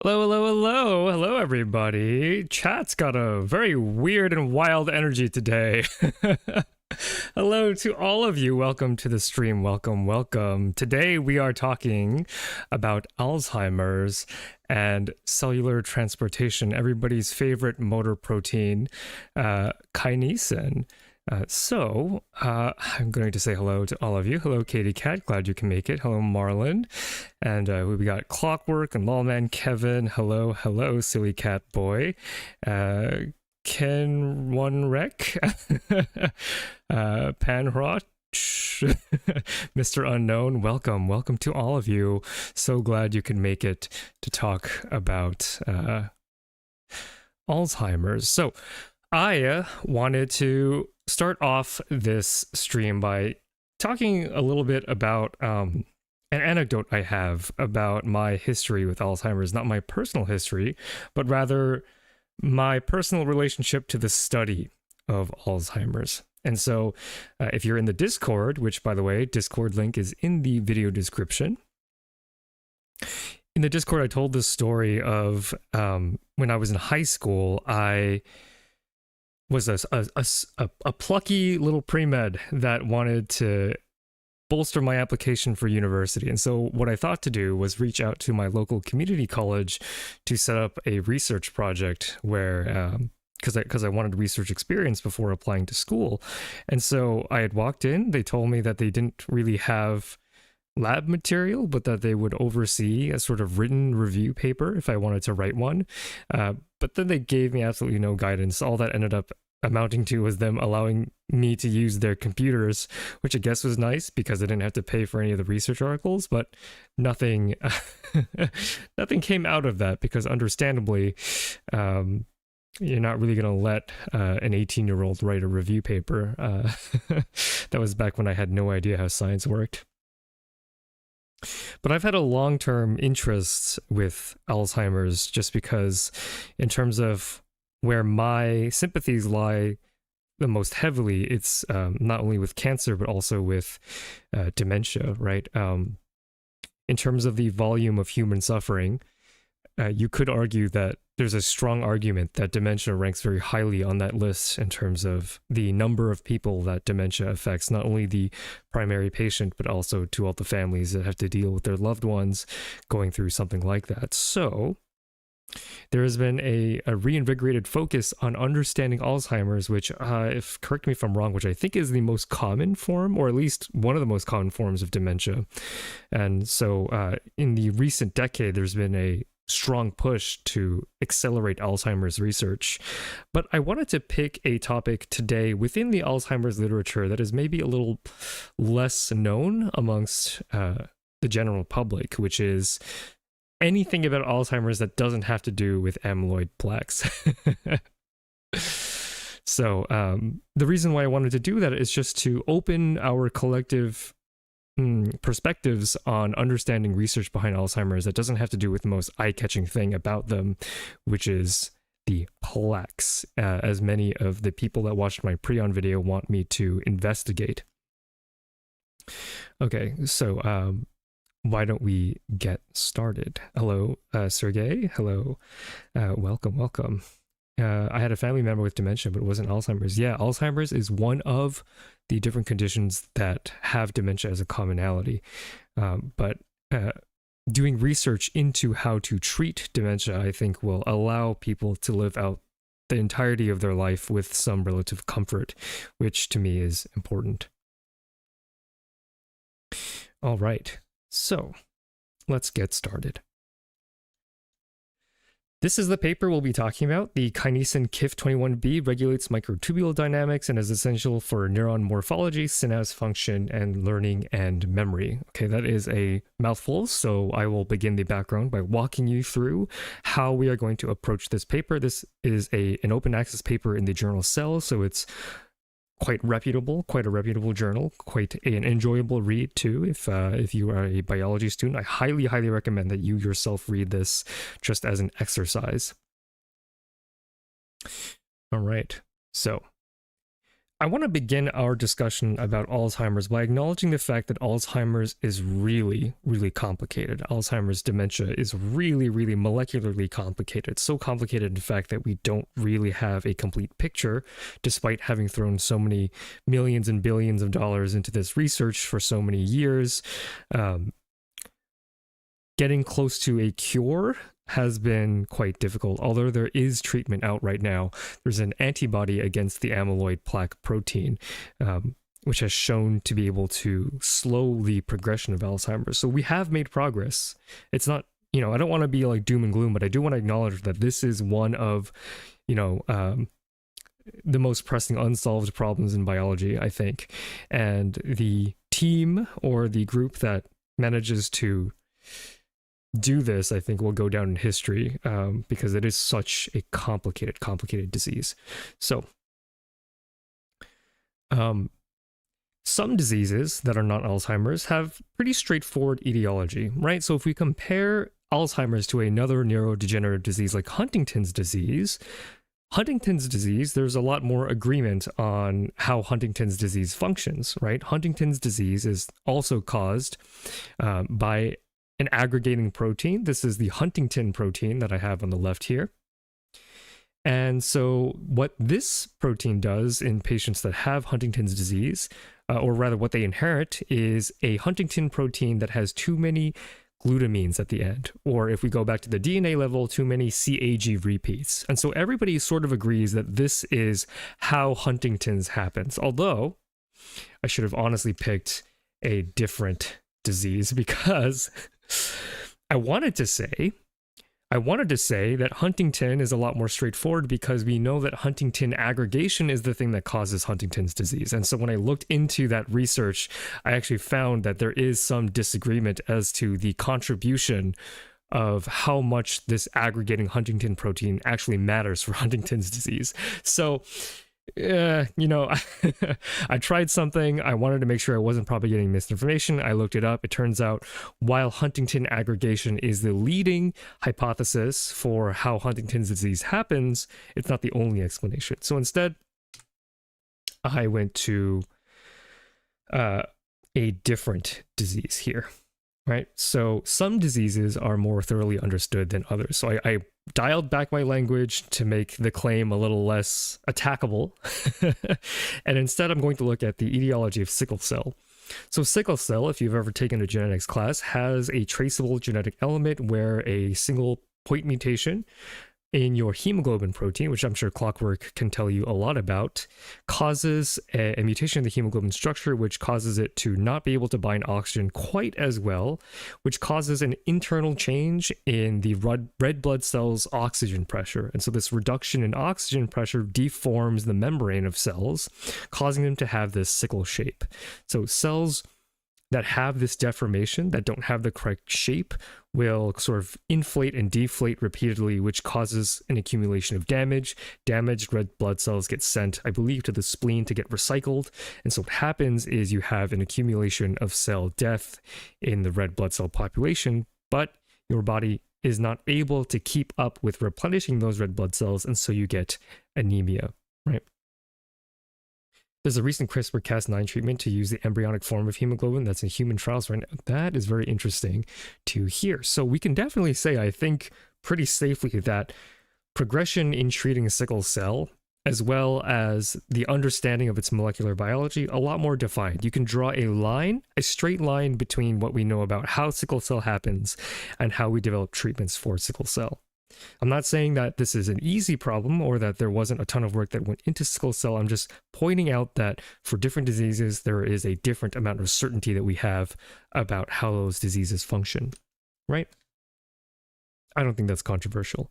Hello, hello, hello. Hello, everybody. Chat's got a very weird and wild energy today. Hello to all of you. Welcome to the stream. Welcome, welcome. Today we are talking about Alzheimer's and cellular transportation, everybody's favorite motor protein, Kinesin. I'm going to say hello to all of you. Hello, Katie Cat. Glad you can make it. Hello, Marlon. And we got Clockwork and Lawman Kevin. Hello, hello, Silly Cat Boy. Ken One Rec. Panrot. Mr. Unknown, welcome. Welcome to all of you. So glad you can make it to talk about Alzheimer's. So I wanted to start off this stream by talking a little bit about an anecdote I have about my history with Alzheimer's, not my personal history, but rather my personal relationship to the study of Alzheimer's. And so if you're in the Discord, which by the way, Discord link is in the video description. In the Discord, I told this story of when I was in high school, I was a plucky little pre-med that wanted to bolster my application for university. And so what I thought to do was reach out to my local community college to set up a research project where, because I wanted research experience before applying to school. And so I had walked in, they told me that they didn't really have lab material, but that they would oversee a sort of written review paper if I wanted to write one. But then they gave me absolutely no guidance. All that ended up amounting to was them allowing me to use their computers, which I guess was nice because I didn't have to pay for any of the research articles, but nothing, nothing came out of that because understandably, you're not really going to let an 18-year-old write a review paper. That was back when I had no idea how science worked. But I've had a long-term interest with Alzheimer's just because in terms of where my sympathies lie the most heavily, it's not only with cancer, but also with dementia, right? In terms of the volume of human suffering, you could argue that there's a strong argument that dementia ranks very highly on that list in terms of the number of people that dementia affects, not only the primary patient, but also to all the families that have to deal with their loved ones going through something like that. So there has been a reinvigorated focus on understanding Alzheimer's, which, correct me if I'm wrong, which I think is the most common form, or at least one of the most common forms of dementia. And so in the recent decade, there's been a strong push to accelerate Alzheimer's research. But I wanted to pick a topic today within the Alzheimer's literature that is maybe a little less known amongst the general public, which is anything about Alzheimer's that doesn't have to do with amyloid plaques. So the reason why I wanted to do that is just to open our collective perspectives on understanding research behind Alzheimer's that doesn't have to do with the most eye-catching thing about them, which is the plaques, as many of the people that watched my Prion video want me to investigate. Okay, so why don't we get started? Hello, Sergey. Hello. Welcome, welcome. I had a family member with dementia, but it wasn't Alzheimer's. Yeah, Alzheimer's is one of the different conditions that have dementia as a commonality. But doing research into how to treat dementia, I think, will allow people to live out the entirety of their life with some relative comfort, which to me is important. All right, so let's get started. This is the paper we'll be talking about. The Kinesin KIF21B regulates microtubule dynamics and is essential for neuron morphology, synapse function, and learning and memory. Okay, that is a mouthful, so I will begin the background by walking you through how we are going to approach this paper. This is an open access paper in the journal Cell, so it's quite reputable, quite a reputable journal, quite an enjoyable read too. If you are a biology student, I highly recommend that you yourself read this just as an exercise. All right, so I want to begin our discussion about Alzheimer's by acknowledging the fact that Alzheimer's is really complicated. Alzheimer's dementia is really molecularly complicated. So complicated, in fact, that we don't really have a complete picture, despite having thrown so many millions and billions of dollars into this research for so many years. Getting close to a cure has been quite difficult, although there is treatment out right now. There's an antibody against the amyloid plaque protein, which has shown to be able to slow the progression of Alzheimer's. So we have made progress. It's not, I don't want to be like doom and gloom, but I do want to acknowledge that this is one of, the most pressing unsolved problems in biology, I think. And the team or the group that manages to do this, I think, will go down in history because it is such a complicated disease. So some diseases that are not Alzheimer's have pretty straightforward etiology, right? So if we compare Alzheimer's to another neurodegenerative disease like Huntington's disease, there's a lot more agreement on how Huntington's disease functions, right? Huntington's disease is also caused by an aggregating protein. This is the Huntingtin protein that I have on the left here. And so what this protein does in patients that have Huntington's disease, or rather what they inherit, is a Huntingtin protein that has too many glutamines at the end, or if we go back to the DNA level, too many CAG repeats. And so everybody sort of agrees that this is how Huntington's happens, although I should have honestly picked a different disease because I wanted to say that Huntington is a lot more straightforward because we know that Huntingtin aggregation is the thing that causes Huntington's disease. And so when I looked into that research, I actually found that there is some disagreement as to the contribution of how much this aggregating Huntingtin protein actually matters for Huntington's disease. So I tried something. I wanted to make sure I wasn't propagating misinformation. I looked it up. It turns out while Huntingtin aggregation is the leading hypothesis for how Huntington's disease happens, it's not the only explanation. So instead, I went to a different disease here, right? So some diseases are more thoroughly understood than others. So I dialed back my language to make the claim a little less attackable. And instead, I'm going to look at the etiology of sickle cell. So sickle cell, if you've ever taken a genetics class, has a traceable genetic element where a single point mutation in your hemoglobin protein, which I'm sure Clockwork can tell you a lot about, causes a mutation in the hemoglobin structure, which causes it to not be able to bind oxygen quite as well, which causes an internal change in the red blood cells' oxygen pressure. And so this reduction in oxygen pressure deforms the membrane of cells, causing them to have this sickle shape. So cells that have this deformation, that don't have the correct shape, will sort of inflate and deflate repeatedly, which causes an accumulation of damage. Damaged red blood cells get sent, I believe, to the spleen to get recycled. And so what happens is you have an accumulation of cell death in the red blood cell population, but your body is not able to keep up with replenishing those red blood cells, and so you get anemia, right? There's a recent CRISPR-Cas9 treatment to use the embryonic form of hemoglobin that's in human trials right now. That is very interesting to hear. So we can definitely say, I think, pretty safely that progression in treating sickle cell, as well as the understanding of its molecular biology, a lot more defined. You can draw a straight line between what we know about how sickle cell happens and how we develop treatments for sickle cell. I'm not saying that this is an easy problem or that there wasn't a ton of work that went into sickle cell. I'm just pointing out that for different diseases, there is a different amount of certainty that we have about how those diseases function, right? I don't think that's controversial.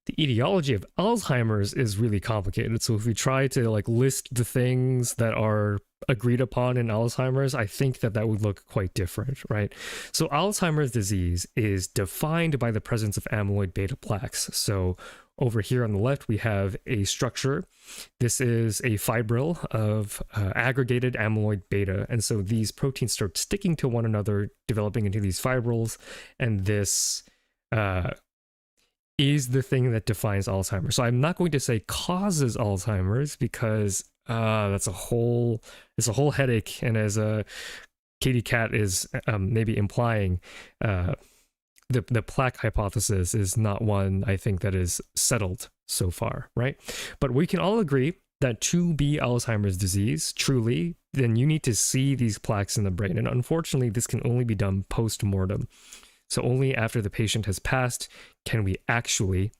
The etiology of Alzheimer's is really complicated. So if we try to like list the things that are agreed upon in Alzheimer's, I think that that would look quite different, right? So Alzheimer's disease is defined by the presence of amyloid beta plaques. So over here on the left, we have a structure. This is a fibril of aggregated amyloid beta. And so these proteins start sticking to one another, developing into these fibrils. And this is the thing that defines Alzheimer's. So I'm not going to say causes Alzheimer's because it's a whole headache. And as Katie Cat is maybe implying, the plaque hypothesis is not one I think that is settled so far, right? But we can all agree that to be Alzheimer's disease, truly, then you need to see these plaques in the brain. And unfortunately, this can only be done post-mortem. So only after the patient has passed can we actually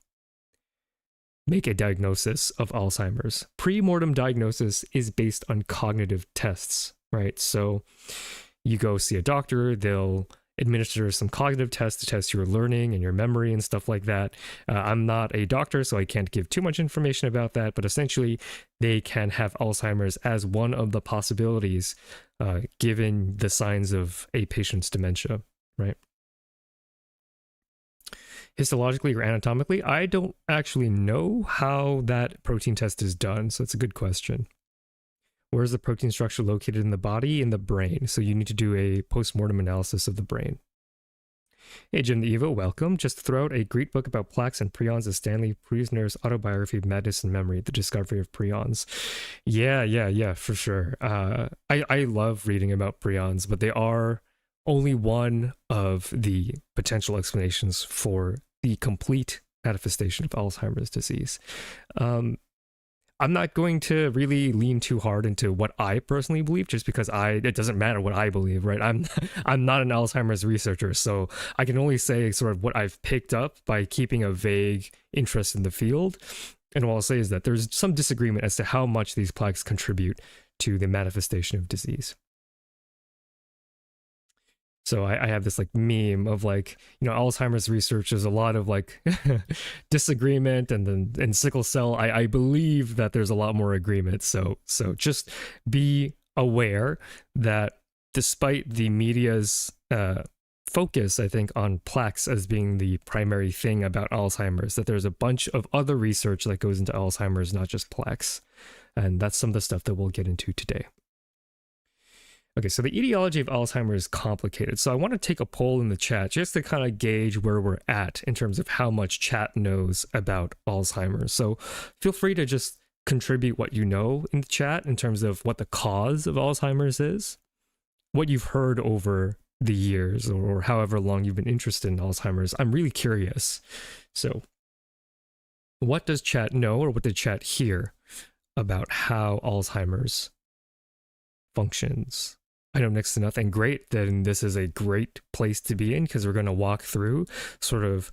make a diagnosis of Alzheimer's. Pre-mortem diagnosis is based on cognitive tests, right? So you go see a doctor, they'll administer some cognitive tests to test your learning and your memory and stuff like that. I'm not a doctor, so I can't give too much information about that, but essentially they can have Alzheimer's as one of the possibilities given the signs of a patient's dementia, right? Histologically or anatomically, I don't actually know how that protein test is done, so it's a good question. Where is the protein structure located in the body? In the brain. So you need to do a post-mortem analysis of the brain. Hey, Jim the Evo, welcome. Just throw out a great book about plaques and prions as Stanley Prisoner's autobiography of Madness and Memory, The Discovery of Prions. Yeah, for sure. I love reading about prions, but they are only one of the potential explanations for the complete manifestation of Alzheimer's disease. I'm not going to really lean too hard into what I personally believe, just because it doesn't matter what I believe, right? I'm not an Alzheimer's researcher, so I can only say sort of what I've picked up by keeping a vague interest in the field. And what I'll say is that there's some disagreement as to how much these plaques contribute to the manifestation of disease. So I have this like meme of like, Alzheimer's research, there's a lot of like disagreement, and then in sickle cell, I believe that there's a lot more agreement. So just be aware that despite the media's focus, I think, on plaques as being the primary thing about Alzheimer's, that there's a bunch of other research that goes into Alzheimer's, not just plaques. And that's some of the stuff that we'll get into today. Okay, so the etiology of Alzheimer's is complicated. So I want to take a poll in the chat just to kind of gauge where we're at in terms of how much chat knows about Alzheimer's. So feel free to just contribute what you know in the chat in terms of what the cause of Alzheimer's is, what you've heard over the years or however long you've been interested in Alzheimer's. I'm really curious. So what does chat know, or what did chat hear about how Alzheimer's functions? I know next to nothing. Great. Then this is a great place to be in, because we're going to walk through sort of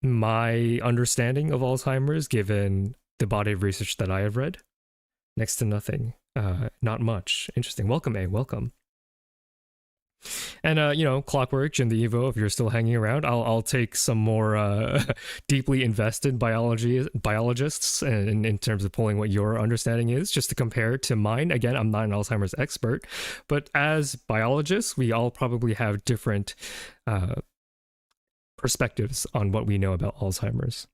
my understanding of Alzheimer's given the body of research that I have read. Next to nothing. Not much. Interesting. Welcome, A. Welcome. And, Clockwork, Jim the Evo, if you're still hanging around, I'll take some more deeply invested biologists in terms of pulling what your understanding is, just to compare to mine. Again, I'm not an Alzheimer's expert, but as biologists, we all probably have different perspectives on what we know about Alzheimer's.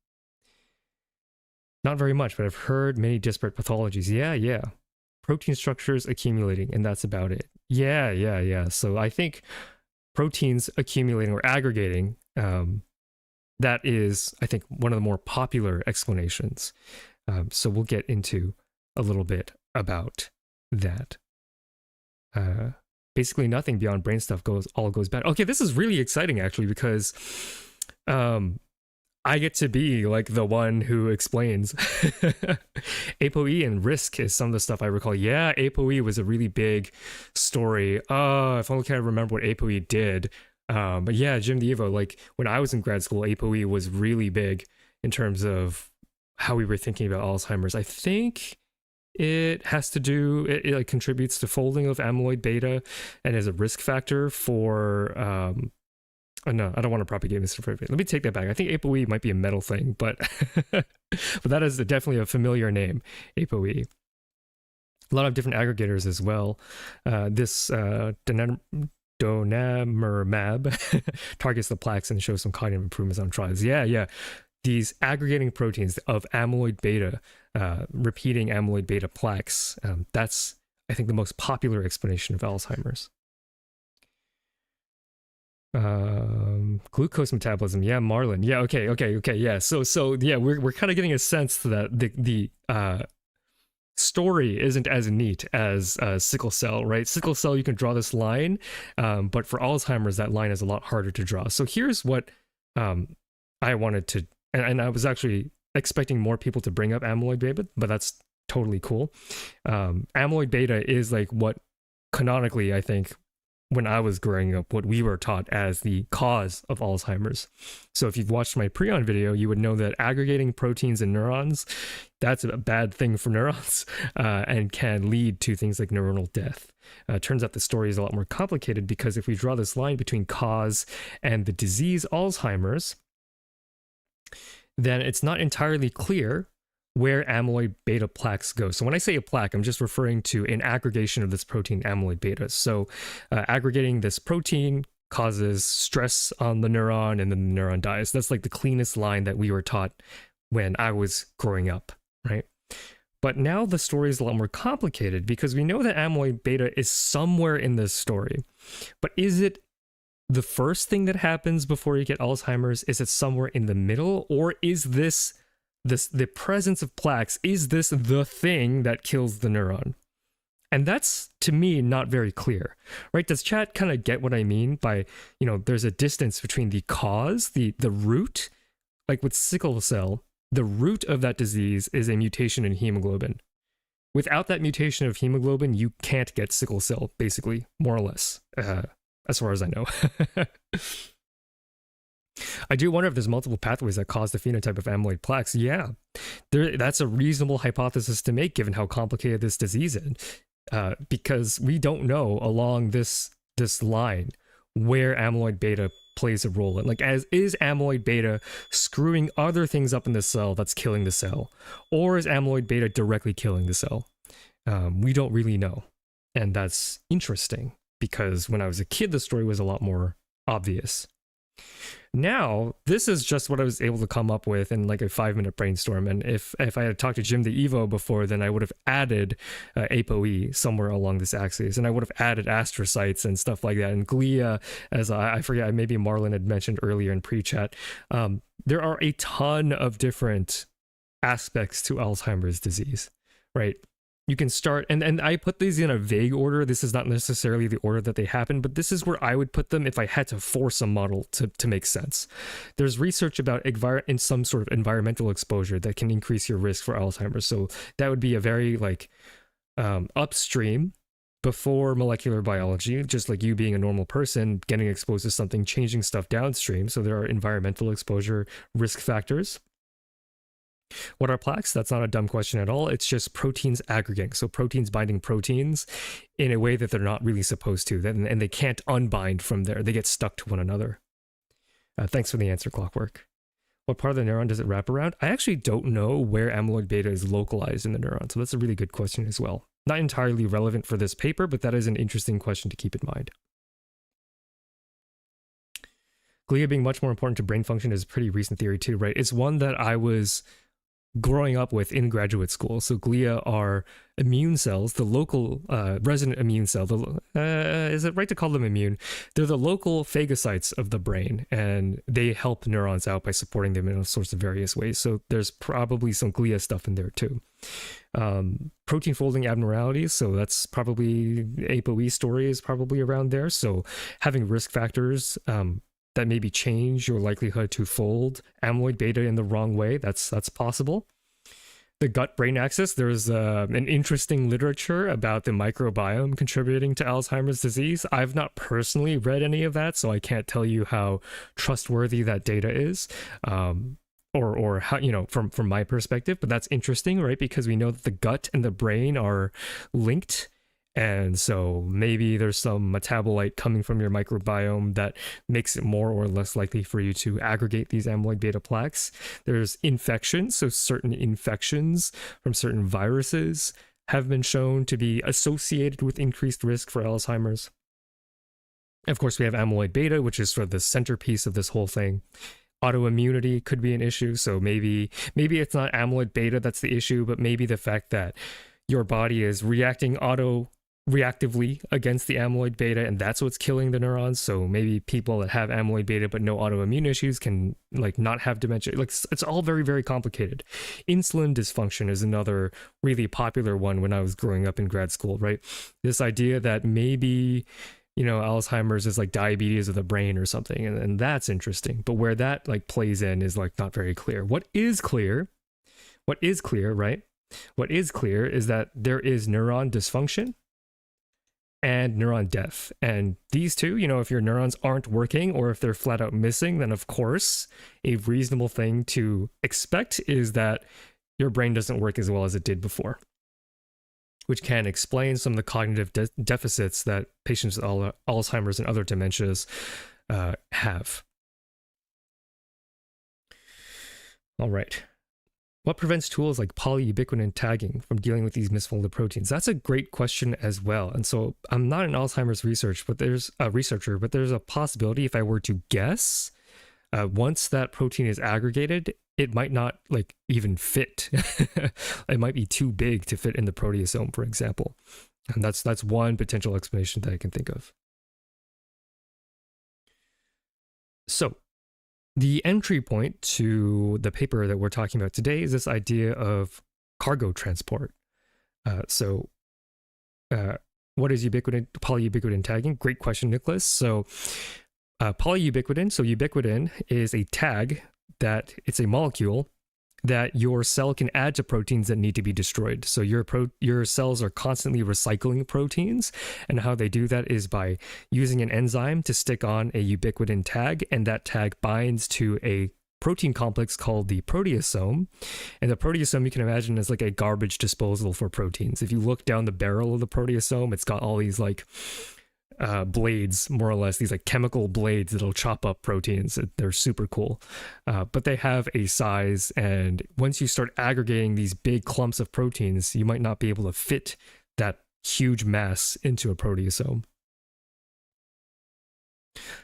Not very much, but I've heard many disparate pathologies. Yeah. Protein structures accumulating, and that's about it. Yeah. So I think proteins accumulating or aggregating, that is, I think, one of the more popular explanations. So we'll get into a little bit about that. Basically nothing beyond brain stuff goes bad. Okay, this is really exciting, actually, because I get to be like the one who explains. ApoE and risk is some of the stuff I recall. Yeah, ApoE was a really big story. If only I can remember what ApoE did. But yeah, Jim the Evo, like when I was in grad school, ApoE was really big in terms of how we were thinking about Alzheimer's. I think it has to do, it like contributes to folding of amyloid beta and is a risk factor for Oh no, I don't want to propagate misinformation. Let me take that back. I think ApoE might be a metal thing, but but that is definitely a familiar name, ApoE. A lot of different aggregators as well. This donanemab targets the plaques and shows some cognitive improvements on trials. Yeah. These aggregating proteins of amyloid beta, repeating amyloid beta plaques, that's, I think, the most popular explanation of Alzheimer's. Glucose metabolism. Yeah, Marlon. Yeah, okay. Yeah. So yeah, we're kind of getting a sense that the story isn't as neat as sickle cell, right? Sickle cell, you can draw this line, but for Alzheimer's, that line is a lot harder to draw. So here's what I wanted to, and I was actually expecting more people to bring up amyloid beta, but that's totally cool. Amyloid beta is like what canonically, I think, when I was growing up, what we were taught as the cause of Alzheimer's. So if you've watched my prion video, you would know that aggregating proteins in neurons, that's a bad thing for neurons and can lead to things like neuronal death. Turns out the story is a lot more complicated because if we draw this line between cause and the disease Alzheimer's, then it's not entirely clear where amyloid beta plaques go. So when I say a plaque, I'm just referring to an aggregation of this protein, amyloid beta. So aggregating this protein causes stress on the neuron and then the neuron dies. That's like the cleanest line that we were taught when I was growing up, right? But now the story is a lot more complicated because we know that amyloid beta is somewhere in this story. But is it the first thing that happens before you get Alzheimer's? Is it somewhere in the middle? Or is the presence of plaques, is this the thing that kills the neuron? And that's, to me, not very clear, right? Does chat kind of get what I mean by, there's a distance between the cause, the root, like with sickle cell, the root of that disease is a mutation in hemoglobin. Without that mutation of hemoglobin, you can't get sickle cell, basically, more or less, as far as I know. I do wonder if there's multiple pathways that cause the phenotype of amyloid plaques. Yeah, that's a reasonable hypothesis to make given how complicated this disease is, because we don't know along this line where amyloid beta plays a role in. Like, is amyloid beta screwing other things up in the cell that's killing the cell? Or is amyloid beta directly killing the cell? We don't really know. And that's interesting because when I was a kid, the story was a lot more obvious. Now, this is just what I was able to come up with in like a 5-minute brainstorm. And if I had talked to Jim the Evo before, then I would have added ApoE somewhere along this axis. And I would have added astrocytes and stuff like that. And glia, as I forget, maybe Marlon had mentioned earlier in pre-chat, there are a ton of different aspects to Alzheimer's disease, right? You can start, and I put these in a vague order. This is not necessarily the order that they happen, but this is where I would put them if I had to force a model to make sense. There's research about in some sort of environmental exposure that can increase your risk for Alzheimer's. So that would be a very upstream, before molecular biology, just like you being a normal person, getting exposed to something, changing stuff downstream. So there are environmental exposure risk factors. What are plaques? That's not a dumb question at all. It's just proteins aggregating. So proteins binding proteins in a way that they're not really supposed to. And they can't unbind from there. They get stuck to one another. Thanks for the answer, Clockwork. What part of the neuron does it wrap around? I actually don't know where amyloid beta is localized in the neuron. So that's a really good question as well. Not entirely relevant for this paper, but that is an interesting question to keep in mind. Glia being much more important to brain function is a pretty recent theory too, right? It's one that I was growing up with in graduate school. So glia are immune cells, the local resident immune cell. Is it right to call them immune? They're the local phagocytes of the brain, and they help neurons out by supporting them in all sorts of various ways. So there's probably some glia stuff in there too. Protein folding abnormalities, so that's probably ApoE story is probably around there. So having risk factors that maybe change your likelihood to fold amyloid beta in the wrong way, that's possible. The gut-brain axis, there's an interesting literature about the microbiome contributing to Alzheimer's disease. I've not personally read any of that, so I can't tell you how trustworthy that data is, or how, from my perspective, but that's interesting, right? Because we know that the gut and the brain are linked, And so maybe there's some metabolite coming from your microbiome that makes it more or less likely for you to aggregate these amyloid beta plaques. There's infections, so certain infections from certain viruses have been shown to be associated with increased risk for Alzheimer's. Of course, we have amyloid beta, which is sort of the centerpiece of this whole thing. Autoimmunity could be an issue, so maybe it's not amyloid beta that's the issue, but maybe the fact that your body is reacting reactively against the amyloid beta, and that's what's killing the neurons. So maybe people that have amyloid beta but no autoimmune issues can like not have dementia. Like, it's all very, very complicated. Insulin dysfunction is another really popular one when I was growing up in grad school, right? This idea that maybe, you know, Alzheimer's is like diabetes of the brain or something, and that's interesting. But where that like plays in is like not very clear. What is clear, right? What is clear is that there is neuron dysfunction and neuron death. And these two, you know, if your neurons aren't working or if they're flat out missing, then of course, a reasonable thing to expect is that your brain doesn't work as well as it did before, which can explain some of the cognitive deficits that patients with Alzheimer's and other dementias have. All right. What prevents tools like polyubiquitin tagging from dealing with these misfolded proteins? That's a great question as well. And so I'm not an Alzheimer's researcher, but there's a possibility, if I were to guess, once that protein is aggregated, it might not like even fit. It might be too big to fit in the proteasome, for example. And that's one potential explanation that I can think of. So the entry point to the paper that we're talking about today is this idea of cargo transport. What is polyubiquitin tagging? Great question, Nicholas. So polyubiquitin, so ubiquitin is a tag that it's a molecule that your cell can add to proteins that need to be destroyed. So your cells are constantly recycling proteins, and how they do that is by using an enzyme to stick on a ubiquitin tag, and that tag binds to a protein complex called the proteasome. And the proteasome, you can imagine, is like a garbage disposal for proteins. If you look down the barrel of the proteasome, it's got all these like blades, more or less, these like chemical blades that'll chop up proteins. They're super cool, but they have a size, and once you start aggregating these big clumps of proteins, you might not be able to fit that huge mass into a proteasome.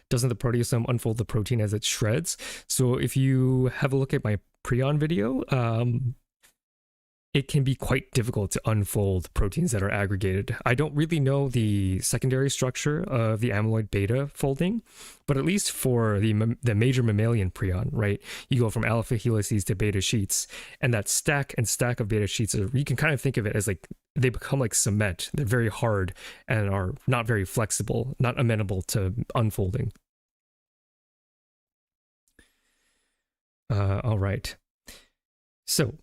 Doesn't the proteasome unfold the protein as it shreds? So if you have a look at my prion video, it can be quite difficult to unfold proteins that are aggregated. I don't really know the secondary structure of the amyloid beta folding, but at least for the major mammalian prion, right? You go from alpha helices to beta sheets, and that stack of beta sheets, you can kind of think of it as like they become like cement. They're very hard and are not very flexible, not amenable to unfolding. All right. So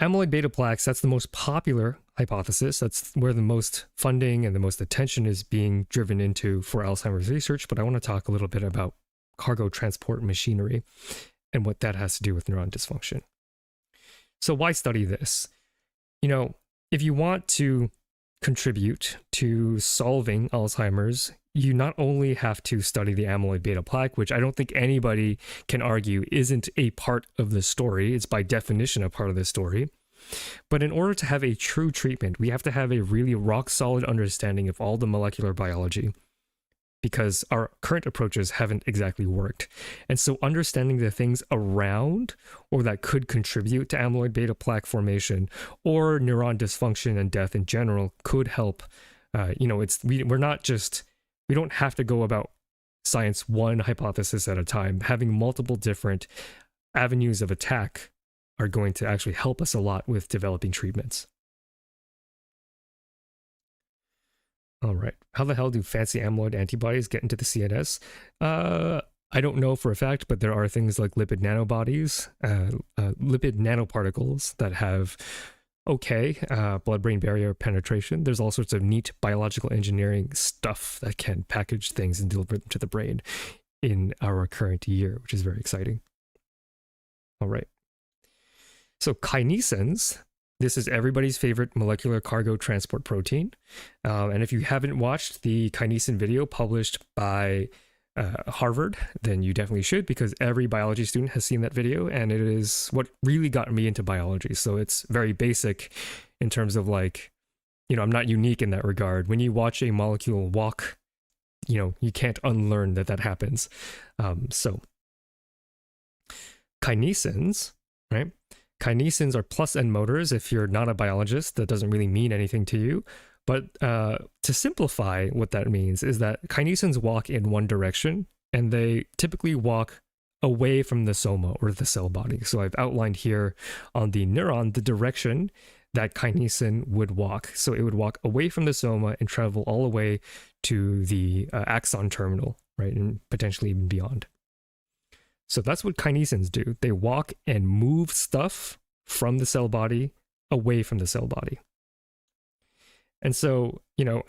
amyloid beta plaques, that's the most popular hypothesis. That's where the most funding and the most attention is being driven into for Alzheimer's research. But I want to talk a little bit about cargo transport machinery and what that has to do with neuron dysfunction. So why study this? You know, if you want to contribute to solving Alzheimer's, you not only have to study the amyloid beta plaque, which I don't think anybody can argue isn't a part of the story. It's by definition a part of the story. But in order to have a true treatment, we have to have a really rock solid understanding of all the molecular biology, because our current approaches haven't exactly worked. And so understanding the things around or that could contribute to amyloid beta plaque formation or neuron dysfunction and death in general could help. We don't have to go about science one hypothesis at a time. Having multiple different avenues of attack are going to actually help us a lot with developing treatments. All right. How the hell do fancy amyloid antibodies get into the CNS? I don't know for a fact, but there are things like lipid nanobodies, lipid nanoparticles that have blood-brain barrier penetration. There's all sorts of neat biological engineering stuff that can package things and deliver them to the brain in our current year, which is very exciting. All right. So kinesins, This is everybody's favorite molecular cargo transport protein. And if you haven't watched the Kinesin video published by Harvard, then you definitely should, because every biology student has seen that video, and it is what really got me into biology. So it's very basic in terms of like, you know, I'm not unique in that regard. When you watch a molecule walk, you know, you can't unlearn that that happens. So kinesins, right? Kinesins are plus end motors. If you're not a biologist, that doesn't really mean anything to you. But to simplify, what that means is that kinesins walk in one direction, and they typically walk away from the soma, or the cell body. So I've outlined here on the neuron the direction that kinesin would walk. So it would walk away from the soma and travel all the way to the axon terminal, right, and potentially even beyond. So that's what kinesins do. They walk and move stuff from the cell body away from the cell body. And so, you know,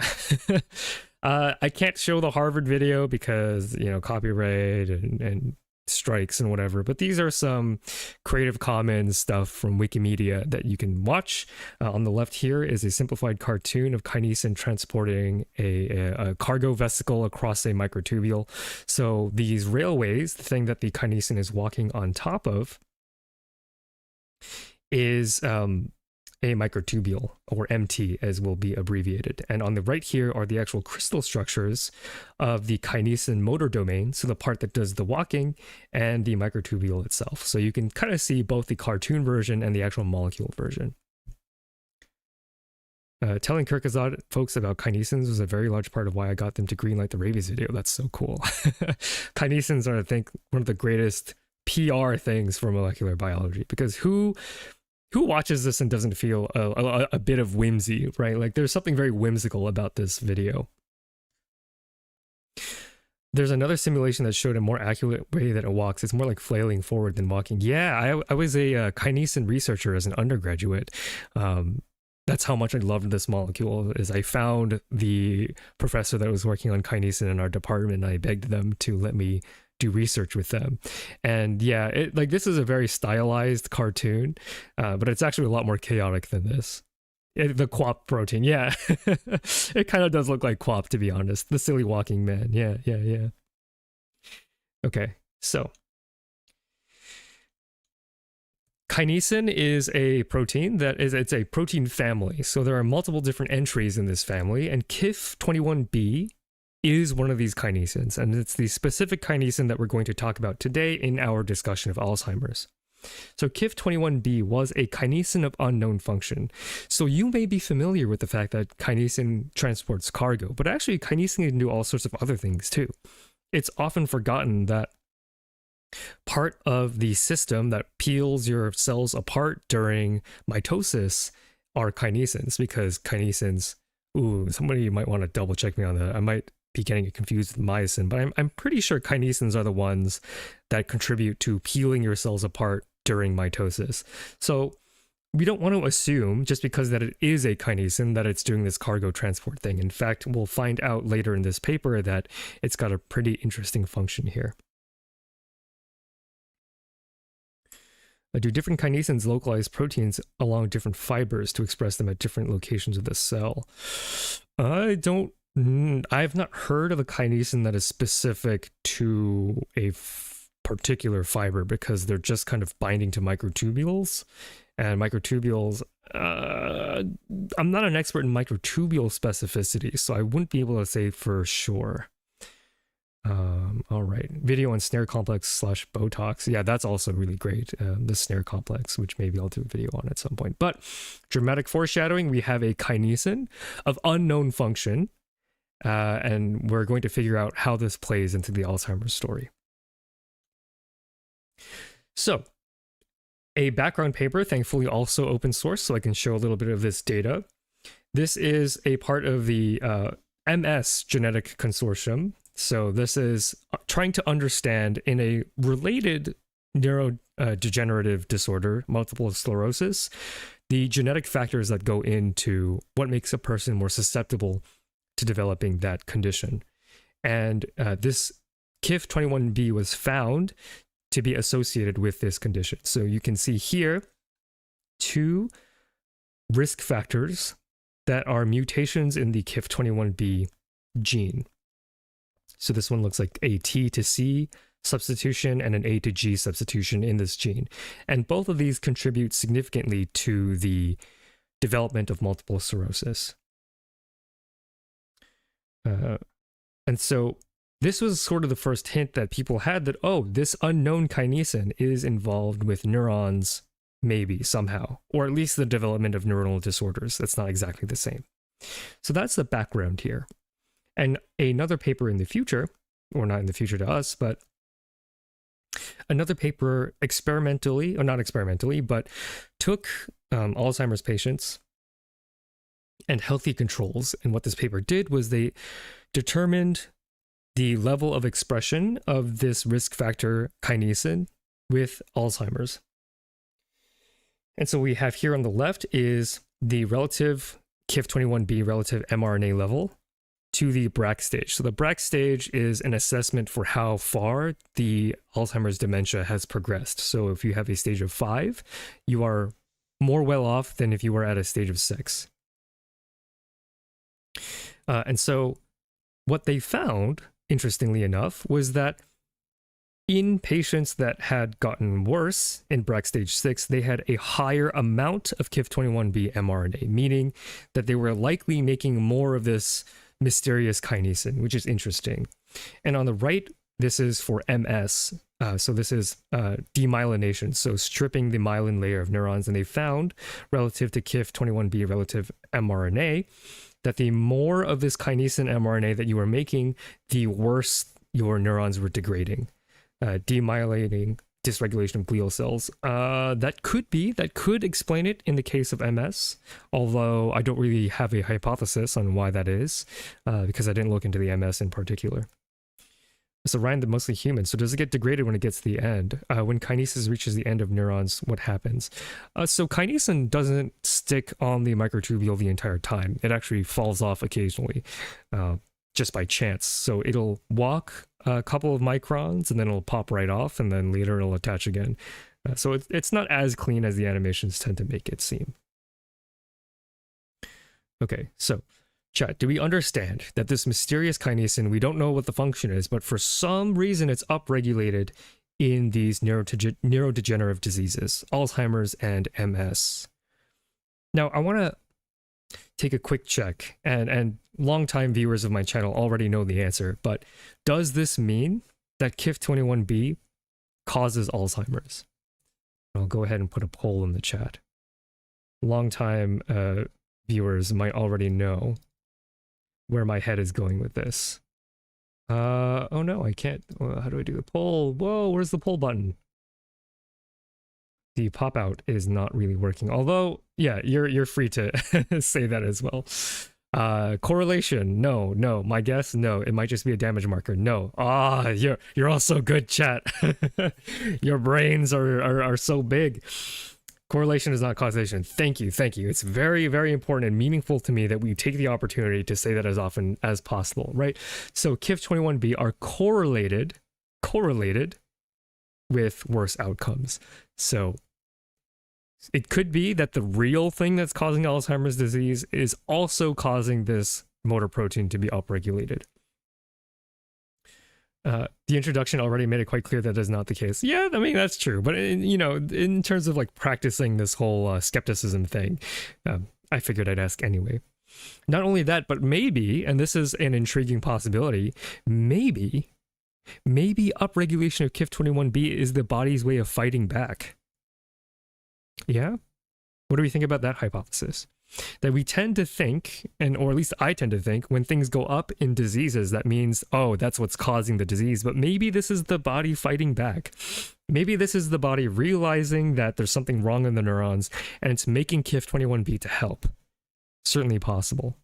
I can't show the Harvard video because, you know, copyright and strikes and whatever, but these are some Creative Commons stuff from Wikimedia that you can watch. On the left here is a simplified cartoon of kinesin transporting a cargo vesicle across a microtubule. So these railways, the thing that the kinesin is walking on top of, is a microtubule, or MT as will be abbreviated. And on the right here are the actual crystal structures of the kinesin motor domain, so the part that does the walking, and the microtubule itself. So you can kind of see both the cartoon version and the actual molecule version. Telling Kirkazad folks about kinesins was a very large part of why I got them to greenlight the rabies video. That's so cool. Kinesins are, I think, one of the greatest PR things for molecular biology, because who watches this and doesn't feel a bit of whimsy, right? Like, there's something very whimsical about this video. There's another simulation that showed a more accurate way that it walks. It's more like flailing forward than walking. Yeah, I was a kinesin researcher as an undergraduate. That's how much I loved this molecule, is I found the professor that was working on kinesin in our department, and I begged them to let me do research with them. And yeah, like, this is a very stylized cartoon, but it's actually a lot more chaotic than this. The quap protein, yeah. It kind of does look like quap, to be honest. The silly walking man, yeah. Okay, so kinesin is a protein it's a protein family. So there are multiple different entries in this family, and KIF21B is one of these kinesins, and it's the specific kinesin that we're going to talk about today in our discussion of Alzheimer's. So KIF21B was a kinesin of unknown function. So you may be familiar with the fact that kinesin transports cargo, but actually kinesin can do all sorts of other things too. It's often forgotten that part of the system that peels your cells apart during mitosis are kinesins, because kinesins, somebody might want to double check me on that. I might be getting it confused with myosin, but I'm pretty sure kinesins are the ones that contribute to peeling your cells apart during mitosis. So we don't want to assume, just because that it is a kinesin, that it's doing this cargo transport thing. In fact, we'll find out later in this paper that it's got a pretty interesting function here. Do different kinesins localize proteins along different fibers to express them at different locations of the cell? I've not heard of a kinesin that is specific to a particular fiber, because they're just kind of binding to microtubules. And microtubules, I'm not an expert in microtubule specificity, so I wouldn't be able to say for sure. All right, video on snare complex / Botox. Yeah, that's also really great. The snare complex, which maybe I'll do a video on at some point. But dramatic foreshadowing, we have a kinesin of unknown function, and we're going to figure out how this plays into the Alzheimer's story. So, a background paper, thankfully also open source, so I can show a little bit of this data. This is a part of the MS genetic consortium. So this is trying to understand, in a related neurodegenerative disorder, multiple sclerosis, the genetic factors that go into what makes a person more susceptible to developing that condition. And this KIF21B was found to be associated with this condition. So you can see here two risk factors that are mutations in the KIF21B gene. So this one looks like a T to C substitution and an A to G substitution in this gene. And both of these contribute significantly to the development of multiple sclerosis. And so this was sort of the first hint that people had that, oh, this unknown kinesin is involved with neurons, maybe, somehow, or at least the development of neuronal disorders. That's not exactly the same. So that's the background here. And another paper in the future, or not in the future to us, but another paper experimentally, or not experimentally, but took Alzheimer's patients and healthy controls. And what this paper did was they determined the level of expression of this risk factor kinesin with Alzheimer's. And so we have here on the left is the relative KIF21B relative mRNA level to the Braak stage. So the Braak stage is an assessment for how far the Alzheimer's dementia has progressed. So if you have a stage of 5, you are more well off than if you were at a stage of 6. And so what they found, interestingly enough, was that in patients that had gotten worse in Braak stage 6, they had a higher amount of KIF21B mRNA, meaning that they were likely making more of this mysterious kinesin, which is interesting. And on the right, this is for MS. So this is demyelination, so stripping the myelin layer of neurons. And they found, relative to KIF21B relative mRNA, that the more of this kinesin mRNA that you were making, the worse your neurons were degrading, demyelinating, dysregulation of glial cells. That could explain it in the case of MS, although I don't really have a hypothesis on why that is, because I didn't look into the MS in particular. So Ryan, they're mostly human. So does it get degraded when it gets to the end? When kinesis reaches the end of neurons, what happens? So kinesin doesn't stick on the microtubule the entire time. It actually falls off occasionally, just by chance. So it'll walk a couple of microns and then it'll pop right off, and then later it'll attach again. So it's not as clean as the animations tend to make it seem. Okay, so chat, do we understand that this mysterious kinesin, we don't know what the function is, but for some reason it's upregulated in these neurodegenerative diseases, Alzheimer's and MS? Now, I want to take a quick check, and longtime viewers of my channel already know the answer, but does this mean that KIF21B causes Alzheimer's? I'll go ahead and put a poll in the chat. Longtime viewers might already know where my head is going with this. Oh no, I can't. How do I do the poll? Whoa, where's the poll button? The pop out is not really working. Although, yeah, you're free to say that as well. Correlation, no. My guess, no. It might just be a damage marker. No. You're all so good, chat. Your brains are so big. Correlation is not causation. Thank you. It's very, very important and meaningful to me that we take the opportunity to say that as often as possible, right? So KIF21B are correlated with worse outcomes. So it could be that the real thing that's causing Alzheimer's disease is also causing this motor protein to be upregulated. The introduction already made it quite clear that is not the case. Yeah, I mean, that's true. But, in terms of like practicing this whole skepticism thing, I figured I'd ask anyway. Not only that, but maybe, and this is an intriguing possibility, maybe upregulation of KIF21B is the body's way of fighting back. Yeah? What do we think about that hypothesis? That we tend to think, or at least I tend to think, when things go up in diseases, that means, oh, that's what's causing the disease. But maybe this is the body fighting back. Maybe this is the body realizing that there's something wrong in the neurons, and it's making KIF21B to help. Certainly possible.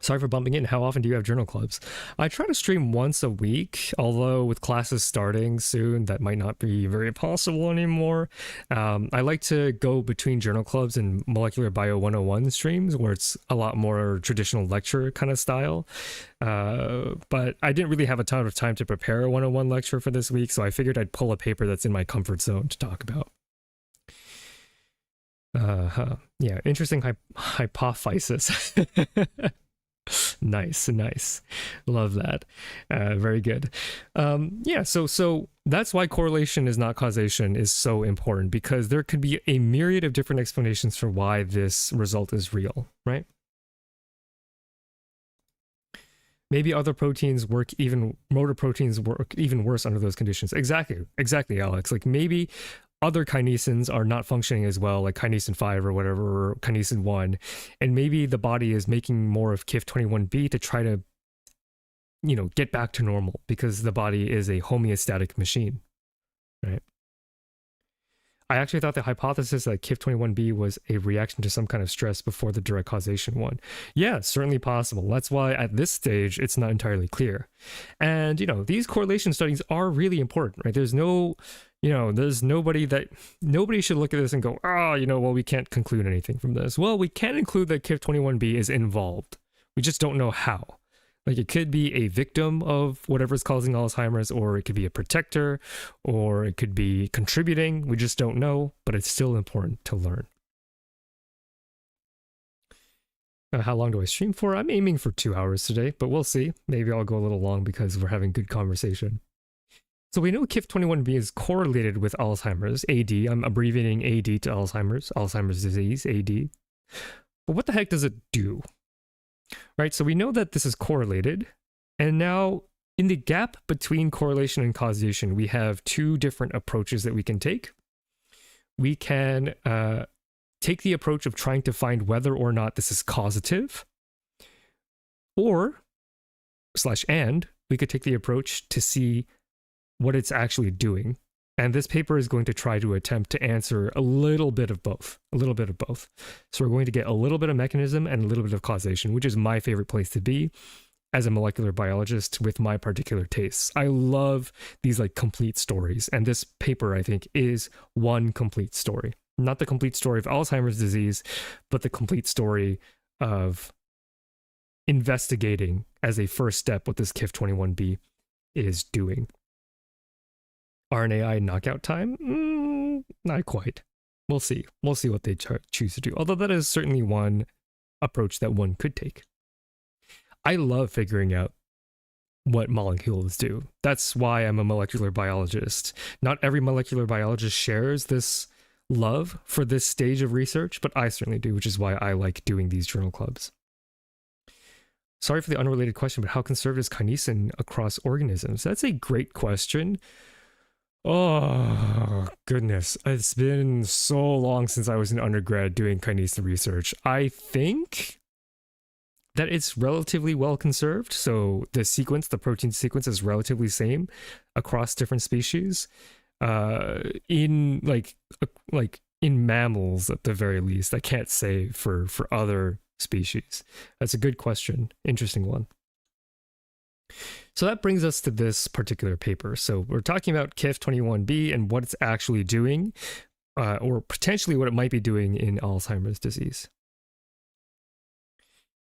Sorry for bumping in. How often do you have journal clubs? I try to stream once a week, although with classes starting soon, that might not be very possible anymore. I like to go between journal clubs and Molecular Bio 101 streams, where it's a lot more traditional lecture kind of style. But I didn't really have a ton of time to prepare a 101 lecture for this week, so I figured I'd pull a paper that's in my comfort zone to talk about. Yeah, interesting hypothesis. Nice, nice. Love that. Very good. Yeah, so that's why correlation is not causation is so important, because there could be a myriad of different explanations for why this result is real, right? Maybe other proteins work even, motor proteins work even worse under those conditions. Exactly, Alex. Like maybe other kinesins are not functioning as well, like kinesin 5 or whatever, or kinesin 1, and maybe the body is making more of KIF21B to try to, you know, get back to normal, because the body is a homeostatic machine, right? I actually thought the hypothesis that KIF21B was a reaction to some kind of stress before the direct causation one. Yeah, certainly possible. That's why at this stage, it's not entirely clear. And, you know, these correlation studies are really important, right? There's no, you know, there's nobody should look at this and go, you know, well, we can't conclude anything from this. Well, we can include that KIF21B is involved. We just don't know how. Like, it could be a victim of whatever's causing Alzheimer's, or it could be a protector, or it could be contributing. We just don't know, but it's still important to learn. How long do I stream for? I'm aiming for 2 hours today, but we'll see. Maybe I'll go a little long because we're having good conversation. So we know KIF21B is correlated with Alzheimer's, AD. I'm abbreviating AD to Alzheimer's disease, AD. But what the heck does it do? Right, so we know that this is correlated, and now in the gap between correlation and causation, we have two different approaches that we can take. We can take the approach of trying to find whether or not this is causative, or and we could take the approach to see what it's actually doing. And this paper is going to try to attempt to answer a little bit of both. So we're going to get a little bit of mechanism and a little bit of causation, which is my favorite place to be as a molecular biologist with my particular tastes. I love these like complete stories. And this paper, I think, is one complete story. Not the complete story of Alzheimer's disease, but the complete story of investigating as a first step what this KIF21B is doing. RNAi knockout time? Not quite. We'll see. We'll see what they choose to do. Although that is certainly one approach that one could take. I love figuring out what molecules do. That's why I'm a molecular biologist. Not every molecular biologist shares this love for this stage of research, but I certainly do, which is why I like doing these journal clubs. Sorry for the unrelated question, but how conserved is kinesin across organisms? That's a great question. Oh, goodness. It's been so long since I was an undergrad doing kinesin research. I think that it's relatively well conserved. So the protein sequence is relatively same across different species. In in mammals at the very least. I can't say for other species. That's a good question. Interesting one. So that brings us to this particular paper. So we're talking about KIF21B and what it's actually doing, or potentially what it might be doing in Alzheimer's disease.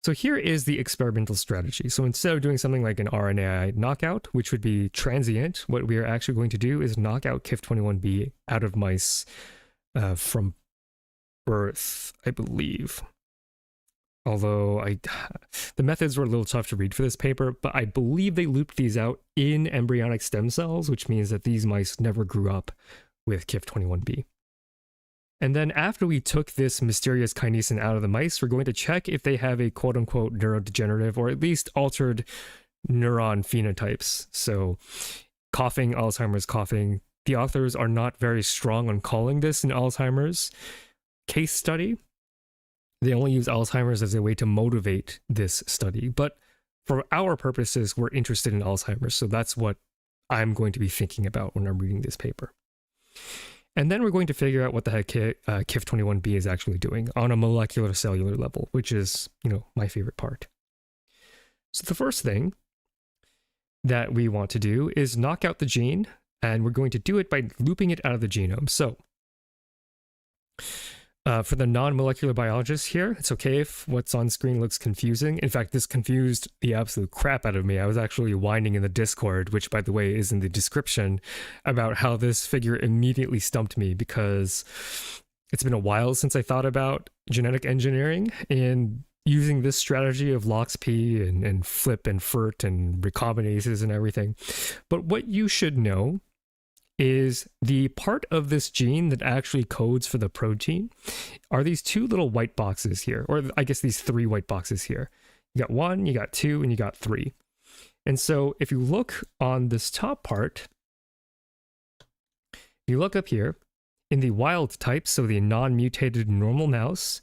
So here is the experimental strategy. So instead of doing something like an RNAi knockout, which would be transient, what we are actually going to do is knock out KIF21B out of mice from birth, I believe. Although the methods were a little tough to read for this paper, but I believe they looped these out in embryonic stem cells, which means that these mice never grew up with KIF21B. And then after we took this mysterious kinesin out of the mice, we're going to check if they have a quote-unquote neurodegenerative or at least altered neuron phenotypes. So coughing, Alzheimer's coughing. The authors are not very strong on calling this an Alzheimer's case study. They only use Alzheimer's as a way to motivate this study. But for our purposes, we're interested in Alzheimer's. So that's what I'm going to be thinking about when I'm reading this paper. And then we're going to figure out what the heck KIF21B is actually doing on a molecular cellular level, which is, my favorite part. So the first thing that we want to do is knock out the gene, and we're going to do it by looping it out of the genome. So for the non-molecular biologists here, it's okay if what's on screen looks confusing. In fact, this confused the absolute crap out of me. I was actually whining in the Discord, which, by the way, is in the description, about how this figure immediately stumped me because it's been a while since I thought about genetic engineering and using this strategy of LOXP and flip and FERT and recombinases and everything. But what you should know is the part of this gene that actually codes for the protein are these two little white boxes here, or I guess these three white boxes here. You got 1, you got 2, and you got 3. And so if you look on this top part, you look up here in the wild type, so the non-mutated normal mouse,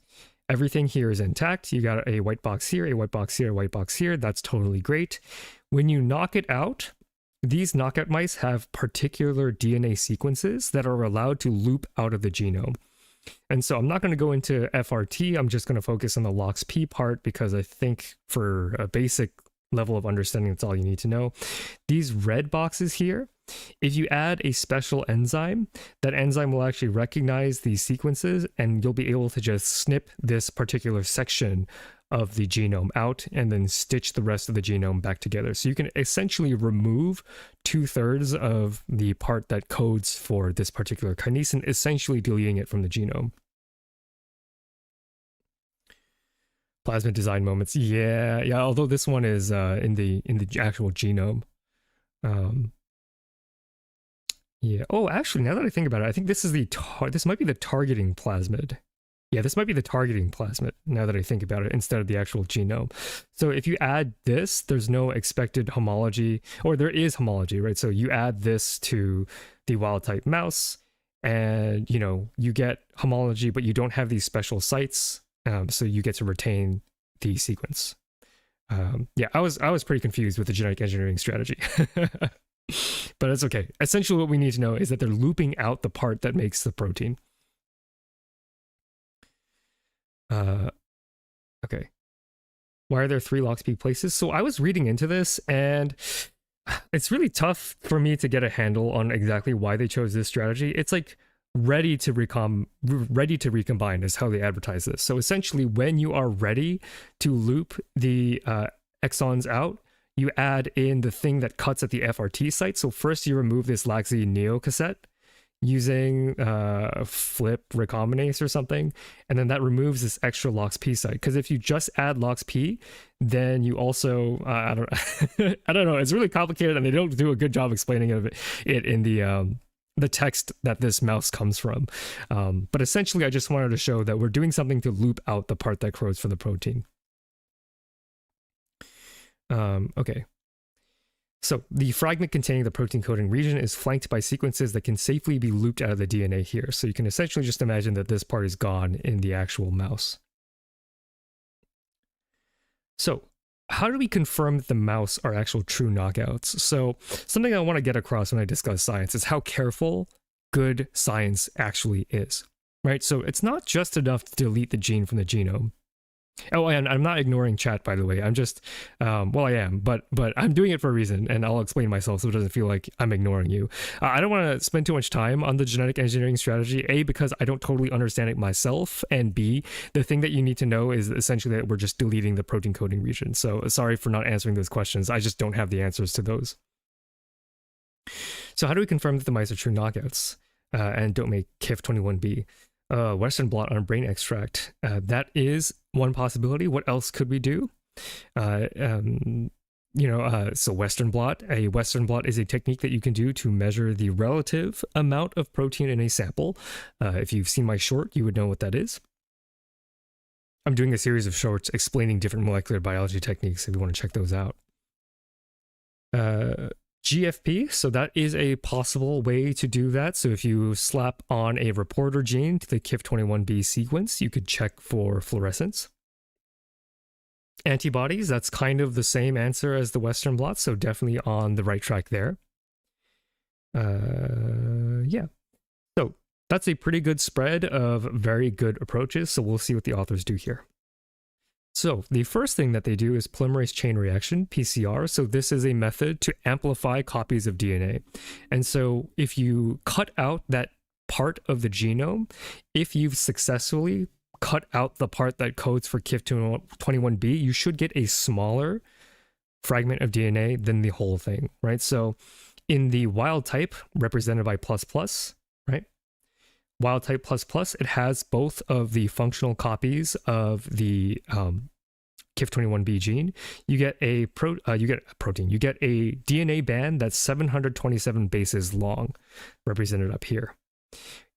everything here is intact. You got a white box here, a white box here, a white box here. That's totally great. When you knock it out, these knockout mice have particular DNA sequences that are allowed to loop out of the genome. And so I'm not going to go into FRT. I'm just going to focus on the LOXP part because I think for a basic level of understanding, that's all you need to know. These red boxes here, if you add a special enzyme, that enzyme will actually recognize these sequences and you'll be able to just snip this particular section of the genome out and then stitch the rest of the genome back together. So you can essentially remove 2/3 of the part that codes for this particular kinesin, essentially deleting it from the genome. Plasmid design moments. Yeah. Although this one is in the actual genome. Yeah. Oh, actually, now that I think about it, I think this is this might be the targeting plasmid. Yeah, this might be the targeting plasmid. Now that I think about it, instead of the actual genome. So if you add this, there's no expected homology, or there is homology, right? So you add this to the wild type mouse, and you get homology, but you don't have these special sites. So you get to retain the sequence. Yeah, I was pretty confused with the genetic engineering strategy, but it's okay. Essentially, what we need to know is that they're looping out the part that makes the protein. Okay. Why are there 3 LOXP places? So I was reading into this, and it's really tough for me to get a handle on exactly why they chose this strategy. It's like ready to recombine is how they advertise this. So essentially, when you are ready to loop the exons out, you add in the thing that cuts at the FRT site. So first you remove this Laxi Neo cassette using flip recombinase or something, and then that removes this extra LOXP site. Because if you just add LOXP, then you also I don't know, it's really complicated, and they don't do a good job explaining it in the text that this mouse comes from. But essentially, I just wanted to show that we're doing something to loop out the part that codes for the protein. Okay. So the fragment containing the protein coding region is flanked by sequences that can safely be looped out of the DNA here. So you can essentially just imagine that this part is gone in the actual mouse. So how do we confirm that the mouse are actual true knockouts? So something I want to get across when I discuss science is how careful good science actually is, right? So it's not just enough to delete the gene from the genome. Oh, and I'm not ignoring chat, by the way. I'm just, well, I am, but I'm doing it for a reason, and I'll explain myself so it doesn't feel like I'm ignoring you. I don't want to spend too much time on the genetic engineering strategy, A, because I don't totally understand it myself, and B, the thing that you need to know is essentially that we're just deleting the protein coding region. So sorry for not answering those questions. I just don't have the answers to those. So how do we confirm that the mice are true knockouts and don't make KIF21B? Western blot on brain extract. That is one possibility. What else could we do? So Western blot. A Western blot is a technique that you can do to measure the relative amount of protein in a sample. If you've seen my short, you would know what that is. I'm doing a series of shorts explaining different molecular biology techniques if you want to check those out. GFP, so that is a possible way to do that. So if you slap on a reporter gene to the KIF21B sequence, you could check for fluorescence. Antibodies, that's kind of the same answer as the Western blot, so definitely on the right track there. Yeah. So that's a pretty good spread of very good approaches, so we'll see what the authors do here. So the first thing that they do is polymerase chain reaction, PCR. So this is a method to amplify copies of DNA. And so if you cut out that part of the genome, if you've successfully cut out the part that codes for KIF21B, you should get a smaller fragment of DNA than the whole thing, right? So in the wild type, represented by ++, right? wild type plus, it has both of the functional copies of the KIF21B gene. You get a protein. You get a DNA band that's 727 bases long, represented up here.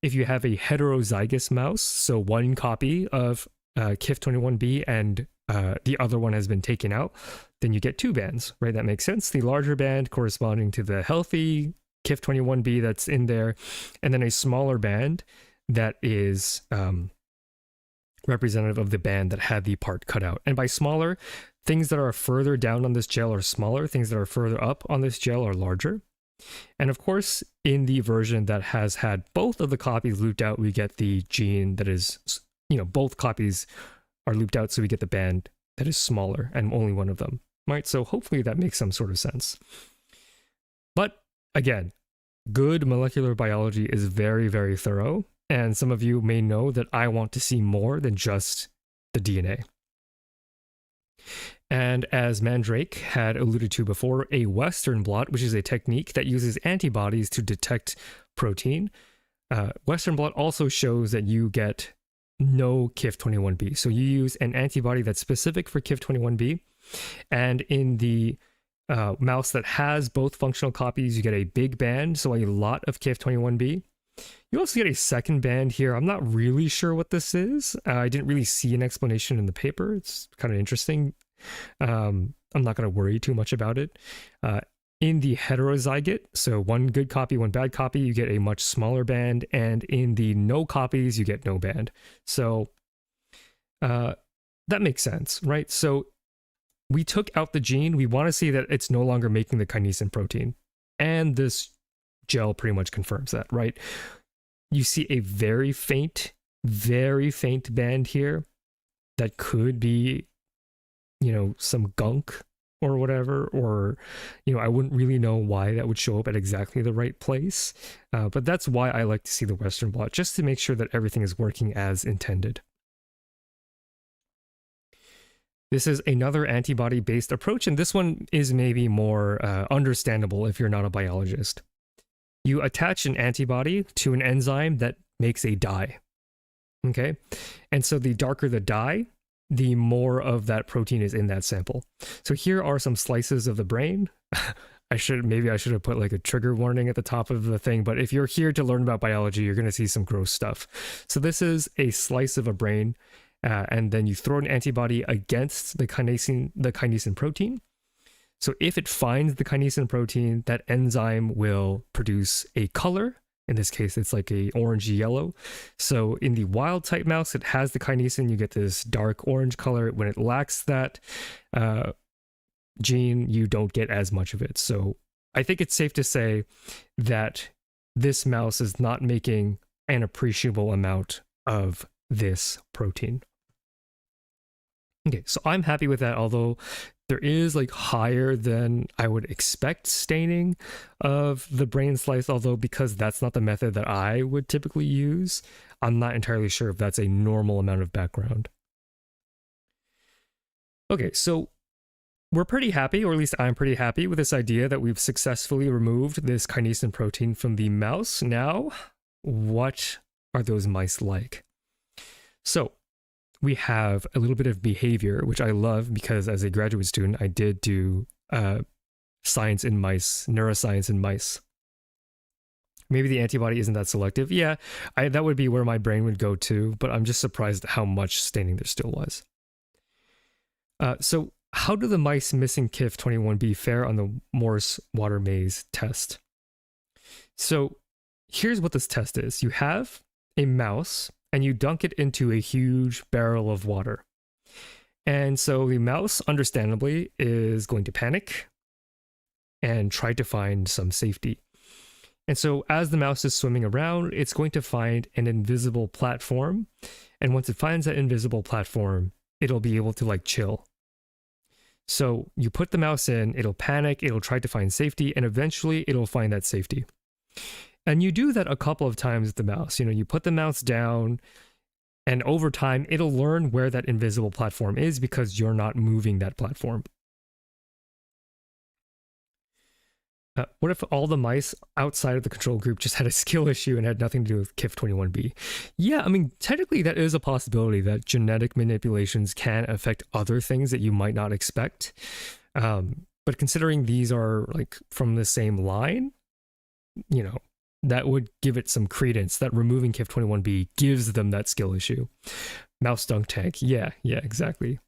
If you have a heterozygous mouse, so one copy of KIF21B and the other one has been taken out, then you get two bands, right? That makes sense. The larger band corresponding to the healthy KIF21B that's in there, and then a smaller band that is representative of the band that had the part cut out. And by smaller, things that are further down on this gel are smaller, things that are further up on this gel are larger. And of course, in the version that has had both of the copies looped out, we get the gene that is, both copies are looped out, so we get the band that is smaller and only one of them, right? So hopefully that makes some sort of sense. But again, good molecular biology is very, very thorough. And some of you may know that I want to see more than just the DNA. And as Mandrake had alluded to before, a Western blot, which is a technique that uses antibodies to detect protein, Western blot also shows that you get no KIF21B. So you use an antibody that's specific for KIF21B. And in the mouse that has both functional copies, you get a big band, so a lot of KIF21B. You also get a second band here. I'm not really sure what this is. I didn't really see an explanation in the paper. It's kind of interesting. I'm not going to worry too much about it. In the heterozygote, so one good copy, one bad copy, you get a much smaller band. And in the no copies, you get no band. So that makes sense, right? So we took out the gene. We want to see that it's no longer making the kinesin protein. And this gel pretty much confirms that, right? You see a very faint band here that could be, some gunk or whatever, or, I wouldn't really know why that would show up at exactly the right place. But that's why I like to see the Western blot, just to make sure that everything is working as intended. This is another antibody-based approach, and this one is maybe more understandable if you're not a biologist. You attach an antibody to an enzyme that makes a dye, okay? And so the darker the dye, the more of that protein is in that sample. So here are some slices of the brain. Maybe I should have put like a trigger warning at the top of the thing, but if you're here to learn about biology, you're going to see some gross stuff. So this is a slice of a brain, and then you throw an antibody against the kinesin protein. So if it finds the kinesin protein, that enzyme will produce a color. In this case, it's like a orangey yellow. So in the wild type mouse, it has the kinesin, you get this dark orange color. When it lacks that gene, you don't get as much of it. So I think it's safe to say that this mouse is not making an appreciable amount of this protein. Okay, so I'm happy with that, although there is like higher than I would expect staining of the brain slice, although because that's not the method that I would typically use, I'm not entirely sure if that's a normal amount of background. Okay, so we're pretty happy, or at least I'm pretty happy with this idea that we've successfully removed this kinesin protein from the mouse. Now, what are those mice like? So we have a little bit of behavior, which I love because as a graduate student, I did do science in mice, neuroscience in mice. Maybe the antibody isn't that selective. Yeah, that would be where my brain would go to, but I'm just surprised at how much staining there still was. So how do the mice missing KIF21B fare on the Morse water maze test? So here's what this test is. You have a mouse and you dunk it into a huge barrel of water. And so the mouse, understandably, is going to panic and try to find some safety. And so as the mouse is swimming around, it's going to find an invisible platform. And once it finds that invisible platform, it'll be able to like chill. So you put the mouse in, it'll panic, it'll try to find safety, and eventually it'll find that safety. And you do that a couple of times with the mouse. You put the mouse down, and over time, it'll learn where that invisible platform is because you're not moving that platform. What if all the mice outside of the control group just had a skill issue and had nothing to do with KIF21B? Yeah, I mean, technically that is a possibility that genetic manipulations can affect other things that you might not expect. But considering these are like from the same line, you know, that would give it some credence that removing KIF21B gives them that skill issue. Mouse dunk tank. Yeah, exactly.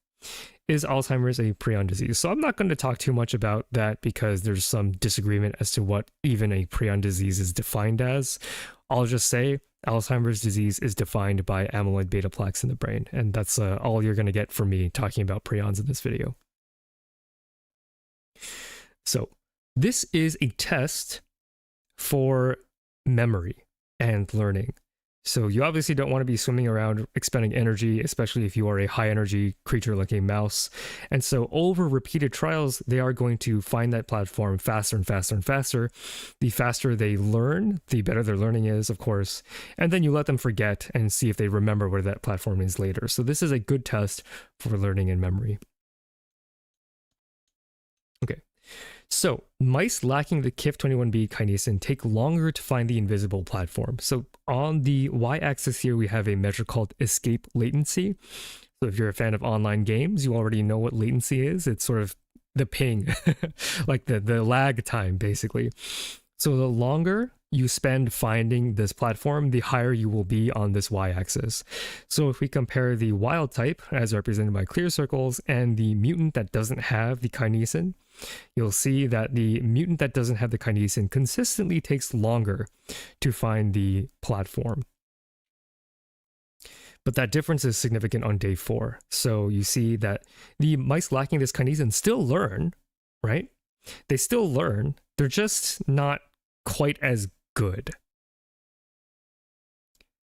Is Alzheimer's a prion disease? So I'm not going to talk too much about that because there's some disagreement as to what even a prion disease is defined as. I'll just say Alzheimer's disease is defined by amyloid beta plaques in the brain, and that's all you're going to get from me talking about prions in this video. So this is a test for memory and learning. So you obviously don't want to be swimming around expending energy, especially if you are a high energy creature like a mouse. And so over repeated trials, they are going to find that platform faster and faster and faster. The faster they learn, the better their learning is, of course. And then you let them forget and see if they remember where that platform is later. So this is a good test for learning and memory. Okay. So, mice lacking the KIF21B kinesin take longer to find the invisible platform. So, on the y-axis here, we have a measure called escape latency. So, if you're a fan of online games, you already know what latency is. It's sort of the ping, like the lag time, basically. So, the longer you spend finding this platform, the higher you will be on this y-axis. So if we compare the wild type, as represented by clear circles, and the mutant that doesn't have the kinesin, you'll see that the mutant that doesn't have the kinesin consistently takes longer to find the platform. But that difference is significant on day 4. So you see that the mice lacking this kinesin still learn, right? They still learn. They're just not quite as good.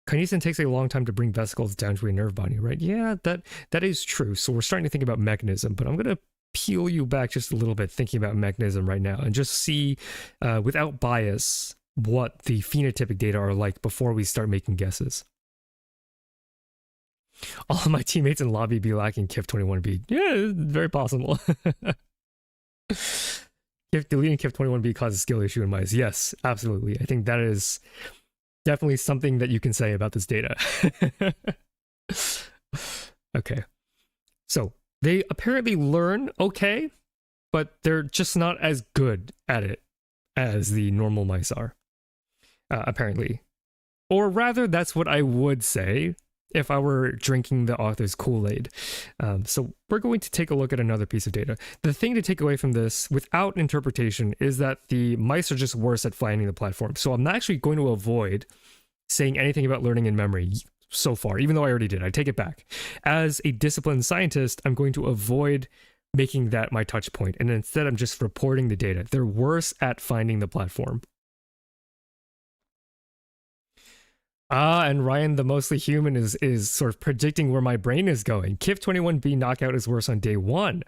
Kinesin takes a long time to bring vesicles down to a nerve body, right? Yeah, that is true. So we're starting to think about mechanism, but I'm going to peel you back just a little bit thinking about mechanism right now and just see, without bias, what the phenotypic data are like before we start making guesses. All of my teammates in lobby be lacking KIF21B. Yeah, very possible. If deleting KIF21B causes a skill issue in mice, yes, absolutely. I think that is definitely something that you can say about this data. Okay. So they apparently learn okay, but they're just not as good at it as the normal mice are, apparently. Or rather, that's what I would say if I were drinking the author's Kool-Aid. So we're going to take a look at another piece of data. The thing to take away from this, without interpretation, is that the mice are just worse at finding the platform. So I'm not actually going to avoid saying anything about learning and memory so far, even though I already did. I take it back. As a disciplined scientist, I'm going to avoid making that my touch point, and instead I'm just reporting the data. They're worse at finding the platform. And Ryan, the mostly human, is sort of predicting where my brain is going. KIF21B knockout is worse on day 1.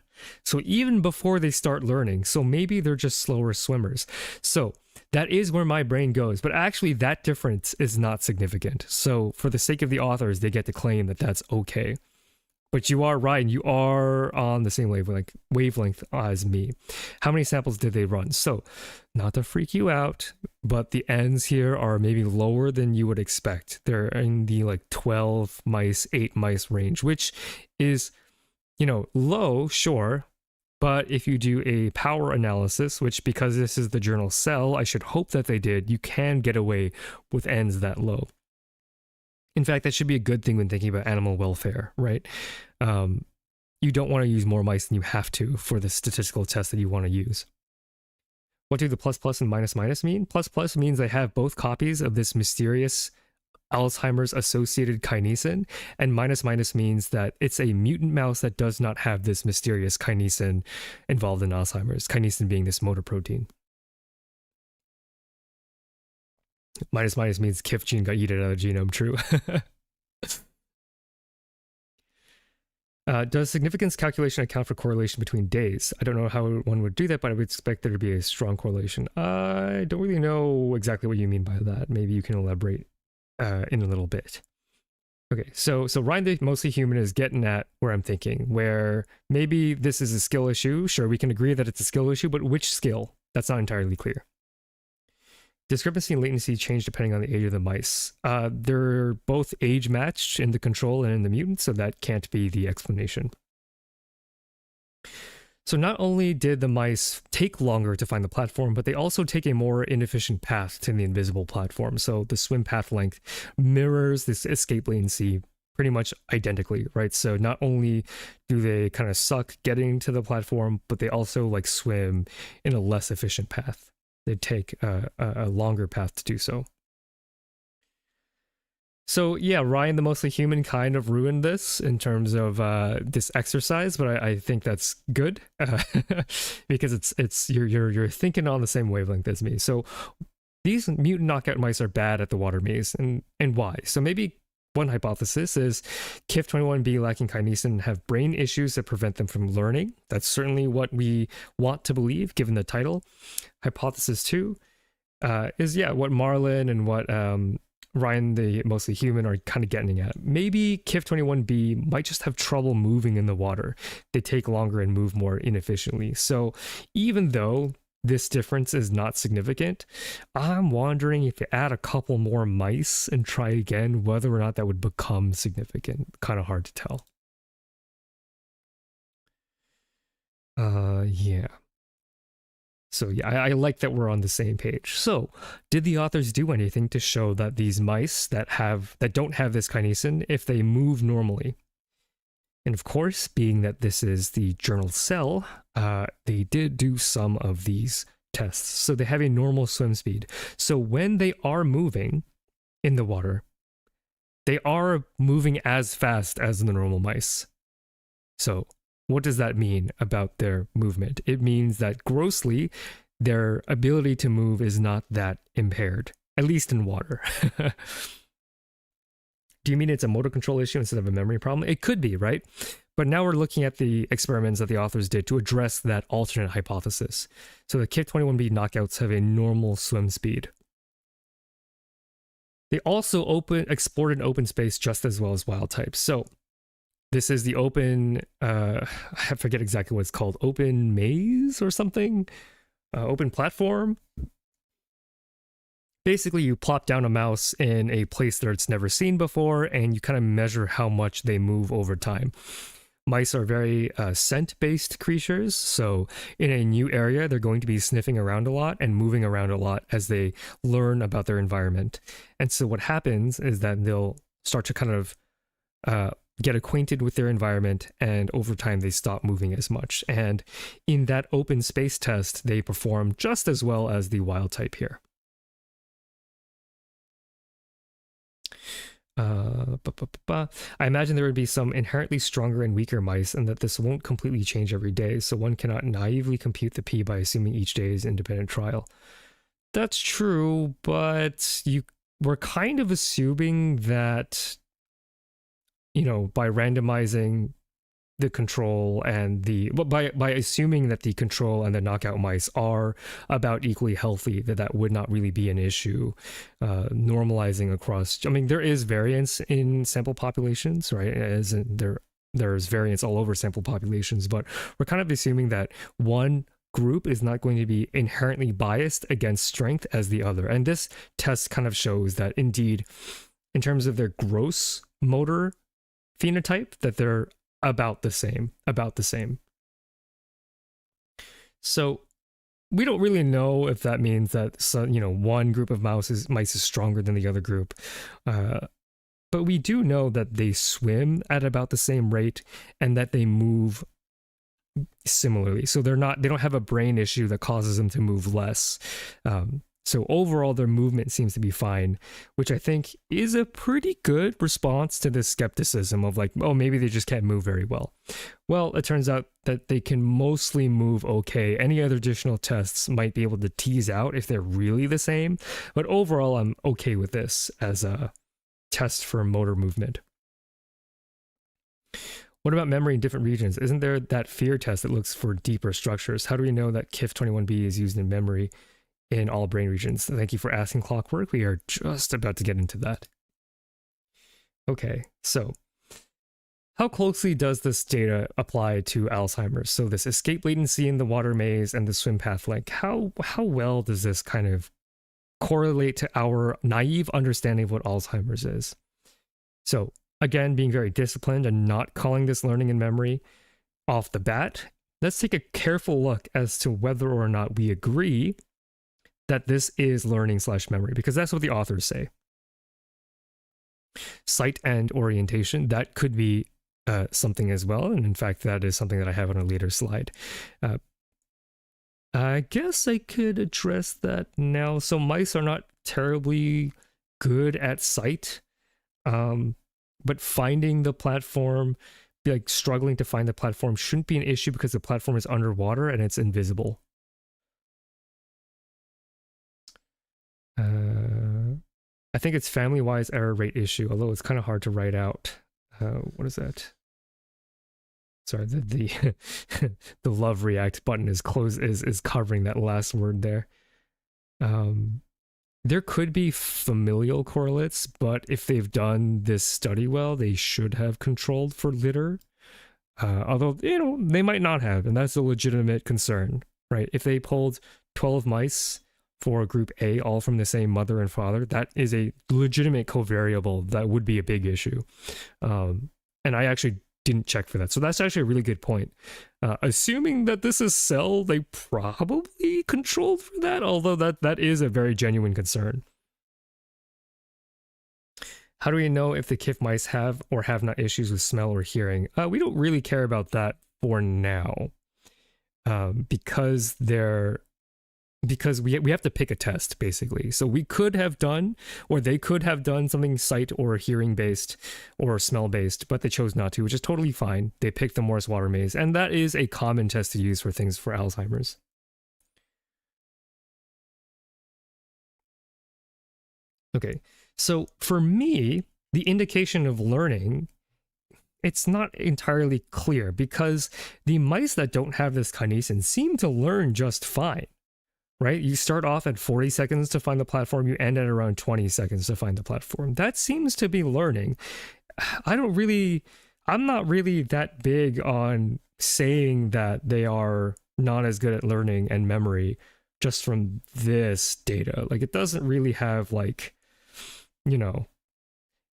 So even before they start learning. So maybe they're just slower swimmers. So that is where my brain goes. But actually that difference is not significant. So for the sake of the authors, they get to claim that that's okay. But you are right, you are on the same wavelength as me. How many samples did they run? So, not to freak you out, but the ends here are maybe lower than you would expect. They're in the 12 mice, 8 mice range, which is, low, sure. But if you do a power analysis, which because this is the journal Cell, I should hope that they did, you can get away with ends that low. In fact, that should be a good thing when thinking about animal welfare, right? You don't want to use more mice than you have to for the statistical test that you want to use. What do the plus plus and minus minus mean? Plus plus means they have both copies of this mysterious Alzheimer's associated kinesin, and minus minus means that it's a mutant mouse that does not have this mysterious kinesin involved in Alzheimer's, kinesin being this motor protein. Minus minus means KIF gene got yeeted out of the genome, true. Does significance calculation account for correlation between days? I don't know how one would do that, but I would expect there to be a strong correlation. I don't really know exactly what you mean by that. Maybe you can elaborate in a little bit. Okay, so Ryan the mostly human is getting at where I'm thinking, where maybe this is a skill issue. Sure, we can agree that it's a skill issue, but which skill? That's not entirely clear. Discrepancy and latency change depending on the age of the mice. They're both age matched in the control and in the mutant, so that can't be the explanation. So not only did the mice take longer to find the platform, but they also take a more inefficient path to the invisible platform. So the swim path length mirrors this escape latency pretty much identically, right? So not only do they kind of suck getting to the platform, but they also like swim in a less efficient path. They take a longer path to do so. So yeah, Ryan the Mostly Human kind of ruined this in terms of this exercise, but I think that's good because you're thinking on the same wavelength as me. So these mutant knockout mice are bad at the water maze, and why? So maybe one hypothesis is KIF21B lacking kinesin have brain issues that prevent them from learning. That's certainly what we want to believe, given the title. Hypothesis 2 is, yeah, what Marlon and what Ryan the Mostly Human are kind of getting at. Maybe KIF21B might just have trouble moving in the water. They take longer and move more inefficiently. So even though this difference is not significant, I'm wondering if you add a couple more mice and try again, whether or not that would become significant. Kind of hard to tell. Yeah. So yeah, I like that we're on the same page. So did the authors do anything to show that these mice that don't have this kinesin, if they move normally? And of course, being that this is the journal Cell, they did do some of these tests. So they have a normal swim speed. So when they are moving in the water, they are moving as fast as the normal mice. So what does that mean about their movement? It means that grossly, their ability to move is not that impaired, at least in water. Do you mean it's a motor control issue instead of a memory problem? It could be, right? But now we're looking at the experiments that the authors did to address that alternate hypothesis. So the KIF21B knockouts have a normal swim speed. They also explored an open space just as well as wild types. So this is the open, I forget exactly what it's called, open maze or something? Open platform? Basically, you plop down a mouse in a place that it's never seen before, and you kind of measure how much they move over time. Mice are very scent-based creatures, so in a new area, they're going to be sniffing around a lot and moving around a lot as they learn about their environment. And so what happens is that they'll start to kind of get acquainted with their environment, and over time they stop moving as much. And in that open space test, they perform just as well as the wild type here. I imagine there would be some inherently stronger and weaker mice, and that this won't completely change every day, so one cannot naively compute the p by assuming each day is independent trial. That's true, but we're kind of assuming that, you know, by randomizing the control and by assuming that the control and the knockout mice are about equally healthy, that would not really be an issue. Normalizing across, I mean, there is variance in sample populations, right? As in there's variance all over sample populations, but we're kind of assuming that one group is not going to be inherently biased against strength as the other. And this test kind of shows that indeed, in terms of their gross motor phenotype, that they're about the same. So we don't really know if that means that one group of mice is stronger than the other group, but we do know that they swim at about the same rate and that they move similarly. So they don't have a brain issue that causes them to move less. So overall, their movement seems to be fine, which I think is a pretty good response to this skepticism of like, oh, maybe they just can't move very well. Well, it turns out that they can mostly move okay. Any other additional tests might be able to tease out if they're really the same, but overall, I'm okay with this as a test for motor movement. What about memory in different regions? Isn't there that fear test that looks for deeper structures? How do we know that KIF21B is used in memory in all brain regions? Thank you for asking, Clockwork. We are just about to get into that. Okay, so how closely does this data apply to Alzheimer's? So this escape latency in the water maze and the swim path length, how well does this kind of correlate to our naive understanding of what Alzheimer's is. So again, being very disciplined and not calling this learning and memory off the bat, let's take a careful look as to whether or not we agree that this is learning/memory, because that's what the authors say. Sight and orientation, that could be something as well, and in fact that is something that I have on a later slide. I guess I could address that now. So mice are not terribly good at sight, but finding the platform, like struggling to find the platform, shouldn't be an issue because the platform is underwater and it's invisible. I think it's family-wise error rate issue, although it's kind of hard to write out. What is that? Sorry, the the love react button is covering that last word there. There could be familial correlates, but if they've done this study well, they should have controlled for litter. Although, you know, they might not have, and that's a legitimate concern, right? If they pulled 12 mice for group A, all from the same mother and father, that is a legitimate covariable that would be a big issue. And I actually didn't check for that. So that's actually a really good point. Assuming that this is cell, they probably controlled for that, although that is a very genuine concern. How do we know if the KIF mice have or have not issues with smell or hearing? We don't really care about that for now, because we have to pick a test, basically. So we could have done, or they could have done something sight or hearing based or smell based, but they chose not to, which is totally fine. They picked the Morse water maze, and that is a common test to use for things for Alzheimer's. Okay, so for me, the indication of learning, it's not entirely clear, because the mice that don't have this kinesin seem to learn just fine. Right? You start off at 40 seconds to find the platform, you end at around 20 seconds to find the platform. That seems to be learning. I'm not really that big on saying that they are not as good at learning and memory just from this data. Like, it doesn't really have, like, you know,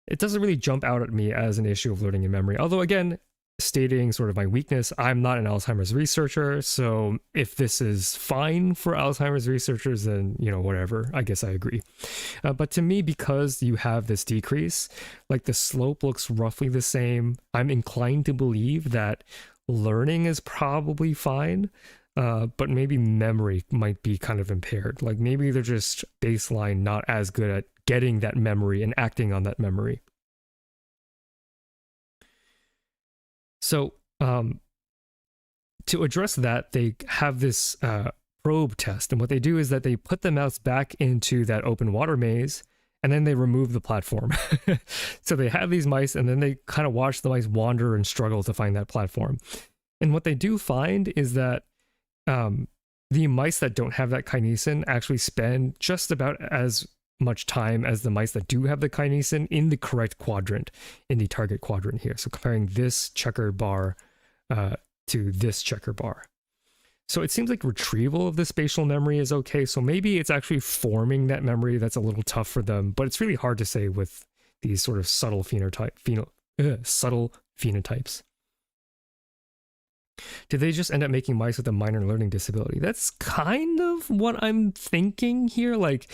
it doesn't really jump out at me as an issue of learning and memory. Although, again, stating sort of my weakness, I'm not an Alzheimer's researcher, so if this is fine for Alzheimer's researchers, then, you know, whatever, I guess I agree. But to me, because you have this decrease, like the slope looks roughly the same, I'm inclined to believe that learning is probably fine, but maybe memory might be kind of impaired. Like, maybe they're just baseline not as good at getting that memory and acting on that memory. So to address that, they have this probe test. And what they do is that they put the mouse back into that open water maze, and then they remove the platform. So they have these mice, and then they kind of watch the mice wander and struggle to find that platform. And what they do find is that the mice that don't have that kinesin actually spend just about as much time as the mice that do have the kinesin in the correct quadrant, in the target quadrant here. So comparing this checkered bar to this checker bar. So it seems like retrieval of the spatial memory is okay. So maybe it's actually forming that memory that's a little tough for them, but it's really hard to say with these sort of subtle phenotypes. Did they just end up making mice with a minor learning disability? That's kind of what I'm thinking here. Like,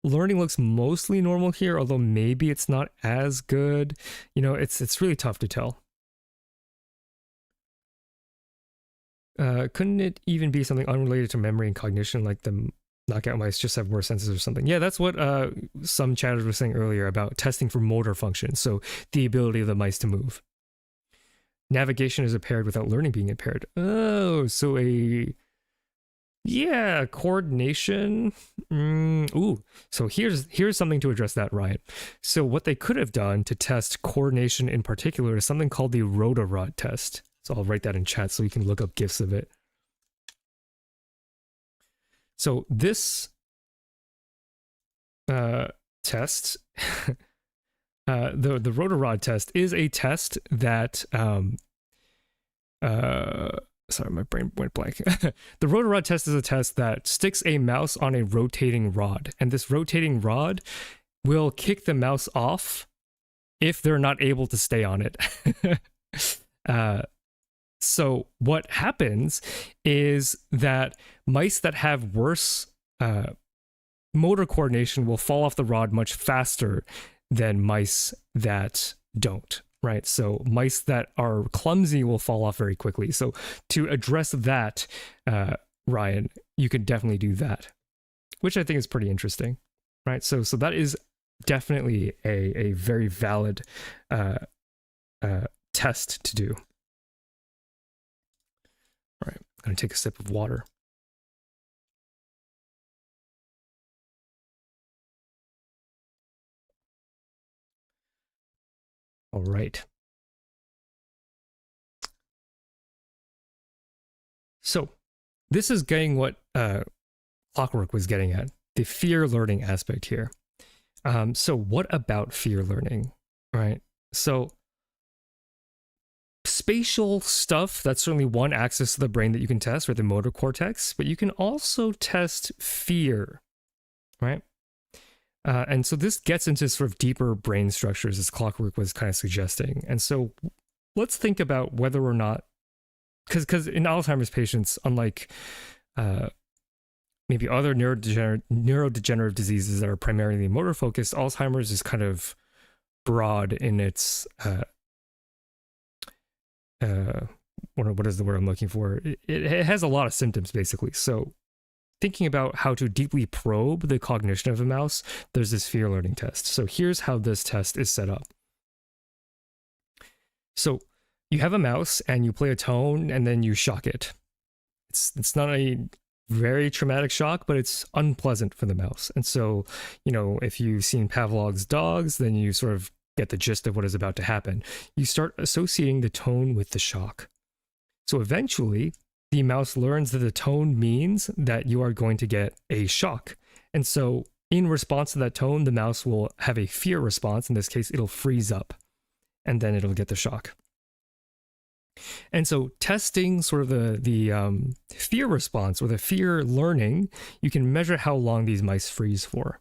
learning looks mostly normal here, although maybe it's not as good. You know, it's really tough to tell. Couldn't it even be something unrelated to memory and cognition, like the knockout mice just have worse senses or something? Yeah, that's what some chatters were saying earlier about testing for motor function, so the ability of the mice to move. Navigation is impaired without learning being impaired. Oh, so yeah, coordination. Ooh, so here's something to address that, Ryan. So what they could have done to test coordination in particular is something called the rotarod test. So I'll write that in chat so you can look up GIFs of it. So this test, the rotarod test is a test that sorry, my brain went blank. The rotor-rod test is a test that sticks a mouse on a rotating rod, and this rotating rod will kick the mouse off if they're not able to stay on it. So what happens is that mice that have worse motor coordination will fall off the rod much faster than mice that don't, right? So mice that are clumsy will fall off very quickly. So to address that, Ryan, you could definitely do that, which I think is pretty interesting, right? So that is definitely a very valid test to do. All right, I'm going to take a sip of water. All right. So this is getting what Clockwork was getting at, the fear learning aspect here. So what about fear learning, right? So spatial stuff, that's certainly one axis of the brain that you can test, or the motor cortex, but you can also test fear, right? And so this gets into sort of deeper brain structures, as Clockwork was kind of suggesting. And so let's think about whether or not, because in Alzheimer's patients, unlike maybe other neurodegenerative diseases that are primarily motor focused, Alzheimer's is kind of broad in its what is the word I'm looking for? It has a lot of symptoms, basically. So thinking about how to deeply probe the cognition of a mouse, there's this fear learning test. So here's how this test is set up. So you have a mouse and you play a tone and then you shock it. It's not a very traumatic shock, but it's unpleasant for the mouse. And so, you know, if you've seen Pavlov's dogs, then you sort of get the gist of what is about to happen. You start associating the tone with the shock. So eventually, the mouse learns that the tone means that you are going to get a shock. And so in response to that tone, the mouse will have a fear response. In this case, it'll freeze up and then it'll get the shock. And so testing sort of the fear response or the fear learning, you can measure how long these mice freeze for.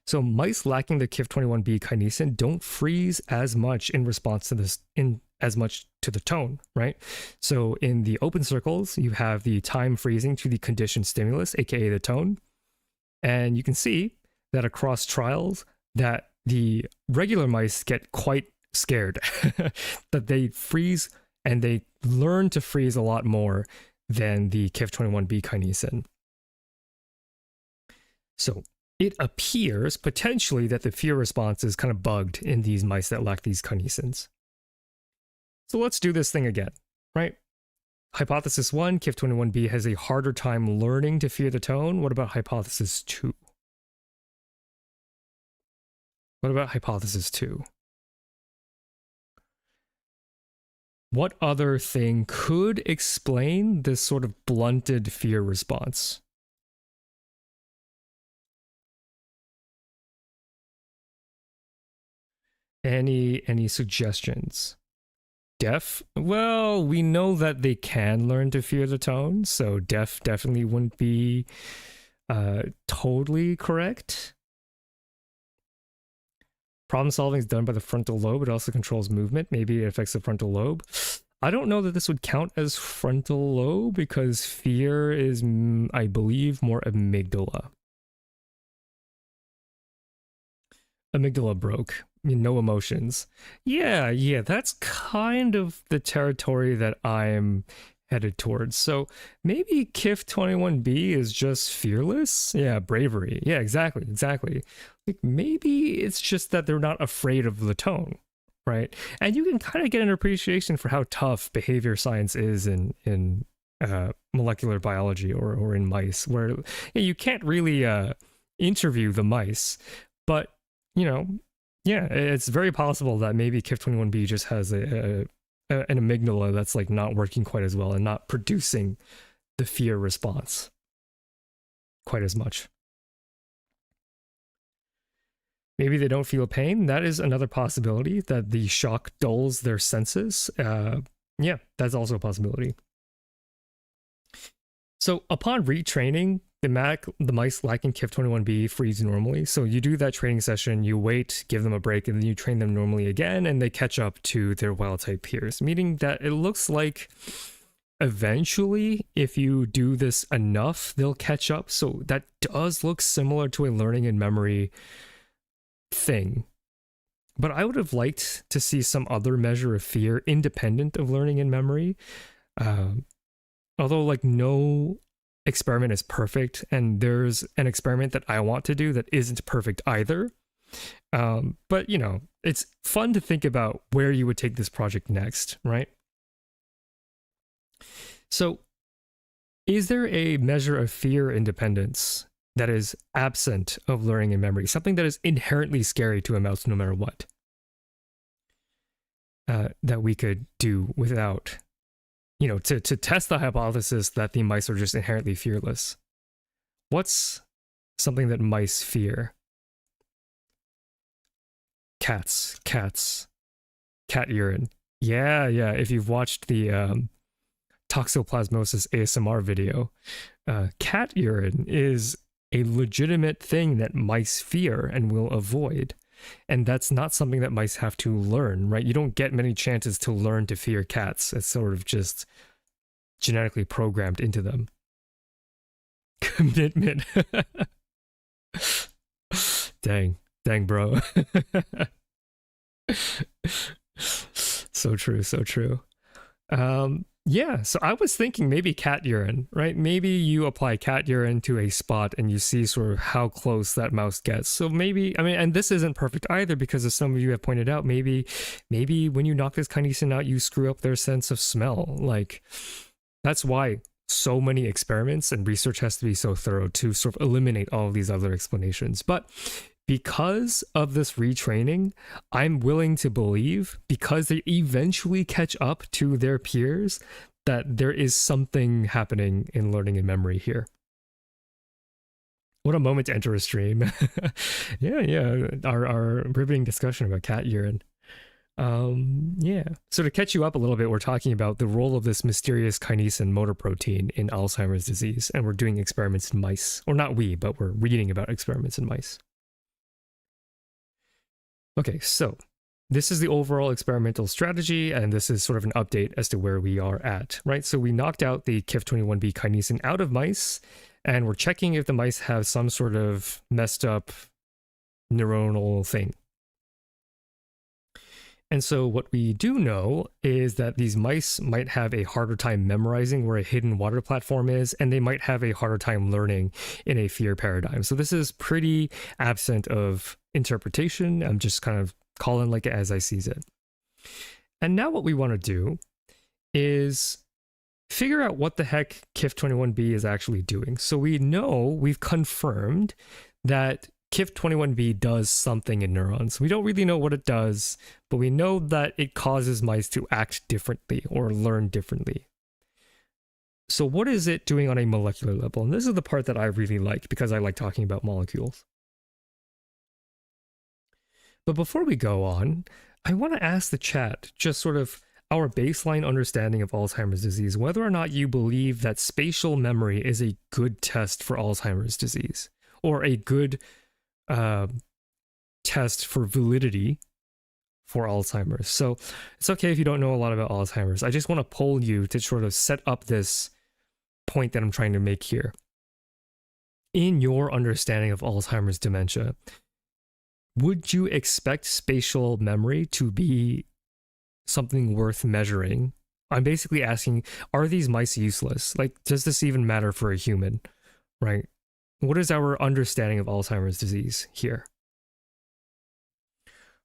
So mice lacking the KIF21B kinesin don't freeze as much in response to this, as much to the tone, right? So in the open circles, you have the time freezing to the conditioned stimulus, aka the tone. And you can see that across trials that the regular mice get quite scared, that they freeze and they learn to freeze a lot more than the KIF21B kinesin. So it appears potentially that the fear response is kind of bugged in these mice that lack these kinesins. So let's do this thing again, right? Hypothesis 1, KIF21B has a harder time learning to fear the tone. What about hypothesis 2? What about hypothesis 2? What other thing could explain this sort of blunted fear response? Any suggestions? Deaf? Well, we know that they can learn to fear the tone, so deaf definitely wouldn't be totally correct. Problem solving is done by the frontal lobe. It also controls movement. Maybe it affects the frontal lobe. I don't know that this would count as frontal lobe because fear is, I believe, more amygdala. Amygdala broke. I mean, no emotions. Yeah, that's kind of the territory that I'm headed towards. So maybe KIF21B is just fearless? Yeah, bravery. Yeah, exactly. Like maybe it's just that they're not afraid of the tone, right? And you can kind of get an appreciation for how tough behavior science is in molecular biology or in mice, where you can't really interview the mice, but you know, yeah, it's very possible that maybe KIF21B just has an amygdala that's like not working quite as well and not producing the fear response quite as much. Maybe they don't feel pain. That is another possibility, that the shock dulls their senses. Yeah, that's also a possibility. So upon retraining, the mice lacking KIF21B freeze normally. So you do that training session, you wait, give them a break, and then you train them normally again, and they catch up to their wild type peers, meaning that it looks like eventually, if you do this enough, they'll catch up. So that does look similar to a learning and memory thing. But I would have liked to see some other measure of fear independent of learning and memory. Although, like, no experiment is perfect, and there's an experiment that I want to do that isn't perfect either. But, you know, it's fun to think about where you would take this project next, right? So, is there a measure of fear independence that is absent of learning and memory? Something that is inherently scary to a mouse no matter what? That we could do without, you know, to test the hypothesis that the mice are just inherently fearless. What's something that mice fear? Cats. Cat urine. Yeah. If you've watched the toxoplasmosis ASMR video, cat urine is a legitimate thing that mice fear and will avoid. And that's not something that mice have to learn, right? You don't get many chances to learn to fear cats. It's sort of just genetically programmed into them. Commitment. Dang, bro. So true. Yeah, so I was thinking maybe cat urine, right? Maybe you apply cat urine to a spot and you see sort of how close that mouse gets. So maybe, I mean, and this isn't perfect either, because as some of you have pointed out, maybe when you knock this kinesin out, you screw up their sense of smell. Like, that's why so many experiments and research has to be so thorough to sort of eliminate all of these other explanations. But because of this retraining, I'm willing to believe, because they eventually catch up to their peers, that there is something happening in learning and memory here. What a moment to enter a stream. Yeah, our riveting discussion about cat urine. Yeah. So to catch you up a little bit, we're talking about the role of this mysterious kinesin motor protein in Alzheimer's disease, and we're doing experiments in mice. Or not we, but we're reading about experiments in mice. Okay, so this is the overall experimental strategy, and this is sort of an update as to where we are at, right? So we knocked out the KIF21B kinesin out of mice, and we're checking if the mice have some sort of messed up neuronal thing. And so what we do know is that these mice might have a harder time memorizing where a hidden water platform is, and they might have a harder time learning in a fear paradigm. So this is pretty absent of interpretation. I'm just kind of calling like it as I sees it. And now what we want to do is figure out what the heck KIF21B is actually doing. So we know, we've confirmed that KIF21B does something in neurons. We don't really know what it does, but we know that it causes mice to act differently or learn differently. So what is it doing on a molecular level? And this is the part that I really like, because I like talking about molecules. But before we go on, I want to ask the chat just sort of our baseline understanding of Alzheimer's disease, whether or not you believe that spatial memory is a good test for Alzheimer's disease, or a good test for validity for Alzheimer's. So it's okay if you don't know a lot about Alzheimer's. I just want to poll you to sort of set up this point that I'm trying to make here. In your understanding of Alzheimer's dementia, would you expect spatial memory to be something worth measuring? I'm basically asking, are these mice useless? Like, does this even matter for a human, right? What is our understanding of Alzheimer's disease here?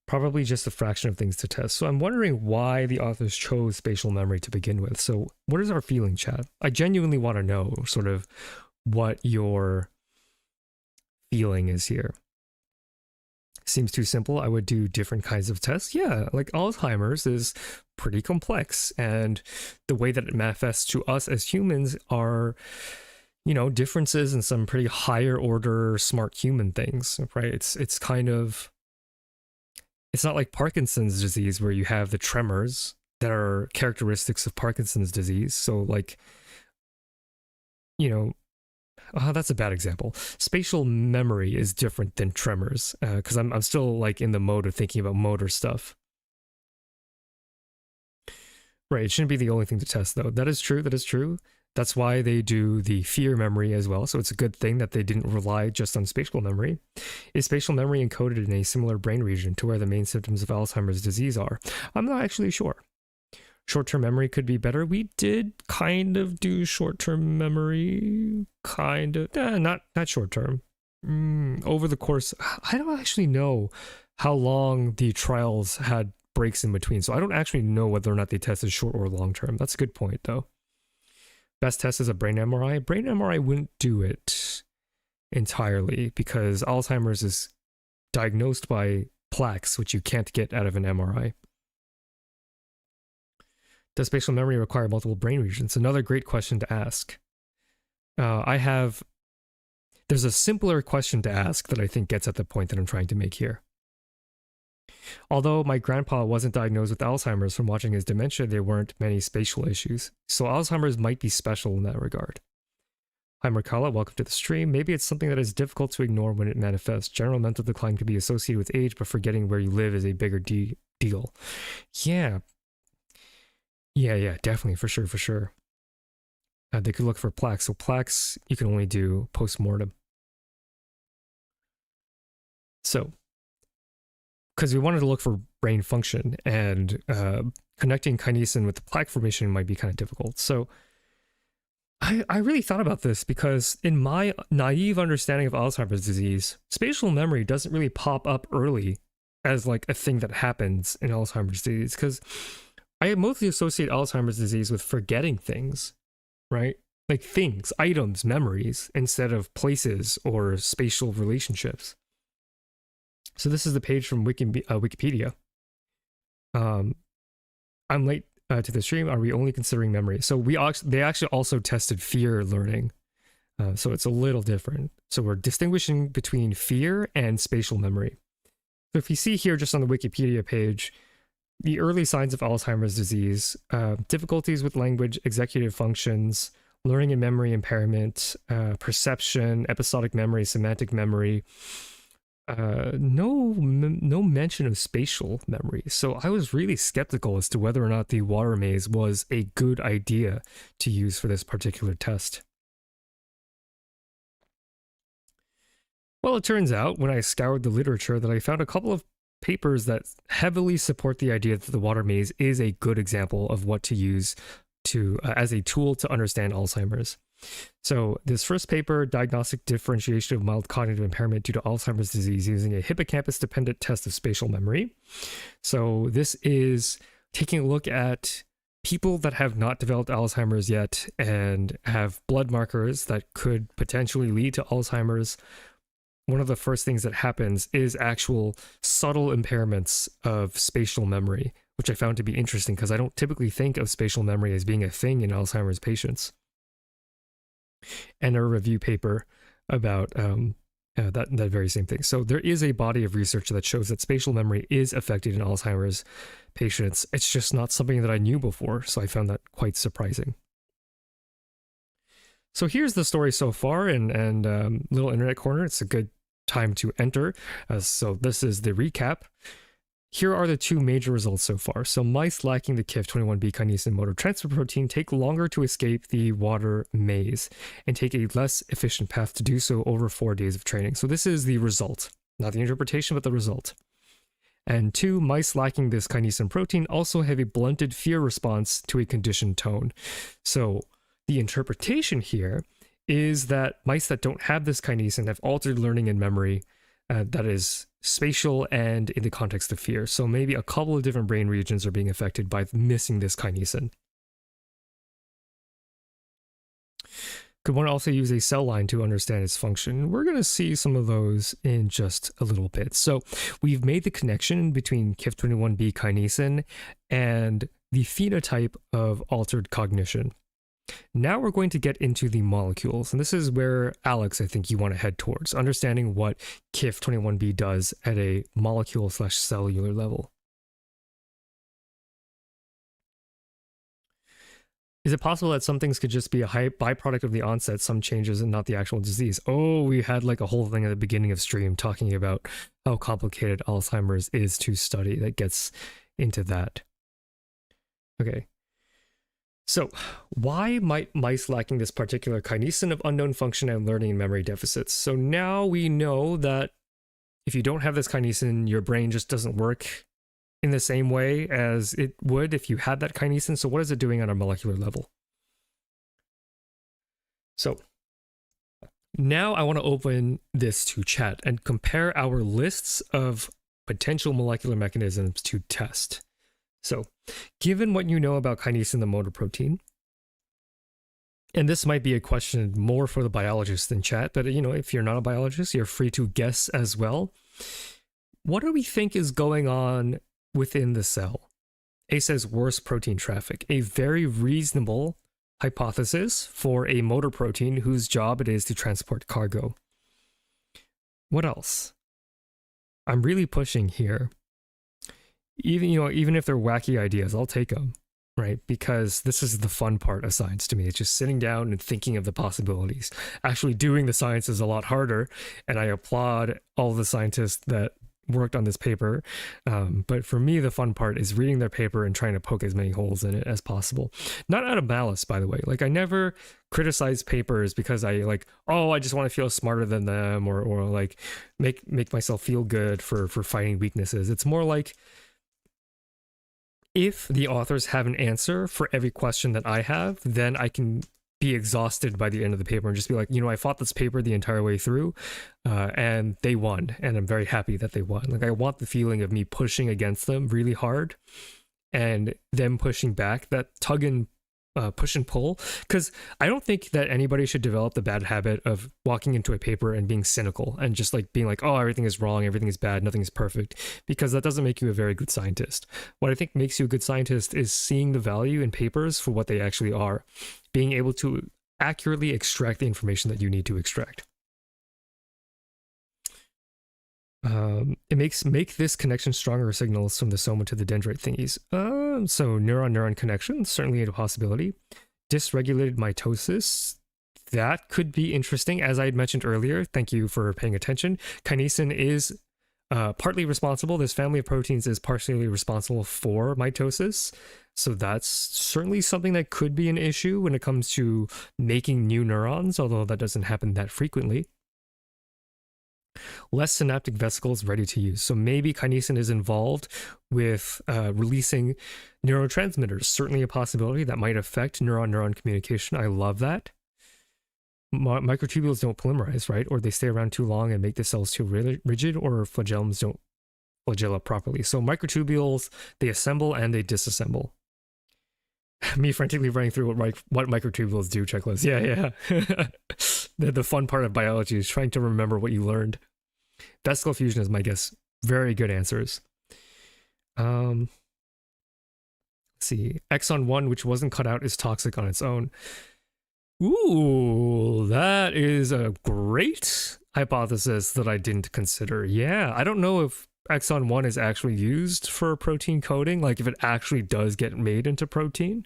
Probably just a fraction of things to test. So I'm wondering why the authors chose spatial memory to begin with. So what is our feeling, chat? I genuinely want to know sort of what your feeling is here. Seems too simple. I would do different kinds of tests. Yeah, like Alzheimer's is pretty complex, and the way that it manifests to us as humans are, you know, differences in some pretty higher order smart human things, right? It's kind of, it's not like Parkinson's disease where you have the tremors, that are characteristics of Parkinson's disease. So like, you know, that's a bad example. Spatial memory is different than tremors, because I'm still like in the mode of thinking about motor stuff. Right, it shouldn't be the only thing to test though. That is true, that is true. That's why they do the fear memory as well, so it's a good thing that they didn't rely just on spatial memory. Is spatial memory encoded in a similar brain region to where the main symptoms of Alzheimer's disease are? I'm not actually sure. Short-term memory could be better. We did kind of do short-term memory, kind of, not short-term. Over the course, I don't actually know how long the trials had breaks in between, so I don't actually know whether or not they tested short or long-term. That's a good point, though. Best test is a brain MRI. Brain MRI wouldn't do it entirely because Alzheimer's is diagnosed by plaques, which you can't get out of an MRI. Does spatial memory require multiple brain regions? Another great question to ask. There's a simpler question to ask that I think gets at the point that I'm trying to make here. Although my grandpa wasn't diagnosed with Alzheimer's from watching his dementia, there weren't many spatial issues. So Alzheimer's might be special in that regard. Hi Mercala, welcome to the stream. Maybe it's something that is difficult to ignore when it manifests. General mental decline can be associated with age, but forgetting where you live is a bigger deal. Yeah, definitely, for sure. They could look for plaques. So plaques, you can only do post-mortem. So, because we wanted to look for brain function, and connecting kinesin with the plaque formation might be kind of difficult. So, I really thought about this because in my naive understanding of Alzheimer's disease, spatial memory doesn't really pop up early as like a thing that happens in Alzheimer's disease, because I mostly associate Alzheimer's disease with forgetting things, right? Like things, items, memories, instead of places or spatial relationships. So this is the page from Wikipedia. I'm late to the stream. Are we only considering memory? So they actually also tested fear learning. So it's a little different. So we're distinguishing between fear and spatial memory. So if you see here just on the Wikipedia page, the early signs of Alzheimer's disease, difficulties with language, executive functions, learning and memory impairment, perception, episodic memory, semantic memory, no mention of spatial memory. So I was really skeptical as to whether or not the water maze was a good idea to use for this particular test. Well, it turns out when I scoured the literature that I found a couple of papers that heavily support the idea that the water maze is a good example of what to use to as a tool to understand Alzheimer's. So this first paper, Diagnostic Differentiation of Mild Cognitive Impairment Due to Alzheimer's Disease Using a Hippocampus-Dependent Test of Spatial Memory. So this is taking a look at people that have not developed Alzheimer's yet and have blood markers that could potentially lead to Alzheimer's. One of the first things that happens is actual subtle impairments of spatial memory, which I found to be interesting because I don't typically think of spatial memory as being a thing in Alzheimer's patients. And a review paper about that very same thing. So there is a body of research that shows that spatial memory is affected in Alzheimer's patients. It's just not something that I knew before, so I found that quite surprising. So here's the story so far, and little internet corner. It's a good time to enter. So this is the recap. Here are the two major results so far. So mice lacking the KIF21B kinesin motor transfer protein take longer to escape the water maze and take a less efficient path to do so over 4 days of training. So this is the result, not the interpretation, but the result. And 2, mice lacking this kinesin protein also have a blunted fear response to a conditioned tone. So the interpretation here is that mice that don't have this kinesin have altered learning and memory that is spatial and in the context of fear. So maybe a couple of different brain regions are being affected by missing this kinesin. Could one also use a cell line to understand its function? We're going to see some of those in just a little bit. So we've made the connection between KIF21B kinesin and the phenotype of altered cognition. Now we're going to get into the molecules, and this is where, Alex, I think you want to head towards, understanding what KIF21B does at a molecule/cellular level. Is it possible that some things could just be a byproduct of the onset, some changes, and not the actual disease? Oh, we had like a whole thing at the beginning of stream talking about how complicated Alzheimer's is to study that gets into that. Okay. So, why might mice lacking this particular kinesin of unknown function and learning and memory deficits? So now we know that if you don't have this kinesin, your brain just doesn't work in the same way as it would if you had that kinesin. So what is it doing on a molecular level? So now I want to open this to chat and compare our lists of potential molecular mechanisms to test. So given what you know about kinesin, the motor protein, and this might be a question more for the biologist than chat, but you know, if you're not a biologist, you're free to guess as well. What do we think is going on within the cell? A says worse protein traffic, a very reasonable hypothesis for a motor protein whose job it is to transport cargo. What else? I'm really pushing here. Even if they're wacky ideas, I'll take them, right? Because this is the fun part of science to me. It's just sitting down and thinking of the possibilities. Actually doing the science is a lot harder, and I applaud all the scientists that worked on this paper. But for me, the fun part is reading their paper and trying to poke as many holes in it as possible. Not out of malice, by the way. Like, I never criticize papers because I just want to feel smarter than them, or like make myself feel good for finding weaknesses. It's more like, if the authors have an answer for every question that I have, then I can be exhausted by the end of the paper and just be like, I fought this paper the entire way through, and they won, and I'm very happy that they won. Like, I want the feeling of me pushing against them really hard and them pushing back, that push and pull, because I don't think that anybody should develop the bad habit of walking into a paper and being cynical and just like being like, oh, everything is wrong, everything is bad, nothing is perfect, because that doesn't make you a very good scientist. What I think makes you a good scientist is seeing the value in papers for what they actually are, being able to accurately extract the information that you need to extract. It make this connection stronger signals from the soma to the dendrite thingies. So neuron-neuron connection, certainly a possibility. Dysregulated mitosis, that could be interesting. As I had mentioned earlier, thank you for paying attention. Kinesin is partly responsible. This family of proteins is partially responsible for mitosis. So that's certainly something that could be an issue when it comes to making new neurons, although that doesn't happen that frequently. Less synaptic vesicles ready to use. So maybe kinesin is involved with releasing neurotransmitters. Certainly a possibility that might affect neuron-neuron communication. I love that. Microtubules don't polymerize, right? Or they stay around too long and make the cells too rigid, or flagellums don't flagella properly. So microtubules, they assemble and they disassemble. Me frantically running through what microtubules do checklist. Yeah. The fun part of biology is trying to remember what you learned. Vesicle fusion is my guess. Very good answers. Let's see. Exon 1, which wasn't cut out, is toxic on its own. Ooh, that is a great hypothesis that I didn't consider. Yeah, I don't know if exon 1 is actually used for protein coding, like if it actually does get made into protein.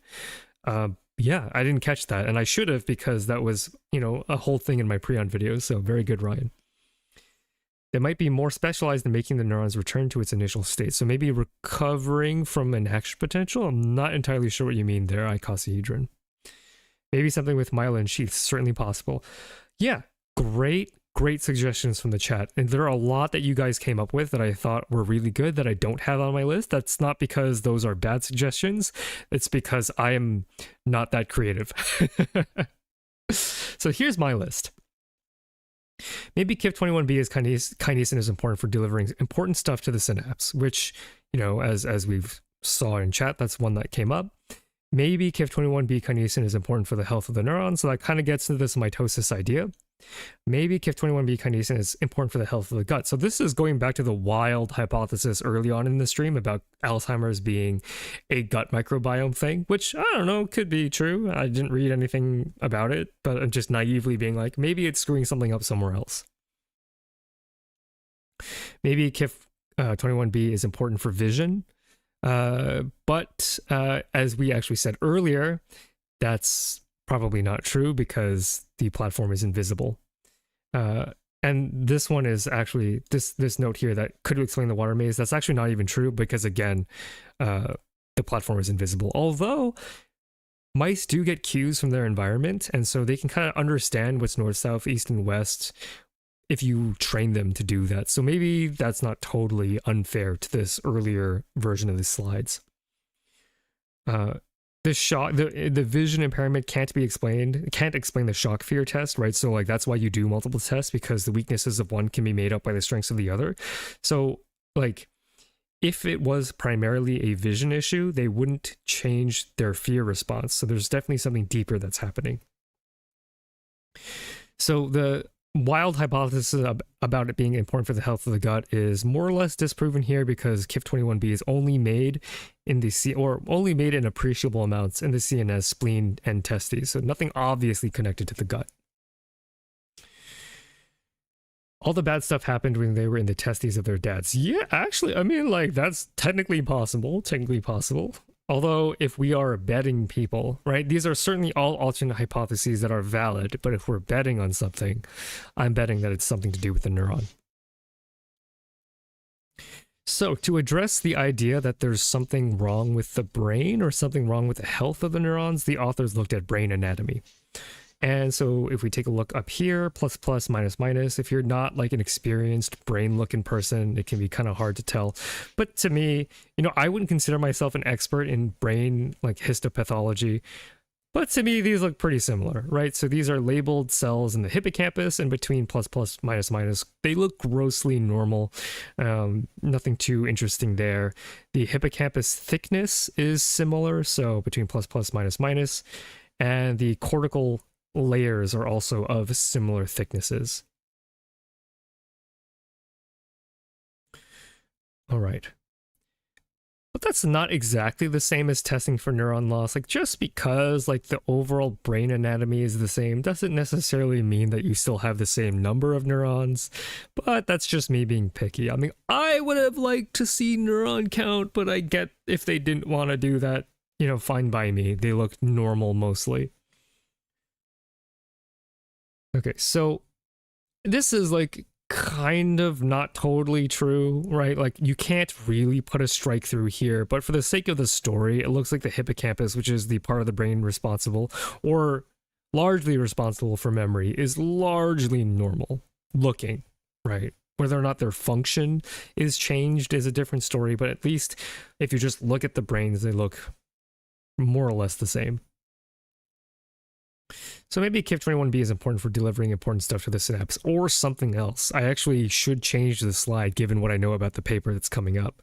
Yeah, I didn't catch that, and I should have, because that was, a whole thing in my prion videos, so very good, Ryan. They might be more specialized in making the neurons return to its initial state, so maybe recovering from an action potential? I'm not entirely sure what you mean there, icosahedron. Maybe something with myelin sheaths, certainly possible. Yeah, great suggestions from the chat. And there are a lot that you guys came up with that I thought were really good that I don't have on my list. That's not because those are bad suggestions. It's because I am not that creative. So here's my list. Maybe KIF21B is kinesin is important for delivering important stuff to the synapse, which, as we've saw in chat, that's one that came up. Maybe KIF21B kinesin is important for the health of the neuron, so that kind of gets into this mitosis idea. Maybe KIF21B kinesin is important for the health of the gut. So this is going back to the wild hypothesis early on in the stream about Alzheimer's being a gut microbiome thing, which, I don't know, could be true. I didn't read anything about it, but I'm just naively being like, maybe it's screwing something up somewhere else. Maybe KIF21B is important for vision. But as we actually said earlier, that's probably not true because the platform is invisible. And this one is actually, this note here that could explain the water maze, that's actually not even true because, again, the platform is invisible. Although mice do get cues from their environment, and so they can kind of understand what's north, south, east, and west if you train them to do that. So maybe that's not totally unfair to this earlier version of the slides. The shock, the vision impairment can't explain the shock fear test, right? So like that's why you do multiple tests, because the weaknesses of one can be made up by the strengths of the other. So like if it was primarily a vision issue, they wouldn't change their fear response. So there's definitely something deeper that's happening. So the wild hypothesis about it being important for the health of the gut is more or less disproven here, because KIF21B is only made in the only made in appreciable amounts in the CNS, spleen, and testes. So nothing obviously connected to the gut. All the bad stuff happened when they were in the testes of their dads. Yeah, actually, I mean, like, that's technically possible. Although, if we are betting people, right, these are certainly all alternate hypotheses that are valid, but if we're betting on something, I'm betting that it's something to do with the neuron. So, to address the idea that there's something wrong with the brain or something wrong with the health of the neurons, the authors looked at brain anatomy. And so if we take a look up here, plus, plus, minus, minus, if you're not like an experienced brain looking person, it can be kind of hard to tell. But to me, you know, I wouldn't consider myself an expert in brain like histopathology, but to me, these look pretty similar, right? So these are labeled cells in the hippocampus, and between plus, plus, minus, minus, they look grossly normal. Nothing too interesting there. The hippocampus thickness is similar, so between plus, plus, minus, minus, and the cortical layers are also of similar thicknesses. All right. But that's not exactly the same as testing for neuron loss. Like, just because like the overall brain anatomy is the same doesn't necessarily mean that you still have the same number of neurons. But that's just me being picky. I mean, I would have liked to see neuron count, but I get if they didn't want to do that, you know, fine by me. They look normal mostly. Okay, so this is like kind of not totally true, right? Like you can't really put a strike through here, but for the sake of the story, it looks like the hippocampus, which is the part of the brain responsible or largely responsible for memory, is largely normal looking, right? Whether or not their function is changed is a different story, but at least if you just look at the brains, they look more or less the same. So maybe KIF21B is important for delivering important stuff to the synapse or something else. I actually should change the slide given what I know about the paper that's coming up.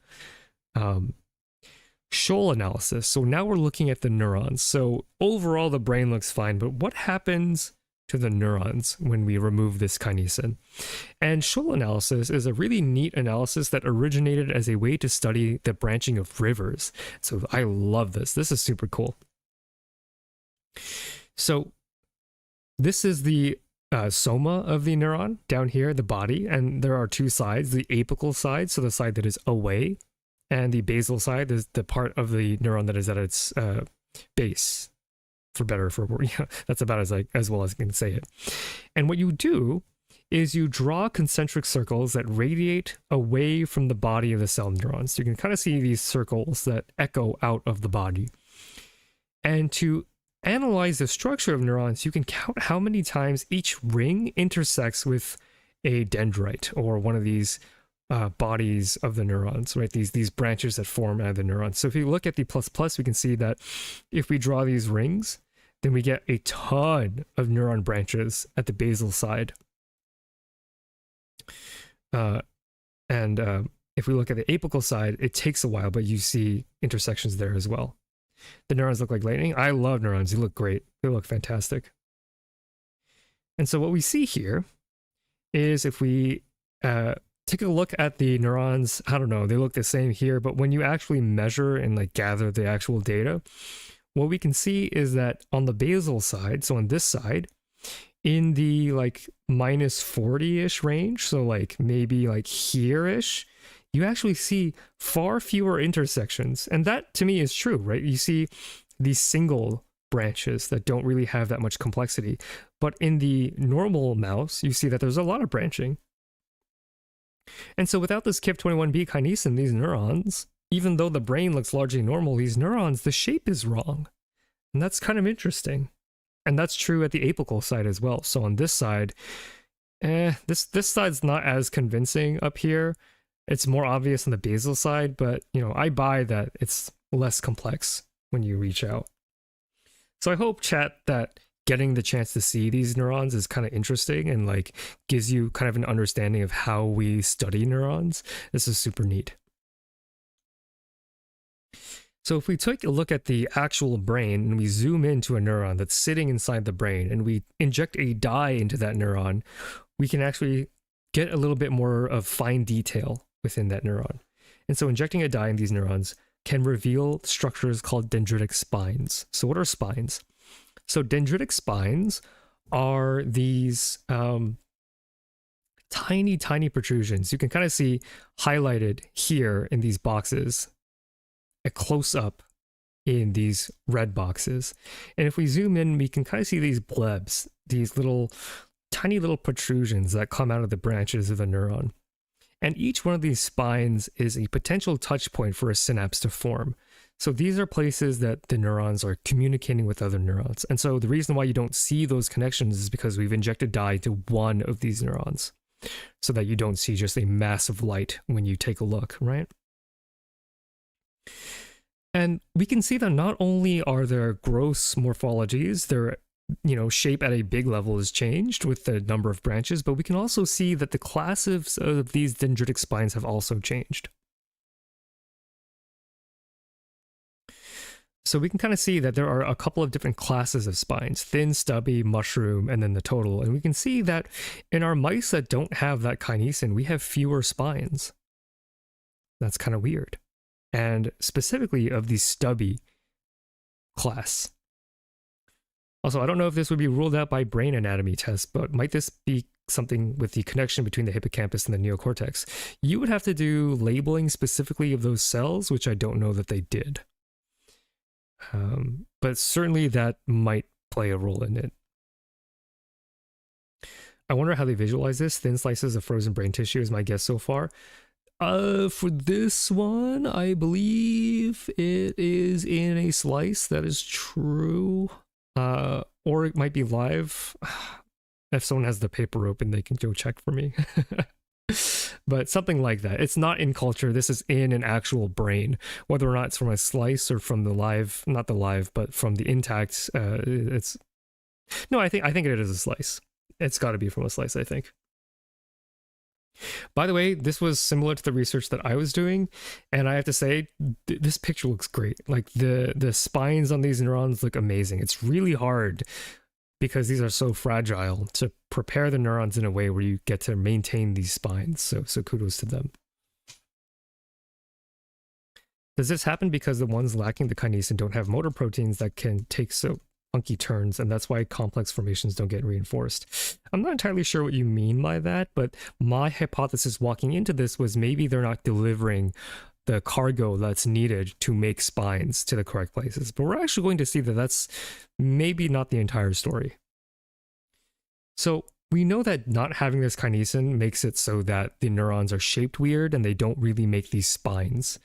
Sholl analysis. So now we're looking at the neurons. So overall the brain looks fine, but what happens to the neurons when we remove this kinesin? And Sholl analysis is a really neat analysis that originated as a way to study the branching of rivers. So I love this. This is super cool. So this is the soma of the neuron down here, the body, and there are two sides, the apical side, so the side that is away, and the basal side is the part of the neuron that is at its base, for better or for worse. Yeah, that's about as well as I can say it. And what you do is you draw concentric circles that radiate away from the body of the cell neurons. So you can kind of see these circles that echo out of the body. And to analyze the structure of neurons, you can count how many times each ring intersects with a dendrite, or one of these bodies of the neurons, right? These branches that form out of the neurons. So if you look at the plus plus, we can see that if we draw these rings, then we get a ton of neuron branches at the basal side. If we look at the apical side, it takes a while, but you see intersections there as well. The neurons look like lightning. I love neurons. They look great. They look fantastic. And so what we see here is if we take a look at the neurons, I don't know, they look the same here, but when you actually measure and like gather the actual data, what we can see is that on the basal side, so on this side, in the like minus 40-ish range, so like maybe like here-ish, you actually see far fewer intersections. And that to me is true, right? You see these single branches that don't really have that much complexity. But in the normal mouse, you see that there's a lot of branching. And so without this KIP21B kinesin, these neurons, even though the brain looks largely normal, these neurons, the shape is wrong. And that's kind of interesting. And that's true at the apical side as well. So on this side, this side's not as convincing up here. It's more obvious on the basal side, but you know, I buy that it's less complex when you reach out. So I hope, chat, that getting the chance to see these neurons is kind of interesting and like gives you kind of an understanding of how we study neurons. This is super neat. So if we take a look at the actual brain and we zoom into a neuron that's sitting inside the brain and we inject a dye into that neuron, we can actually get a little bit more of fine detail within that neuron. And so injecting a dye in these neurons can reveal structures called dendritic spines. So what are spines? So dendritic spines are these tiny, tiny protrusions. You can kind of see highlighted here in these boxes, a close-up in these red boxes. And if we zoom in, we can kind of see these blebs, these little, tiny little protrusions that come out of the branches of the neuron. And each one of these spines is a potential touch point for a synapse to form. So these are places that the neurons are communicating with other neurons. And so the reason why you don't see those connections is because we've injected dye to one of these neurons so that you don't see just a mass of light when you take a look, right? And we can see that not only are there gross morphologies, their shape at a big level is changed with the number of branches, but we can also see that the classes of these dendritic spines have also changed. So we can kind of see that there are a couple of different classes of spines: thin, stubby, mushroom, and then the total. And we can see that in our mice that don't have that kinesin, we have fewer spines. That's kind of weird. And specifically of the stubby class. Also, I don't know if this would be ruled out by brain anatomy tests, but might this be something with the connection between the hippocampus and the neocortex? You would have to do labeling specifically of those cells, which I don't know that they did. But certainly that might play a role in it. I wonder how they visualize this. Thin slices of frozen brain tissue is my guess so far. For this one, I believe it is in a slice. That is true. Or it might be live. If someone has the paper open, they can go check for me. But something like that. It's not in culture. This is in an actual brain. Whether or not it's from a slice or from the live, not the live, but from the intact, it's... No, I think it is a slice. It's got to be from a slice, I think. By the way, this was similar to the research that I was doing, and I have to say, this picture looks great. Like the spines on these neurons look amazing. It's really hard because these are so fragile to prepare the neurons in a way where you get to maintain these spines. So kudos to them. Does this happen because the ones lacking the kinesin don't have motor proteins that can take so funky turns, and that's why complex formations don't get reinforced? I'm not entirely sure what you mean by that, but my hypothesis walking into this was maybe they're not delivering the cargo that's needed to make spines to the correct places. But we're actually going to see that that's maybe not the entire story. So we know that not having this kinesin makes it so that the neurons are shaped weird and they don't really make these spines.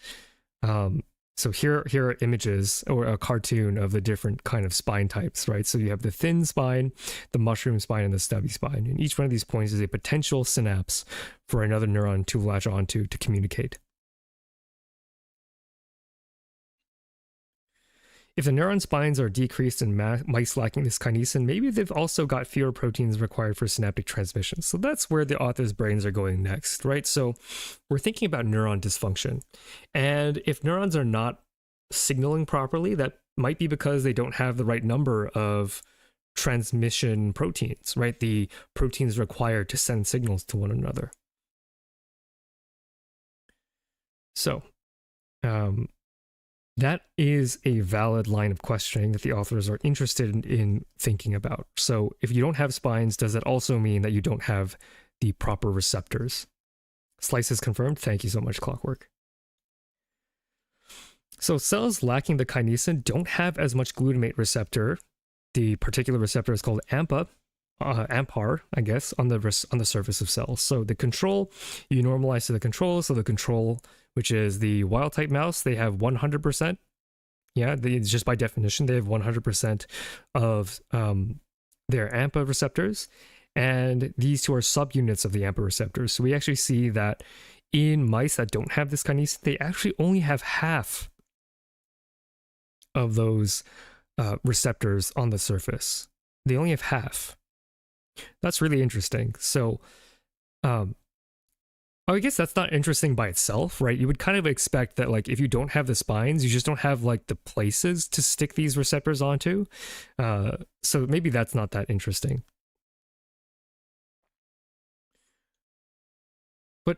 So here are images or a cartoon of the different kind of spine types, right? So you have the thin spine, the mushroom spine, and the stubby spine. And each one of these points is a potential synapse for another neuron to latch onto to communicate. If the neuron spines are decreased in mice lacking this kinesin, maybe they've also got fewer proteins required for synaptic transmission. So that's where the author's brains are going next, right? So we're thinking about neuron dysfunction. And if neurons are not signaling properly, that might be because they don't have the right number of transmission proteins, right? The proteins required to send signals to one another. So, that is a valid line of questioning that the authors are interested in thinking about. So if you don't have spines, does that also mean that you don't have the proper receptors? Slice is confirmed. Thank you so much, Clockwork. So cells lacking the kinesin don't have as much glutamate receptor. The particular receptor is called AMPAR, I guess, on the surface of cells. So the control, you normalize to the control. So the control, which is the wild type mouse, they have 100%. Yeah, just by definition, they have 100% of their AMPA receptors. And these two are subunits of the AMPA receptors. So we actually see that in mice that don't have this kinesin, they actually only have half of those receptors on the surface. They only have half. That's really interesting. So, I guess that's not interesting by itself, right? You would kind of expect that, like, if you don't have the spines, you just don't have, like, the places to stick these receptors onto. So maybe that's not that interesting. But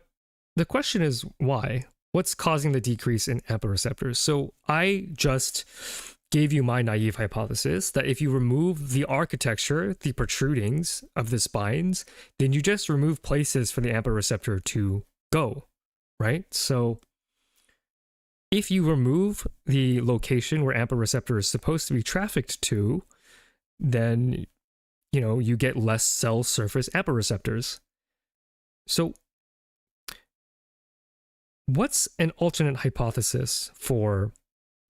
the question is why? What's causing the decrease in AMPA receptors? So I just gave you my naive hypothesis that if you remove the architecture, the protrudings of the spines, then you just remove places for the AMPA receptor to go, right? So if you remove the location where AMPA receptor is supposed to be trafficked to, then, you know, you get less cell surface AMPA receptors. So what's an alternate hypothesis for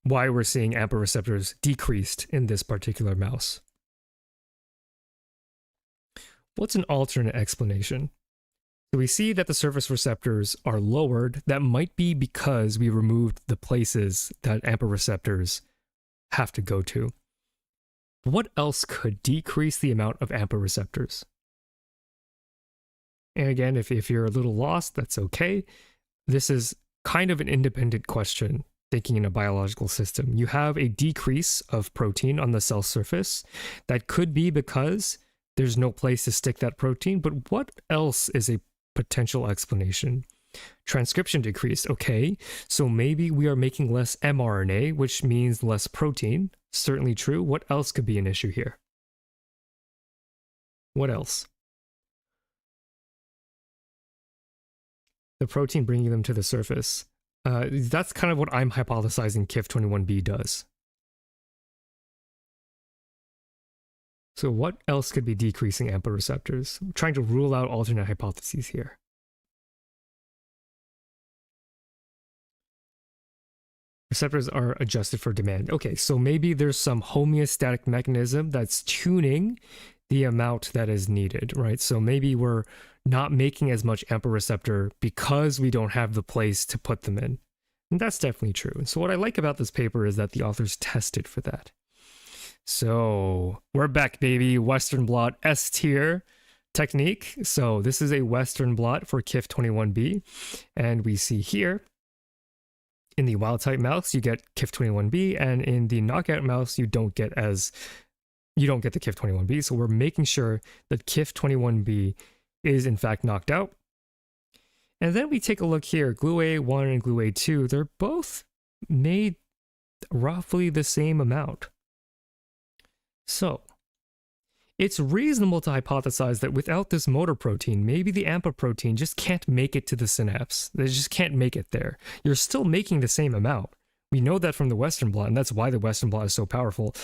why we're seeing AMPA receptors decreased in this particular mouse? What's an alternate explanation? So we see that the surface receptors are lowered. That might be because we removed the places that AMPA receptors have to go to. What else could decrease the amount of AMPA receptors? And again, if you're a little lost, that's okay. This is kind of an independent question. Thinking in a biological system, you have a decrease of protein on the cell surface. That could be because there's no place to stick that protein, but what else is a potential explanation? Transcription decreased, okay, so maybe we are making less mRNA, which means less protein. Certainly true. What else could be an issue here? What else? The protein bringing them to the surface. That's kind of what I'm hypothesizing KIF21B does. So what else could be decreasing AMPA receptors? I'm trying to rule out alternate hypotheses here. Receptors are adjusted for demand. Okay, so maybe there's some homeostatic mechanism that's tuning the amount that is needed, right? So maybe we're not making as much AMPA receptor because we don't have the place to put them in. And that's definitely true. And so what I like about this paper is that the authors tested for that. So we're back, baby. Western blot S tier technique. So this is a Western blot for KIF21B. And we see here in the wild type mouse, you get KIF21B, and in the knockout mouse, you don't get the KIF21B. So we're making sure that KIF21B is in fact knocked out. And then we take a look here, GluA1 and GluA2, they're both made roughly the same amount. So it's reasonable to hypothesize that without this motor protein, maybe the AMPA protein just can't make it to the synapse. They just can't make it there. You're still making the same amount. We know that from the Western blot, and that's why the Western blot is so powerful.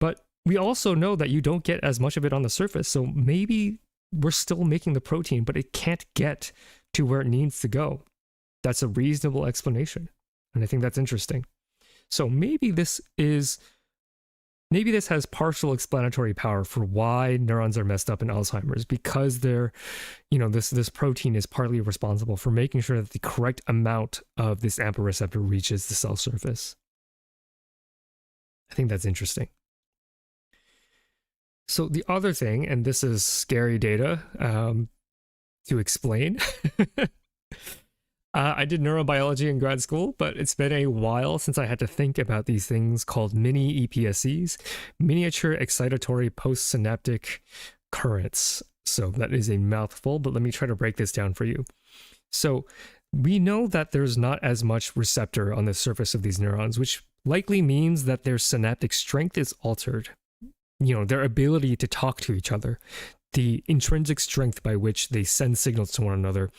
But we also know that you don't get as much of it on the surface, so maybe we're still making the protein, but it can't get to where it needs to go. That's a reasonable explanation, and I think that's interesting. So maybe this has partial explanatory power for why neurons are messed up in Alzheimer's, because this protein is partly responsible for making sure that the correct amount of this AMPA receptor reaches the cell surface. I think that's interesting. So the other thing, and this is scary data to explain. I did neurobiology in grad school, but it's been a while since I had to think about these things called mini EPSCs, miniature excitatory postsynaptic currents. So that is a mouthful, but let me try to break this down for you. So we know that there's not as much receptor on the surface of these neurons, which likely means that their synaptic strength is altered. Their ability to talk to each other, the intrinsic strength by which they send signals to one another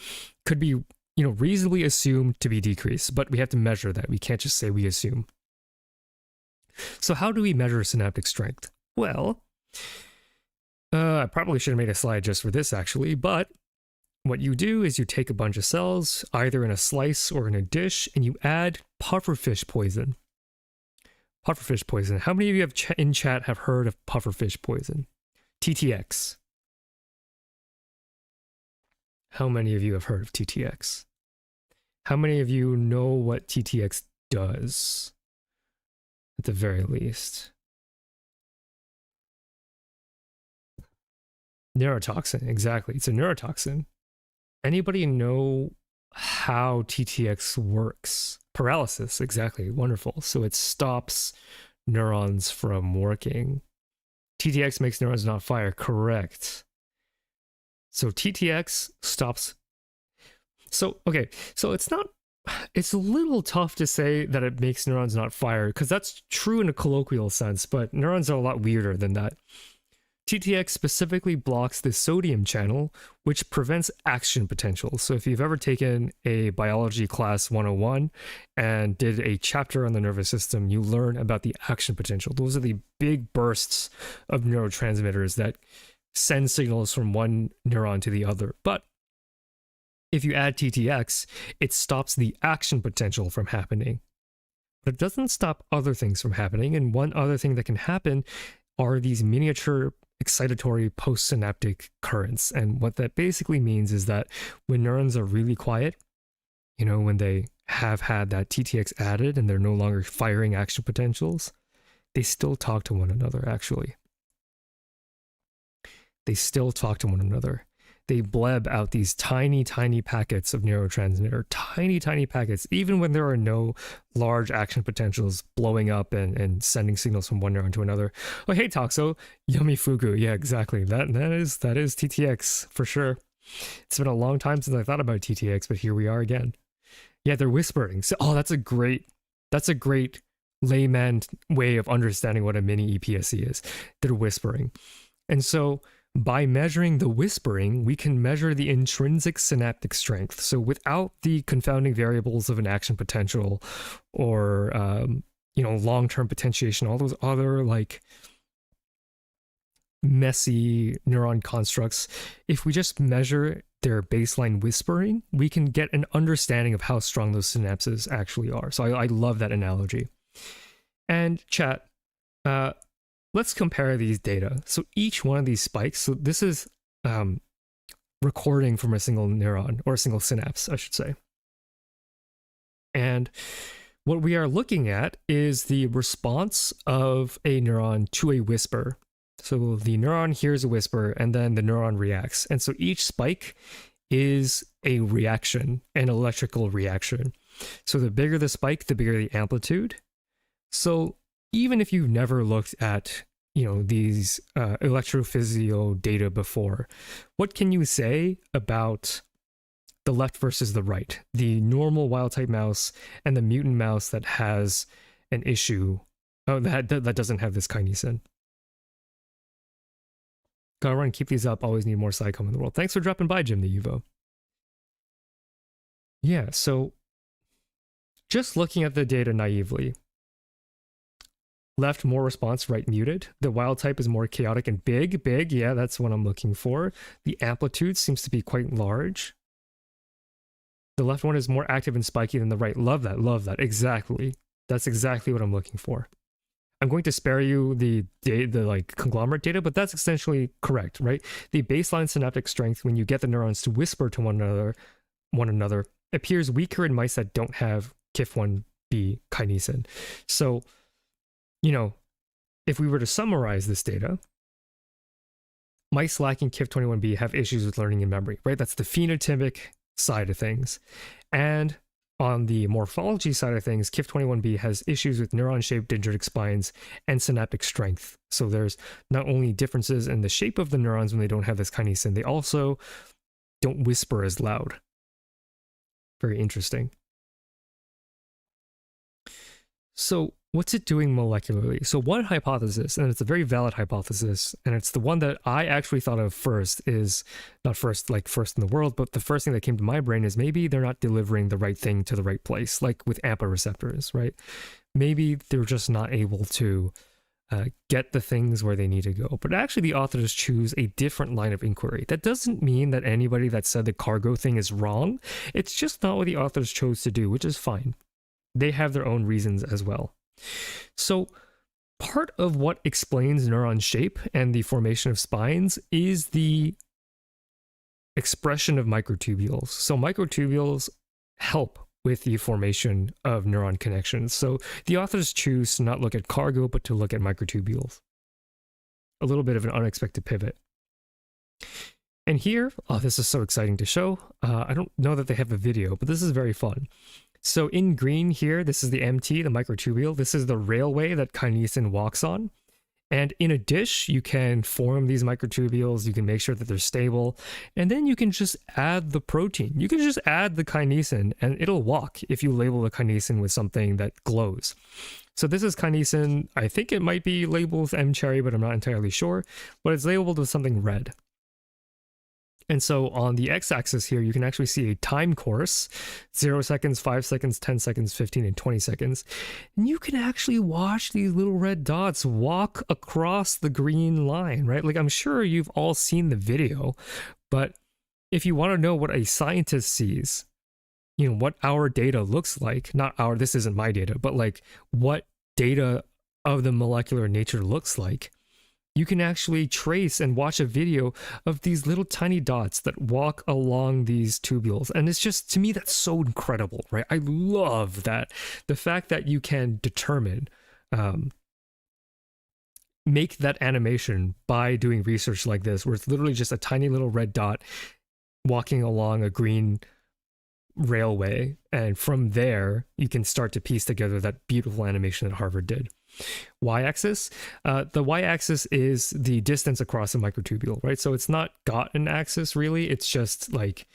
could be reasonably assume to be decreased, but we have to measure that. We can't just say we assume. So how do we measure synaptic strength? Well, I probably should have made a slide just for this actually, but what you do is you take a bunch of cells, either in a slice or in a dish, and you add pufferfish poison. Pufferfish poison. How many of you in chat have heard of pufferfish poison? TTX. How many of you have heard of TTX? How many of you know what TTX does? At the very least. Neurotoxin, exactly. It's a neurotoxin. Anybody know how TTX works? Paralysis, exactly. Wonderful. So it stops neurons from working. TTX makes neurons not fire, correct. So TTX stops. So, okay, so it's a little tough to say that it makes neurons not fire, because that's true in a colloquial sense, but neurons are a lot weirder than that. TTX specifically blocks the sodium channel, which prevents action potential. So if you've ever taken a biology class 101 and did a chapter on the nervous system, you learn about the action potential. Those are the big bursts of neurotransmitters that send signals from one neuron to the other. But if you add TTX, it stops the action potential from happening. But it doesn't stop other things from happening. And one other thing that can happen are these miniature excitatory postsynaptic currents. And what that basically means is that when neurons are really quiet, when they have had that TTX added and they're no longer firing action potentials, they still talk to one another, actually. They still talk to one another. They bleb out these tiny, tiny packets of neurotransmitter, tiny, tiny packets, even when there are no large action potentials blowing up and sending signals from one neuron to another. Oh, hey, Toxo, yummy fugu. Yeah, exactly. That is TTX for sure. It's been a long time since I thought about TTX, but here we are again. Yeah, they're whispering. So, that's a great layman way of understanding what a mini EPSC is. They're whispering. And so by measuring the whispering, we can measure the intrinsic synaptic strength. So without the confounding variables of an action potential or, long-term potentiation, all those other messy neuron constructs, if we just measure their baseline whispering, we can get an understanding of how strong those synapses actually are. So I love that analogy. And chat, let's compare these data. So each one of these spikes, so this is recording from a single neuron, or a single synapse, I should say. And what we are looking at is the response of a neuron to a whisper. So the neuron hears a whisper, and then the neuron reacts. And so each spike is a reaction, an electrical reaction. So the bigger the spike, the bigger the amplitude. So even if you've never looked at, these electrophysio data before, what can you say about the left versus the right, the normal wild-type mouse and the mutant mouse that has an issue, that doesn't have this kinesin? Gotta run, keep these up. Always need more SciComm in the world. Thanks for dropping by, Jim the Uvo. Yeah, so just looking at the data naively, left more response, right muted. The wild type is more chaotic and big. Yeah, that's what I'm looking for. The amplitude seems to be quite large. The left one is more active and spiky than the right. Love that. Exactly. That's exactly what I'm looking for. I'm going to spare you the conglomerate data, but that's essentially correct, right? The baseline synaptic strength when you get the neurons to whisper to one another appears weaker in mice that don't have KIF1B kinesin. So, if we were to summarize this data, mice lacking KIF21B have issues with learning and memory, right? That's the phenotypic side of things. And on the morphology side of things, KIF21B has issues with neuron-shaped dendritic spines and synaptic strength. So there's not only differences in the shape of the neurons when they don't have this kinesin, they also don't whisper as loud. Very interesting. So what's it doing molecularly? So one hypothesis, and it's a very valid hypothesis, and it's the one that I actually thought of first, is not first like first in the world, but the first thing that came to my brain is maybe they're not delivering the right thing to the right place, like with AMPA receptors, right? Maybe they're just not able to get the things where they need to go. But actually the authors choose a different line of inquiry. That doesn't mean that anybody that said the cargo thing is wrong. It's just not what the authors chose to do, which is fine. They have their own reasons as well. So part of what explains neuron shape and the formation of spines is the expression of microtubules. So microtubules help with the formation of neuron connections. So the authors choose to not look at cargo, but to look at microtubules. A little bit of an unexpected pivot. And here, oh, this is so exciting to show. I don't know that they have a video, but this is very fun. So in green here, this is the MT, the microtubule. This is the railway that kinesin walks on. And in a dish, you can form these microtubules. You can make sure that they're stable. And then you can just add the protein. You can just add the kinesin and it'll walk if you label the kinesin with something that glows. So this is kinesin. I think it might be labeled with M cherry, but I'm not entirely sure. But it's labeled with something red. And so on the x-axis here, you can actually see a time course, 0 seconds, 5 seconds, 10 seconds, 15, and 20 seconds. And you can actually watch these little red dots walk across the green line, right? Like, I'm sure you've all seen the video, but if you want to know what a scientist sees, you know, what our data looks like, not our, this isn't my data, but like what data of the molecular nature looks like, you can actually trace and watch a video of these little tiny dots that walk along these tubules. And it's just, to me, that's so incredible, right? I love that. The fact that you can determine, make that animation by doing research like this, where it's literally just a tiny little red dot walking along a green railway. And from there, you can start to piece together that beautiful animation that Harvard did. Y-axis, the y-axis is the distance across a microtubule, right? So it's not got an axis really, it's just like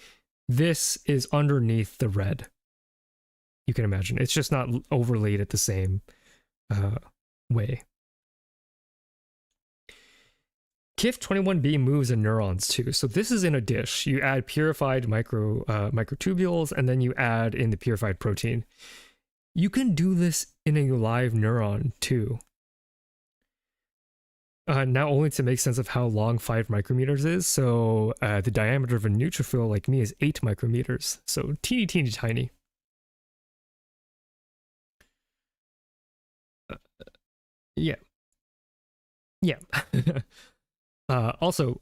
this is underneath the red. You can imagine it's just not overlaid at the same way. KIF21B moves in neurons too. So this is in a dish. You add purified microtubules and then you add in the purified protein. You can do this in a live neuron too. Not only to make sense of how long 5 micrometers is, so the diameter of a neutrophil like me is 8 micrometers, so teeny tiny. Yeah. Also,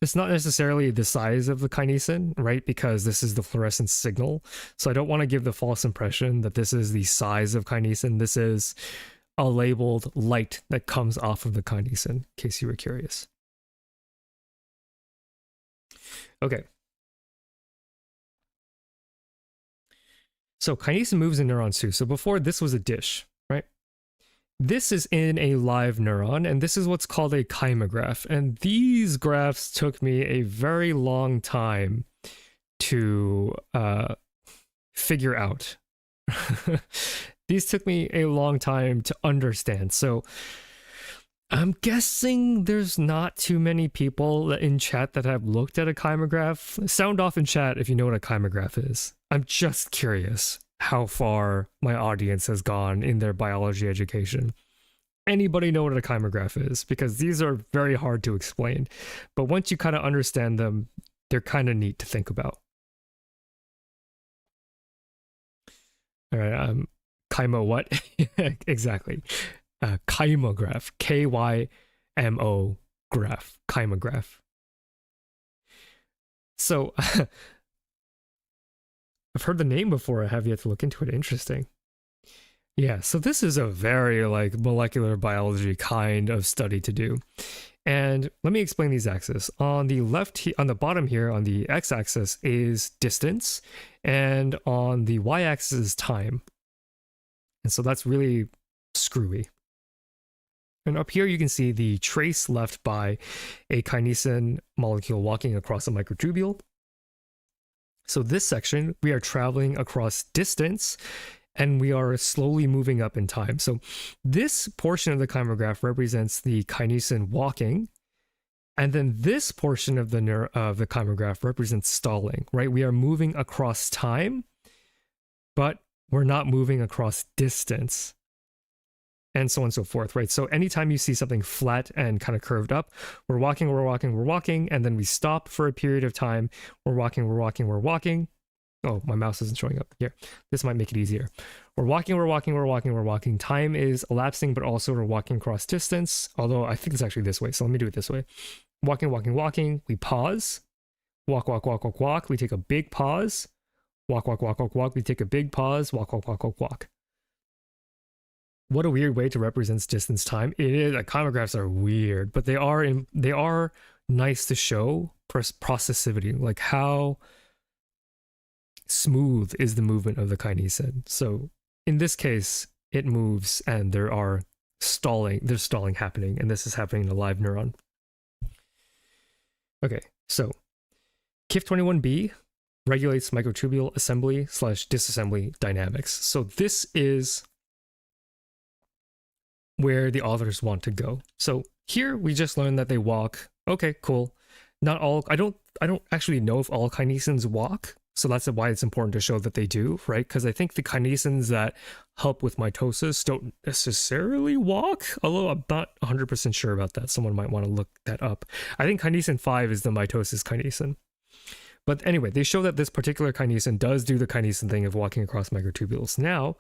it's not necessarily the size of the kinesin, right? Because this is the fluorescence signal. So I don't want to give the false impression that this is the size of kinesin. This is a labeled light that comes off of the kinesin, in case you were curious. Okay. So kinesin moves in neurons too. So before, this was a dish, right? This is in a live neuron, and this is what's called a Kymograph. And these graphs took me a very long time to figure out. These took me a long time to understand. So I'm guessing there's not too many people in chat that have looked at a Kymograph. Sound off in chat if you know what a Kymograph is. I'm just curious how far my audience has gone in their biology education. Anybody know what a Kymograph is? Because these are very hard to explain. But once you kind of understand them, they're kind of neat to think about. All right, Kymo what? Exactly. Kymograph. K-Y-M-O graph. Kymograph. So I've heard the name before. I have yet to look into it. Interesting. Yeah, so this is a very like molecular biology kind of study to do. And let me explain these axes. On the left, on the bottom here, on the x-axis is distance, and on the y-axis is time. And so that's really screwy. And up here you can see the trace left by a kinesin molecule walking across a microtubule. So this section, we are traveling across distance, and we are slowly moving up in time. So this portion of the Kymograph represents the kinesin walking, and then this portion of the Kymograph represents stalling, right? We are moving across time, but we're not moving across distance, and so on and so forth, right? So anytime you see something flat and kind of curved up, we're walking, and then we stop for a period of time. We're walking. Oh, my mouse isn't showing up here. This might make it easier. We're walking. Time is elapsing, but also we're walking across distance, although I think it's actually this way. So let me do it this way. Walking. We pause. Walk. We take a big pause. Walk. We take a big pause. Walk. What a weird way to represent distance time. It is. Kymographs are weird, but they are nice to show processivity, like how smooth is the movement of the kinesin. So in this case, it moves and there's stalling happening, and this is happening in a live neuron. Okay, so KIF21B regulates microtubule assembly / disassembly dynamics. So this is where the authors want to go. So here we just learned that they walk. Okay, cool. Not all, I don't actually know if all kinesins walk. So that's why it's important to show that they do, right? Because I think the kinesins that help with mitosis don't necessarily walk, although I'm not 100% sure about that. Someone might want to look that up. I think kinesin 5 is the mitosis kinesin. But anyway, they show that this particular kinesin does do the kinesin thing of walking across microtubules. Now,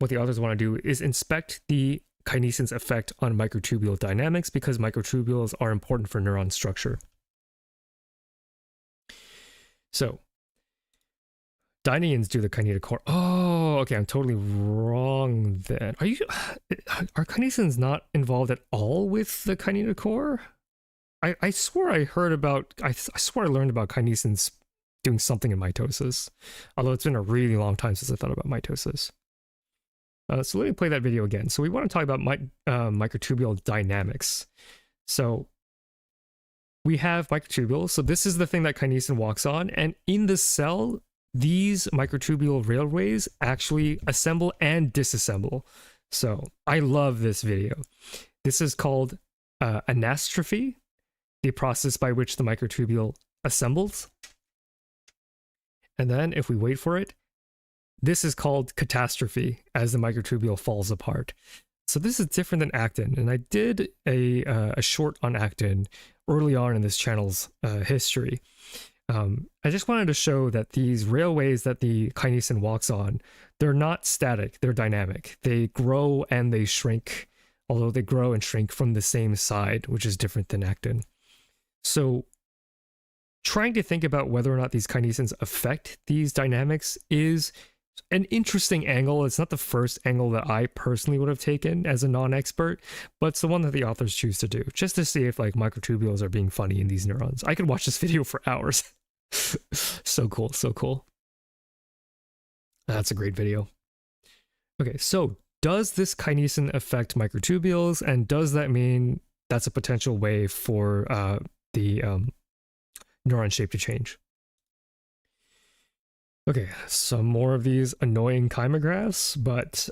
what the authors want to do is inspect the kinesin's effect on microtubule dynamics, because microtubules are important for neuron structure. So, dyneins do the kinetochore. Oh, okay, I'm totally wrong then. Are kinesins not involved at all with the kinetochore? I swore I learned about kinesins doing something in mitosis, although it's been a really long time since I thought about mitosis. So let me play that video again. So we want to talk about microtubule dynamics. So we have microtubules. So this is the thing that kinesin walks on, and in the cell, these microtubule railways actually assemble and disassemble. So I love this video. This is called anastrophy, the process by which the microtubule assembles. And then if we wait for it, this is called catastrophe, as the microtubule falls apart. So this is different than actin, and I did a short on actin early on in this channel's history. I just wanted to show that these railways that the kinesin walks on, they're not static, they're dynamic. They grow and they shrink, although they grow and shrink from the same side, which is different than actin. So trying to think about whether or not these kinesins affect these dynamics is an interesting angle. It's not the first angle that I personally would have taken as a non-expert, but it's the one that the authors choose to do, just to see if like microtubules are being funny in these neurons. I could watch this video for hours. So cool, so cool. That's a great video. Okay, so does this kinesin affect microtubules, and does that mean that's a potential way for the neuron shape to change? Okay, some more of these annoying kymographs, but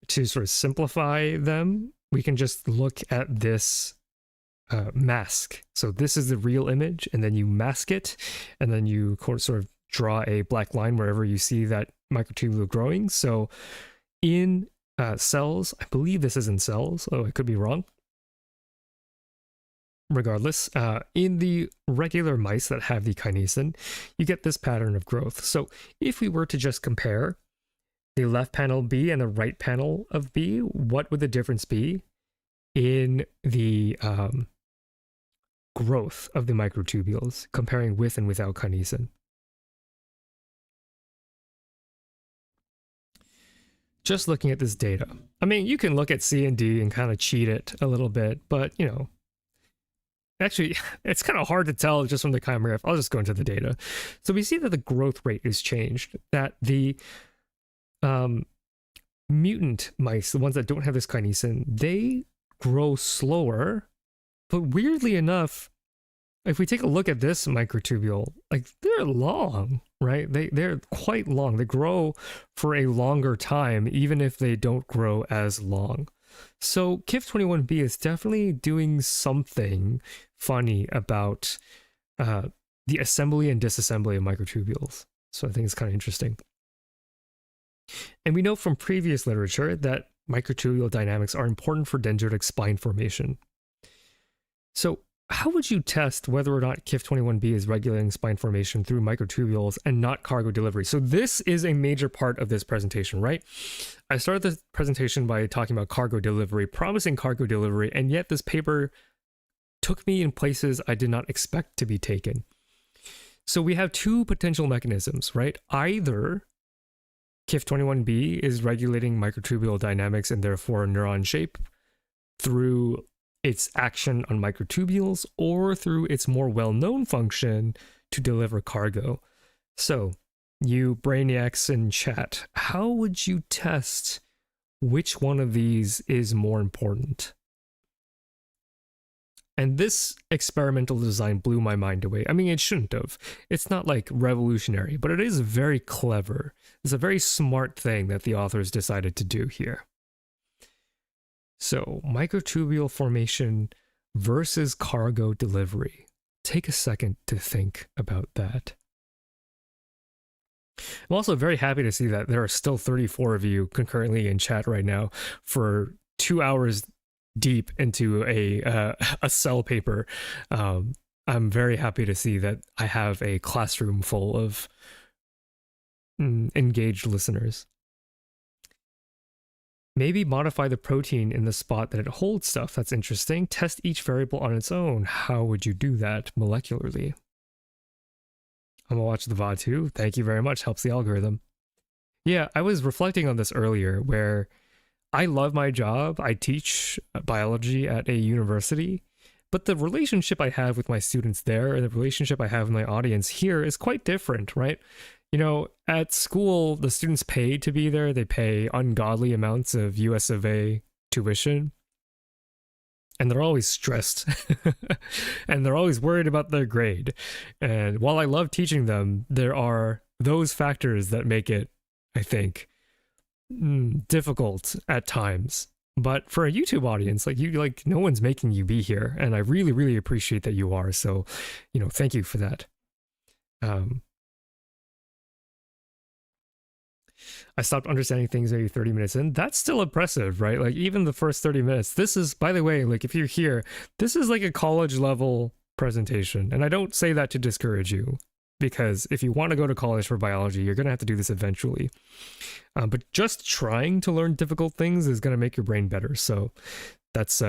to sort of simplify them, we can just look at this mask. So this is the real image, and then you mask it, and then you sort of draw a black line wherever you see that microtubule growing. So in cells, I believe this is in cells, oh, I could be wrong. Regardless, in the regular mice that have the kinesin, you get this pattern of growth. So if we were to just compare the left panel B and the right panel of B, what would the difference be in the growth of the microtubules, comparing with and without kinesin? Just looking at this data. I mean, you can look at C and D and kind of cheat it a little bit, but you know, actually, it's kind of hard to tell just from the Kymograph. I'll just go into the data. So we see that the growth rate is changed, that the mutant mice, the ones that don't have this kinesin, they grow slower. But weirdly enough, if we take a look at this microtubule, like they're long, right? They're quite long. They grow for a longer time, even if they don't grow as long. So KIF21B is definitely doing something funny about the assembly and disassembly of microtubules. So I think it's kind of interesting. And we know from previous literature that microtubule dynamics are important for dendritic spine formation. So how would you test whether or not KIF21B is regulating spine formation through microtubules and not cargo delivery? So this is a major part of this presentation, right? I started the presentation by talking about cargo delivery, promising cargo delivery, and yet this paper took me in places I did not expect to be taken. So we have two potential mechanisms, right? Either KIF21B is regulating microtubule dynamics and therefore neuron shape through its action on microtubules, or through its more well-known function to deliver cargo. So, you brainiacs in chat, how would you test which one of these is more important? And this experimental design blew my mind away. I mean, it shouldn't have. It's not like revolutionary, but it is very clever. It's a very smart thing that the authors decided to do here. So, microtubule formation versus cargo delivery. Take a second to think about that. I'm also very happy to see that there are still 34 of you concurrently in chat right now for 2 hours deep into a cell paper. I'm very happy to see that I have a classroom full of engaged listeners. Maybe modify the protein in the spot that it holds stuff. That's interesting. Test each variable on its own. How would you do that molecularly? I'm gonna watch the VOD too. Thank you very much. Helps the algorithm. Yeah, I was reflecting on this earlier where I love my job. I teach biology at a university, but the relationship I have with my students there and the relationship I have with my audience here is quite different, right? You know, at school, the students pay to be there. They pay ungodly amounts of US of A tuition. And they're always stressed. And they're always worried about their grade. And while I love teaching them, there are those factors that make it, I think, difficult at times. But for a YouTube audience, like no one's making you be here. And I really, really appreciate that you are. So, you know, thank you for that. I stopped understanding things maybe 30 minutes in. That's still impressive, right? Like even the first 30 minutes. This is, by the way, like if you're here, this is like a college level presentation. And I don't say that to discourage you, because if you want to go to college for biology, you're going to have to do this eventually. But just trying to learn difficult things is going to make your brain better. So that's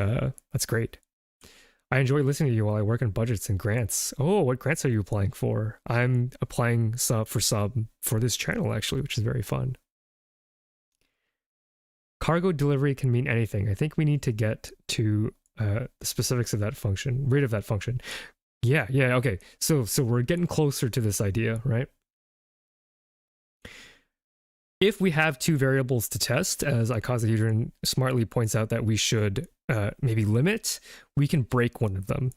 great. I enjoy listening to you while I work on budgets and grants. Oh, what grants are you applying for? I'm applying for this channel, actually, which is very fun. Cargo delivery can mean anything. I think we need to get to the specifics of that function, rid of that function. Yeah, okay. So we're getting closer to this idea, right? If we have two variables to test, as icosahedron smartly points out that we should maybe limit, we can break one of them.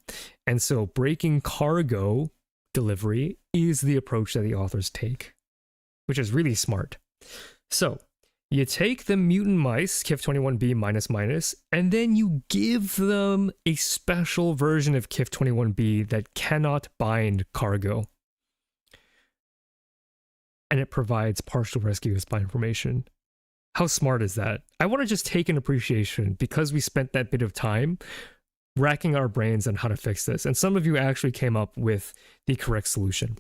And so breaking cargo delivery is the approach that the authors take, which is really smart. So you take the mutant mice, KIF21B --, and then you give them a special version of KIF21B that cannot bind cargo. And it provides partial rescue of spine formation. How smart is that? I want to just take an appreciation because we spent that bit of time racking our brains on how to fix this. And some of you actually came up with the correct solution.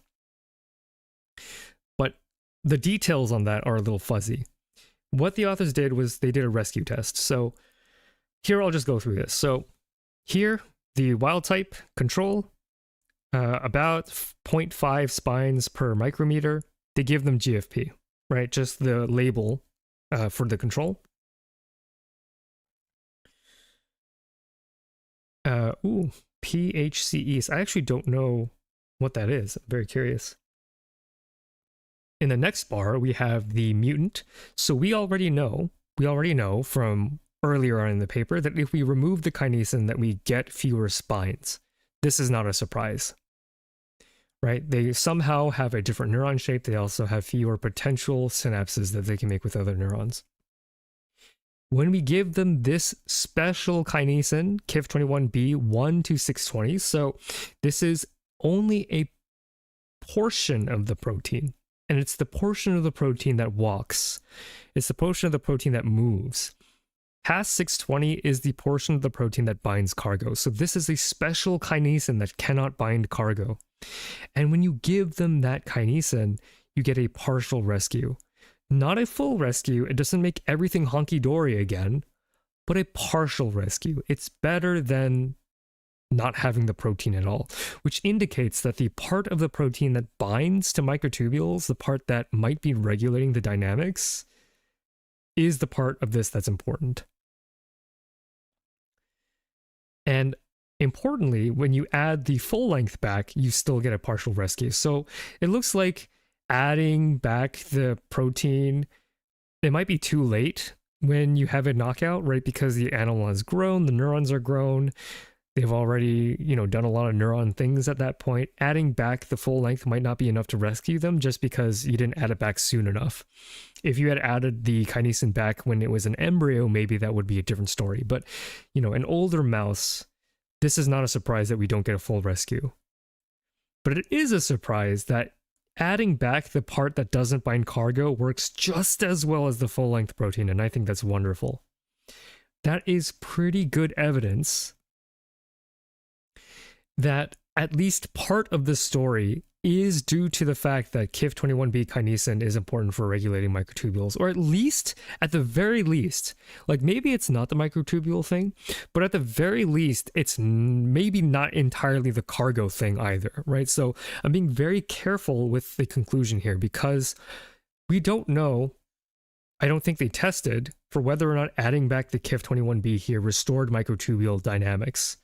But the details on that are a little fuzzy. What the authors did was they did a rescue test. So here I'll just go through this. So here, the wild type control, about 0.5 spines per micrometer. They give them GFP, right? Just the label for the control. PHCEs. I actually don't know what that is. I'm very curious. In the next bar, we have the mutant. So we already know from earlier on in the paper that if we remove the kinesin that we get fewer spines. This is not a surprise. right? They somehow have a different neuron shape. They also have fewer potential synapses that they can make with other neurons. When we give them this special kinesin, KIF21B 1 to 620, so this is only a portion of the protein, and it's the portion of the protein that walks. It's the portion of the protein that moves. Past 620 is the portion of the protein that binds cargo. So this is a special kinesin that cannot bind cargo. And when you give them that kinesin, you get a partial rescue. Not a full rescue. It doesn't make everything honky-dory again, but a partial rescue. It's better than not having the protein at all, which indicates that the part of the protein that binds to microtubules, the part that might be regulating the dynamics, is the part of this that's important. And importantly, when you add the full length back, you still get a partial rescue. So it looks like adding back the protein, it might be too late when you have a knockout, right? Because the animal has grown, the neurons are grown. They've already, done a lot of neuron things at that point. Adding back the full length might not be enough to rescue them just because you didn't add it back soon enough. If you had added the kinesin back when it was an embryo, maybe that would be a different story. But, an older mouse, this is not a surprise that we don't get a full rescue. But it is a surprise that adding back the part that doesn't bind cargo works just as well as the full length protein, and I think that's wonderful. That is pretty good evidence that at least part of the story is due to the fact that KIF21B kinesin is important for regulating microtubules, or at the very least, like maybe it's not the microtubule thing, but at the very least, it's maybe not entirely the cargo thing either, right? So I'm being very careful with the conclusion here because we don't know. I don't think they tested for whether or not adding back the KIF21B here restored microtubule dynamics.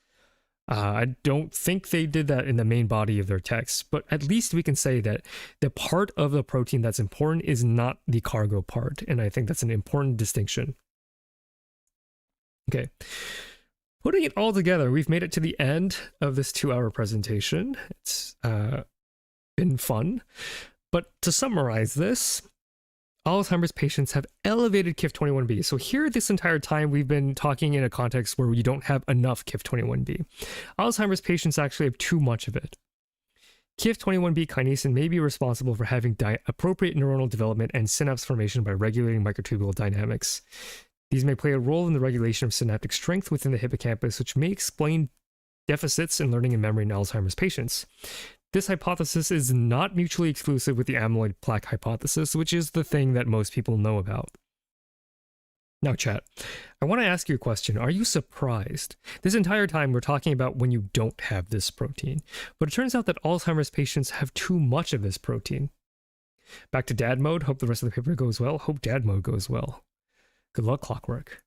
I don't think they did that in the main body of their text, but at least we can say that the part of the protein that's important is not the cargo part, and I think that's an important distinction. Okay, putting it all together, we've made it to the end of this 2-hour presentation. It's been fun, but to summarize this, Alzheimer's patients have elevated KIF21B. So here, this entire time, we've been talking in a context where you don't have enough KIF21B. Alzheimer's patients actually have too much of it. KIF21B kinesin may be responsible for having appropriate neuronal development and synapse formation by regulating microtubule dynamics. These may play a role in the regulation of synaptic strength within the hippocampus, which may explain deficits in learning and memory in Alzheimer's patients. This hypothesis is not mutually exclusive with the amyloid plaque hypothesis, which is the thing that most people know about. Now, chat, I want to ask you a question. Are you surprised? This entire time we're talking about when you don't have this protein, but it turns out that Alzheimer's patients have too much of this protein. Back to dad mode. Hope the rest of the paper goes well. Hope dad mode goes well. Good luck, Clockwork.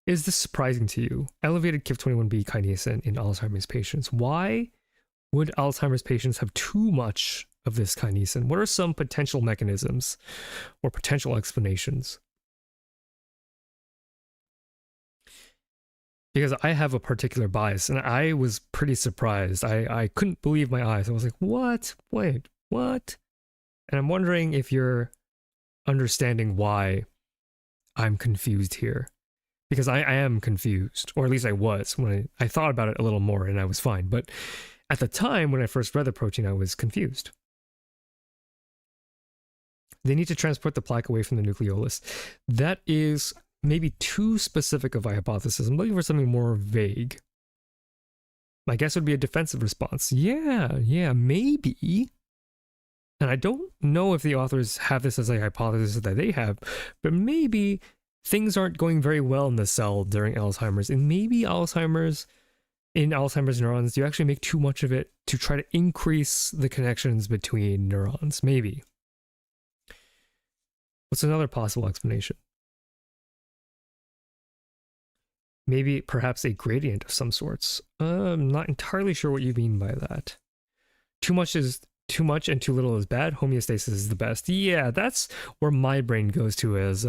Is this surprising to you? Elevated KIF21B kinesin in Alzheimer's patients. Why would Alzheimer's patients have too much of this kinesin? What are some potential mechanisms or potential explanations? Because I have a particular bias, and I was pretty surprised. I couldn't believe my eyes. I was like, what? Wait, what? And I'm wondering if you're understanding why I'm confused here. Because I am confused, or at least I was when I thought about it a little more and I was fine. But at the time, when I first read the protein, I was confused. They need to transport the plaque away from the nucleolus. That is maybe too specific of a hypothesis. I'm looking for something more vague. My guess would be a defensive response. Yeah, maybe. And I don't know if the authors have this as a hypothesis that they have, but maybe things aren't going very well in the cell during Alzheimer's, and maybe in Alzheimer's neurons, you actually make too much of it to try to increase the connections between neurons. Maybe. What's another possible explanation? Maybe perhaps a gradient of some sorts. I'm not entirely sure what you mean by that. Too much is too much and too little is bad. Homeostasis is the best. Yeah, that's where my brain goes to as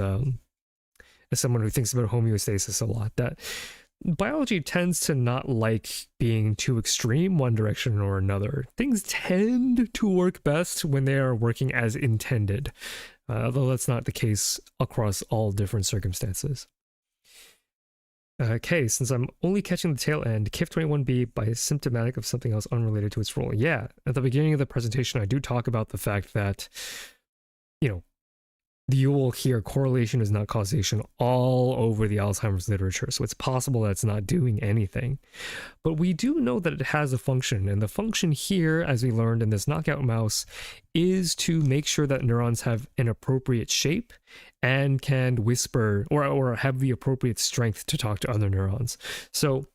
someone who thinks about homeostasis a lot. That biology tends to not like being too extreme one direction or another. Things tend to work best when they are working as intended, although that's not the case across all different circumstances. Okay, since I'm only catching the tail end, KIF21B by symptomatic of something else unrelated to its role. Yeah, at the beginning of the presentation, I do talk about the fact that, you know, you will hear correlation is not causation all over the Alzheimer's literature, so it's possible that it's not doing anything. But we do know that it has a function, and the function here, as we learned in this knockout mouse, is to make sure that neurons have an appropriate shape and can whisper or have the appropriate strength to talk to other neurons. So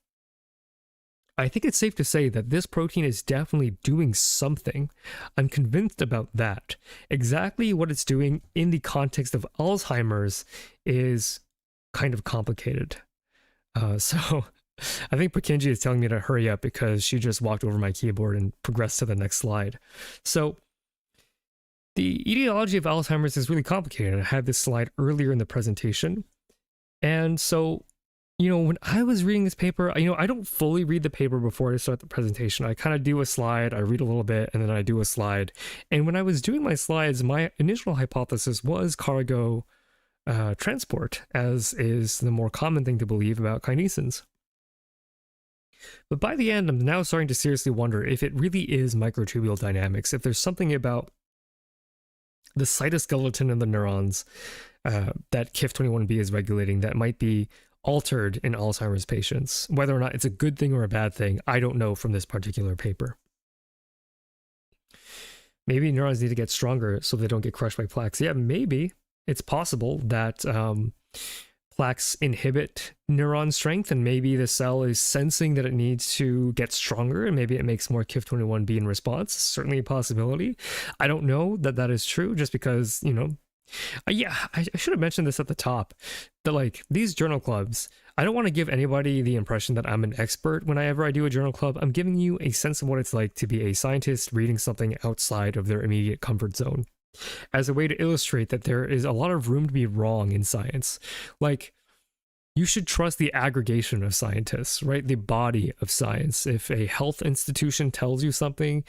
I think it's safe to say that this protein is definitely doing something. I'm convinced about that. Exactly what it's doing in the context of Alzheimer's is kind of complicated. So I think Pakinji is telling me to hurry up because she just walked over my keyboard and progressed to the next slide. So the etiology of Alzheimer's is really complicated. I had this slide earlier in the presentation. And so, you know, when I was reading this paper, you know, I don't fully read the paper before I start the presentation. I kind of do a slide, I read a little bit, and then I do a slide. And when I was doing my slides, my initial hypothesis was cargo transport, as is the more common thing to believe about kinesins. But by the end, I'm now starting to seriously wonder if it really is microtubule dynamics, if there's something about the cytoskeleton in the neurons that KIF21B is regulating that might be altered in Alzheimer's patients. Whether or not it's a good thing or a bad thing, I don't know from this particular paper. Maybe neurons need to get stronger so they don't get crushed by plaques. Yeah, maybe. It's possible that plaques inhibit neuron strength, and maybe the cell is sensing that it needs to get stronger, and maybe it makes more KIF21B in response. Certainly a possibility. I don't know that that is true, just because, you know, yeah, I should have mentioned this at the top, that like these journal clubs, I don't want to give anybody the impression that I'm an expert whenever I do a journal club. I'm giving you a sense of what it's like to be a scientist reading something outside of their immediate comfort zone, as a way to illustrate that there is a lot of room to be wrong in science. Like, you should trust the aggregation of scientists, right? The body of science. If a health institution tells you something,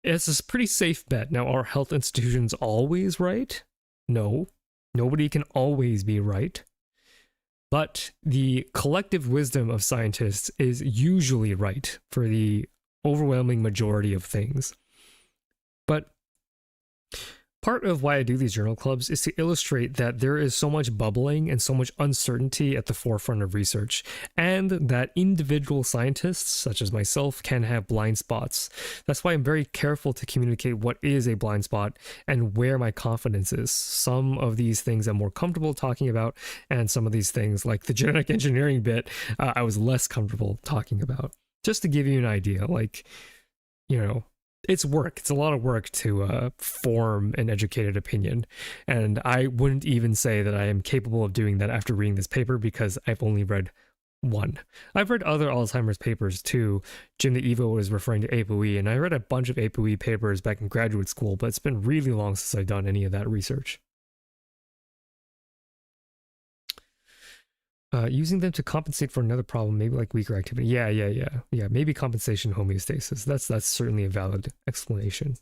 it's a pretty safe bet. Now, are health institutions always right? No, nobody can always be right. But the collective wisdom of scientists is usually right for the overwhelming majority of things. But part of why I do these journal clubs is to illustrate that there is so much bubbling and so much uncertainty at the forefront of research, and that individual scientists, such as myself, can have blind spots. That's why I'm very careful to communicate what is a blind spot and where my confidence is. Some of these things I'm more comfortable talking about, and some of these things, like the genetic engineering bit, I was less comfortable talking about. Just to give you an idea, like, you know, it's work. It's a lot of work to form an educated opinion. And I wouldn't even say that I am capable of doing that after reading this paper, because I've only read one. I've read other Alzheimer's papers too. Jim the Evo was referring to ApoE, and I read a bunch of ApoE papers back in graduate school, but it's been really long since I've done any of that research. Using them to compensate for another problem, maybe like weaker activity. Yeah. Maybe compensation homeostasis. That's certainly a valid explanation.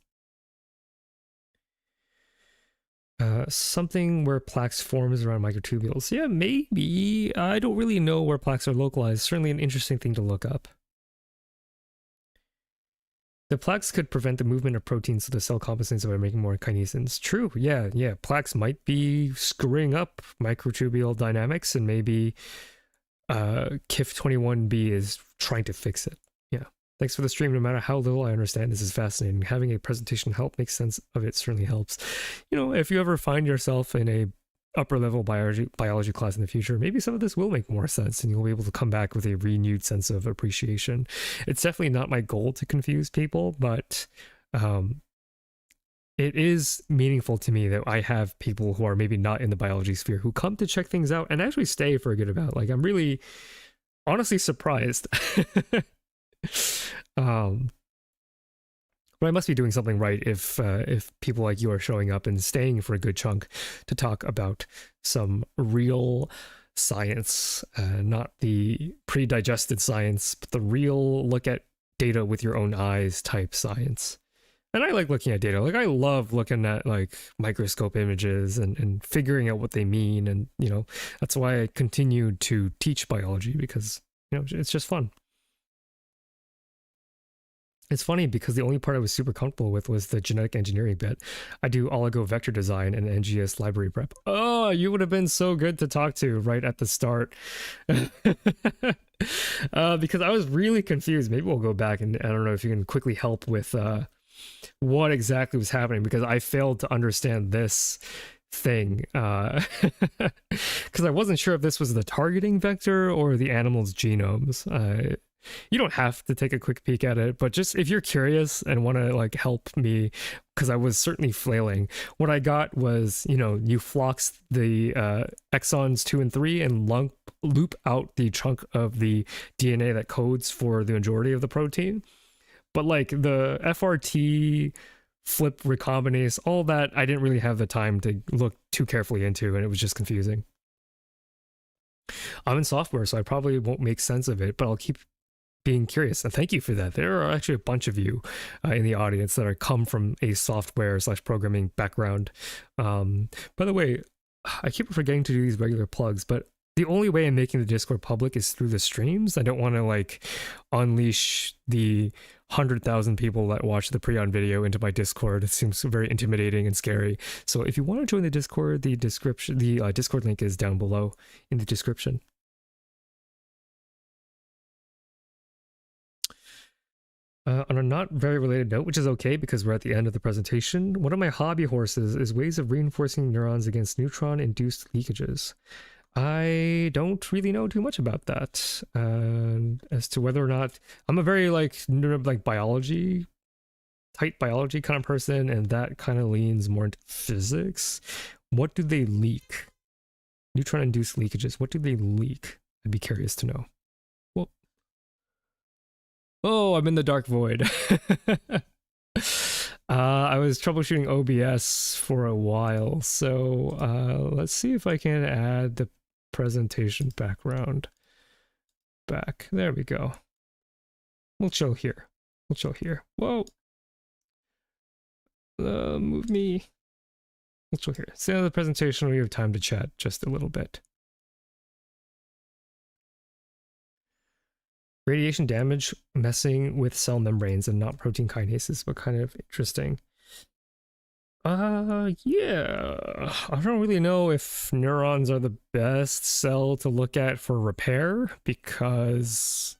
Something where plaques forms around microtubules. Yeah, maybe. I don't really know where plaques are localized. Certainly an interesting thing to look up. The plaques could prevent the movement of proteins so the cell compensates by making more kinesins. True, yeah. Plaques might be screwing up microtubule dynamics, and maybe KIF21B is trying to fix it. Yeah. Thanks for the stream. No matter how little I understand, this is fascinating. Having a presentation help make sense of it certainly helps. You know, if you ever find yourself in a upper level biology class in the future, maybe some of this will make more sense, and you'll be able to come back with a renewed sense of appreciation. It's definitely not my goal to confuse people, but it is meaningful to me that I have people who are maybe not in the biology sphere who come to check things out and actually stay for a good amount. Like, I'm really honestly surprised. But I must be doing something right if people like you are showing up and staying for a good chunk to talk about some real science, not the pre-digested science, but the real look at data with your own eyes type science. And I like looking at data. Like, I love looking at like microscope images and figuring out what they mean. And, you know, that's why I continued to teach biology, because, you know, it's just fun. It's funny because the only part I was super comfortable with was the genetic engineering bit. I do oligo vector design and NGS library prep. Oh, you would have been so good to talk to right at the start. Because I was really confused. Maybe we'll go back and I don't know if you can quickly help with what exactly was happening, because I failed to understand this thing. Because I wasn't sure if this was the targeting vector or the animal's genomes. You don't have to take a quick peek at it, but just if you're curious and want to like help me, because I was certainly flailing, what I got was, you know, you flox the exons 2 and 3 and loop out the chunk of the DNA that codes for the majority of the protein. But like the FRT, flip recombinase, all that, I didn't really have the time to look too carefully into, and it was just confusing. I'm in software, so I probably won't make sense of it, but I'll keep being curious, and thank you for that. There are actually a bunch of you in the audience that are come from a software/programming background. By the way, I keep forgetting to do these regular plugs, but the only way I'm making the Discord public is through the streams. I don't want to like unleash the 100,000 people that watch the pre-on video into my Discord. It seems very intimidating and scary. So if you want to join the Discord, the Discord link is down below in the description. On a not very related note, which is okay because we're at the end of the presentation, one of my hobby horses is ways of reinforcing neurons against neutron-induced leakages. I don't really know too much about that as to whether or not I'm a very like biology, tight biology kind of person, and that kind of leans more into physics. What do they leak? Neutron-induced leakages. What do they leak? I'd be curious to know. Well, oh, I'm in the dark void. I was troubleshooting OBS for a while, so let's see if I can add the presentation background back. There we go. We'll chill here. We'll chill here. Whoa. Move me. We'll chill here. So the presentation, we have time to chat just a little bit. Radiation damage messing with cell membranes and not protein kinases, but kind of interesting. Yeah. I don't really know if neurons are the best cell to look at for repair, because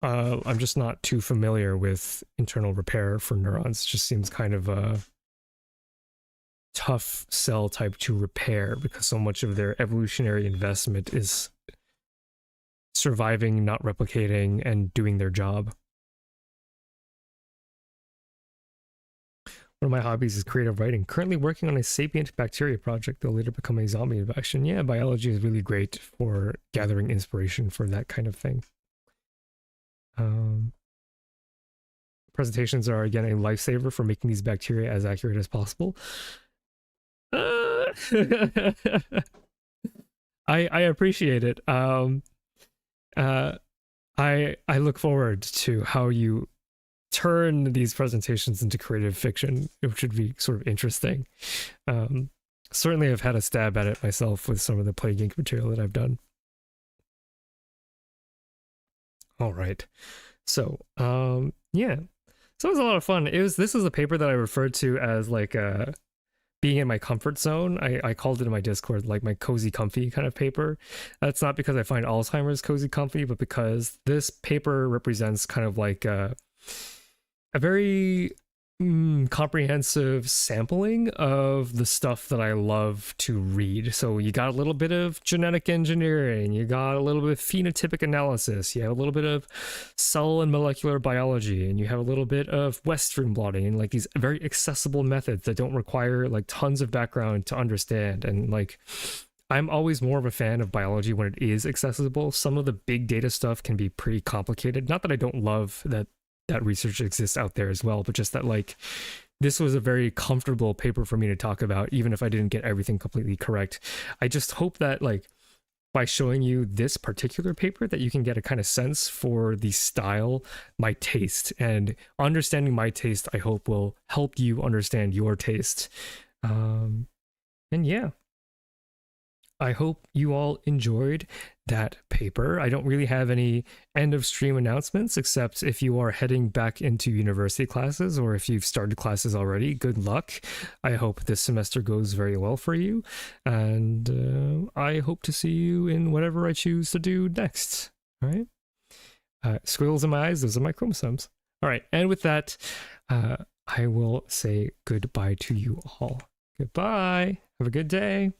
I'm just not too familiar with internal repair for neurons. It just seems kind of a tough cell type to repair, because so much of their evolutionary investment is surviving, not replicating, and doing their job. One of my hobbies is creative writing. Currently working on a sapient bacteria project that'll later become a zombie infection. Yeah, biology is really great for gathering inspiration for that kind of thing. Presentations are, again, a lifesaver for making these bacteria as accurate as possible. I appreciate it. I look forward to how you turn these presentations into creative fiction, which would be sort of interesting. Certainly I've had a stab at it myself with some of the Plague Inc. material that I've done. All right. So, yeah. So it was a lot of fun. This is a paper that I referred to as like being in my comfort zone. I called it in my Discord like my cozy comfy kind of paper. That's not because I find Alzheimer's cozy comfy, but because this paper represents kind of like a very comprehensive sampling of the stuff that I love to read. So you got a little bit of genetic engineering, you got a little bit of phenotypic analysis, you have a little bit of cell and molecular biology, and you have a little bit of Western blotting, and like these very accessible methods that don't require like tons of background to understand. And like, I'm always more of a fan of biology when it is accessible. Some of the big data stuff can be pretty complicated. Not that I don't love that research exists out there as well, but just that like this was a very comfortable paper for me to talk about, even if I didn't get everything completely correct. I just hope that like by showing you this particular paper that you can get a kind of sense for the style, my taste, and understanding my taste, I hope will help you understand your taste. And yeah, I hope you all enjoyed that paper. I don't really have any end of stream announcements, except if you are heading back into university classes or if you've started classes already, good luck. I hope this semester goes very well for you. And I hope to see you in whatever I choose to do next. All right. Squiggles in my eyes, those are my chromosomes. All right. And with that, I will say goodbye to you all. Goodbye. Have a good day.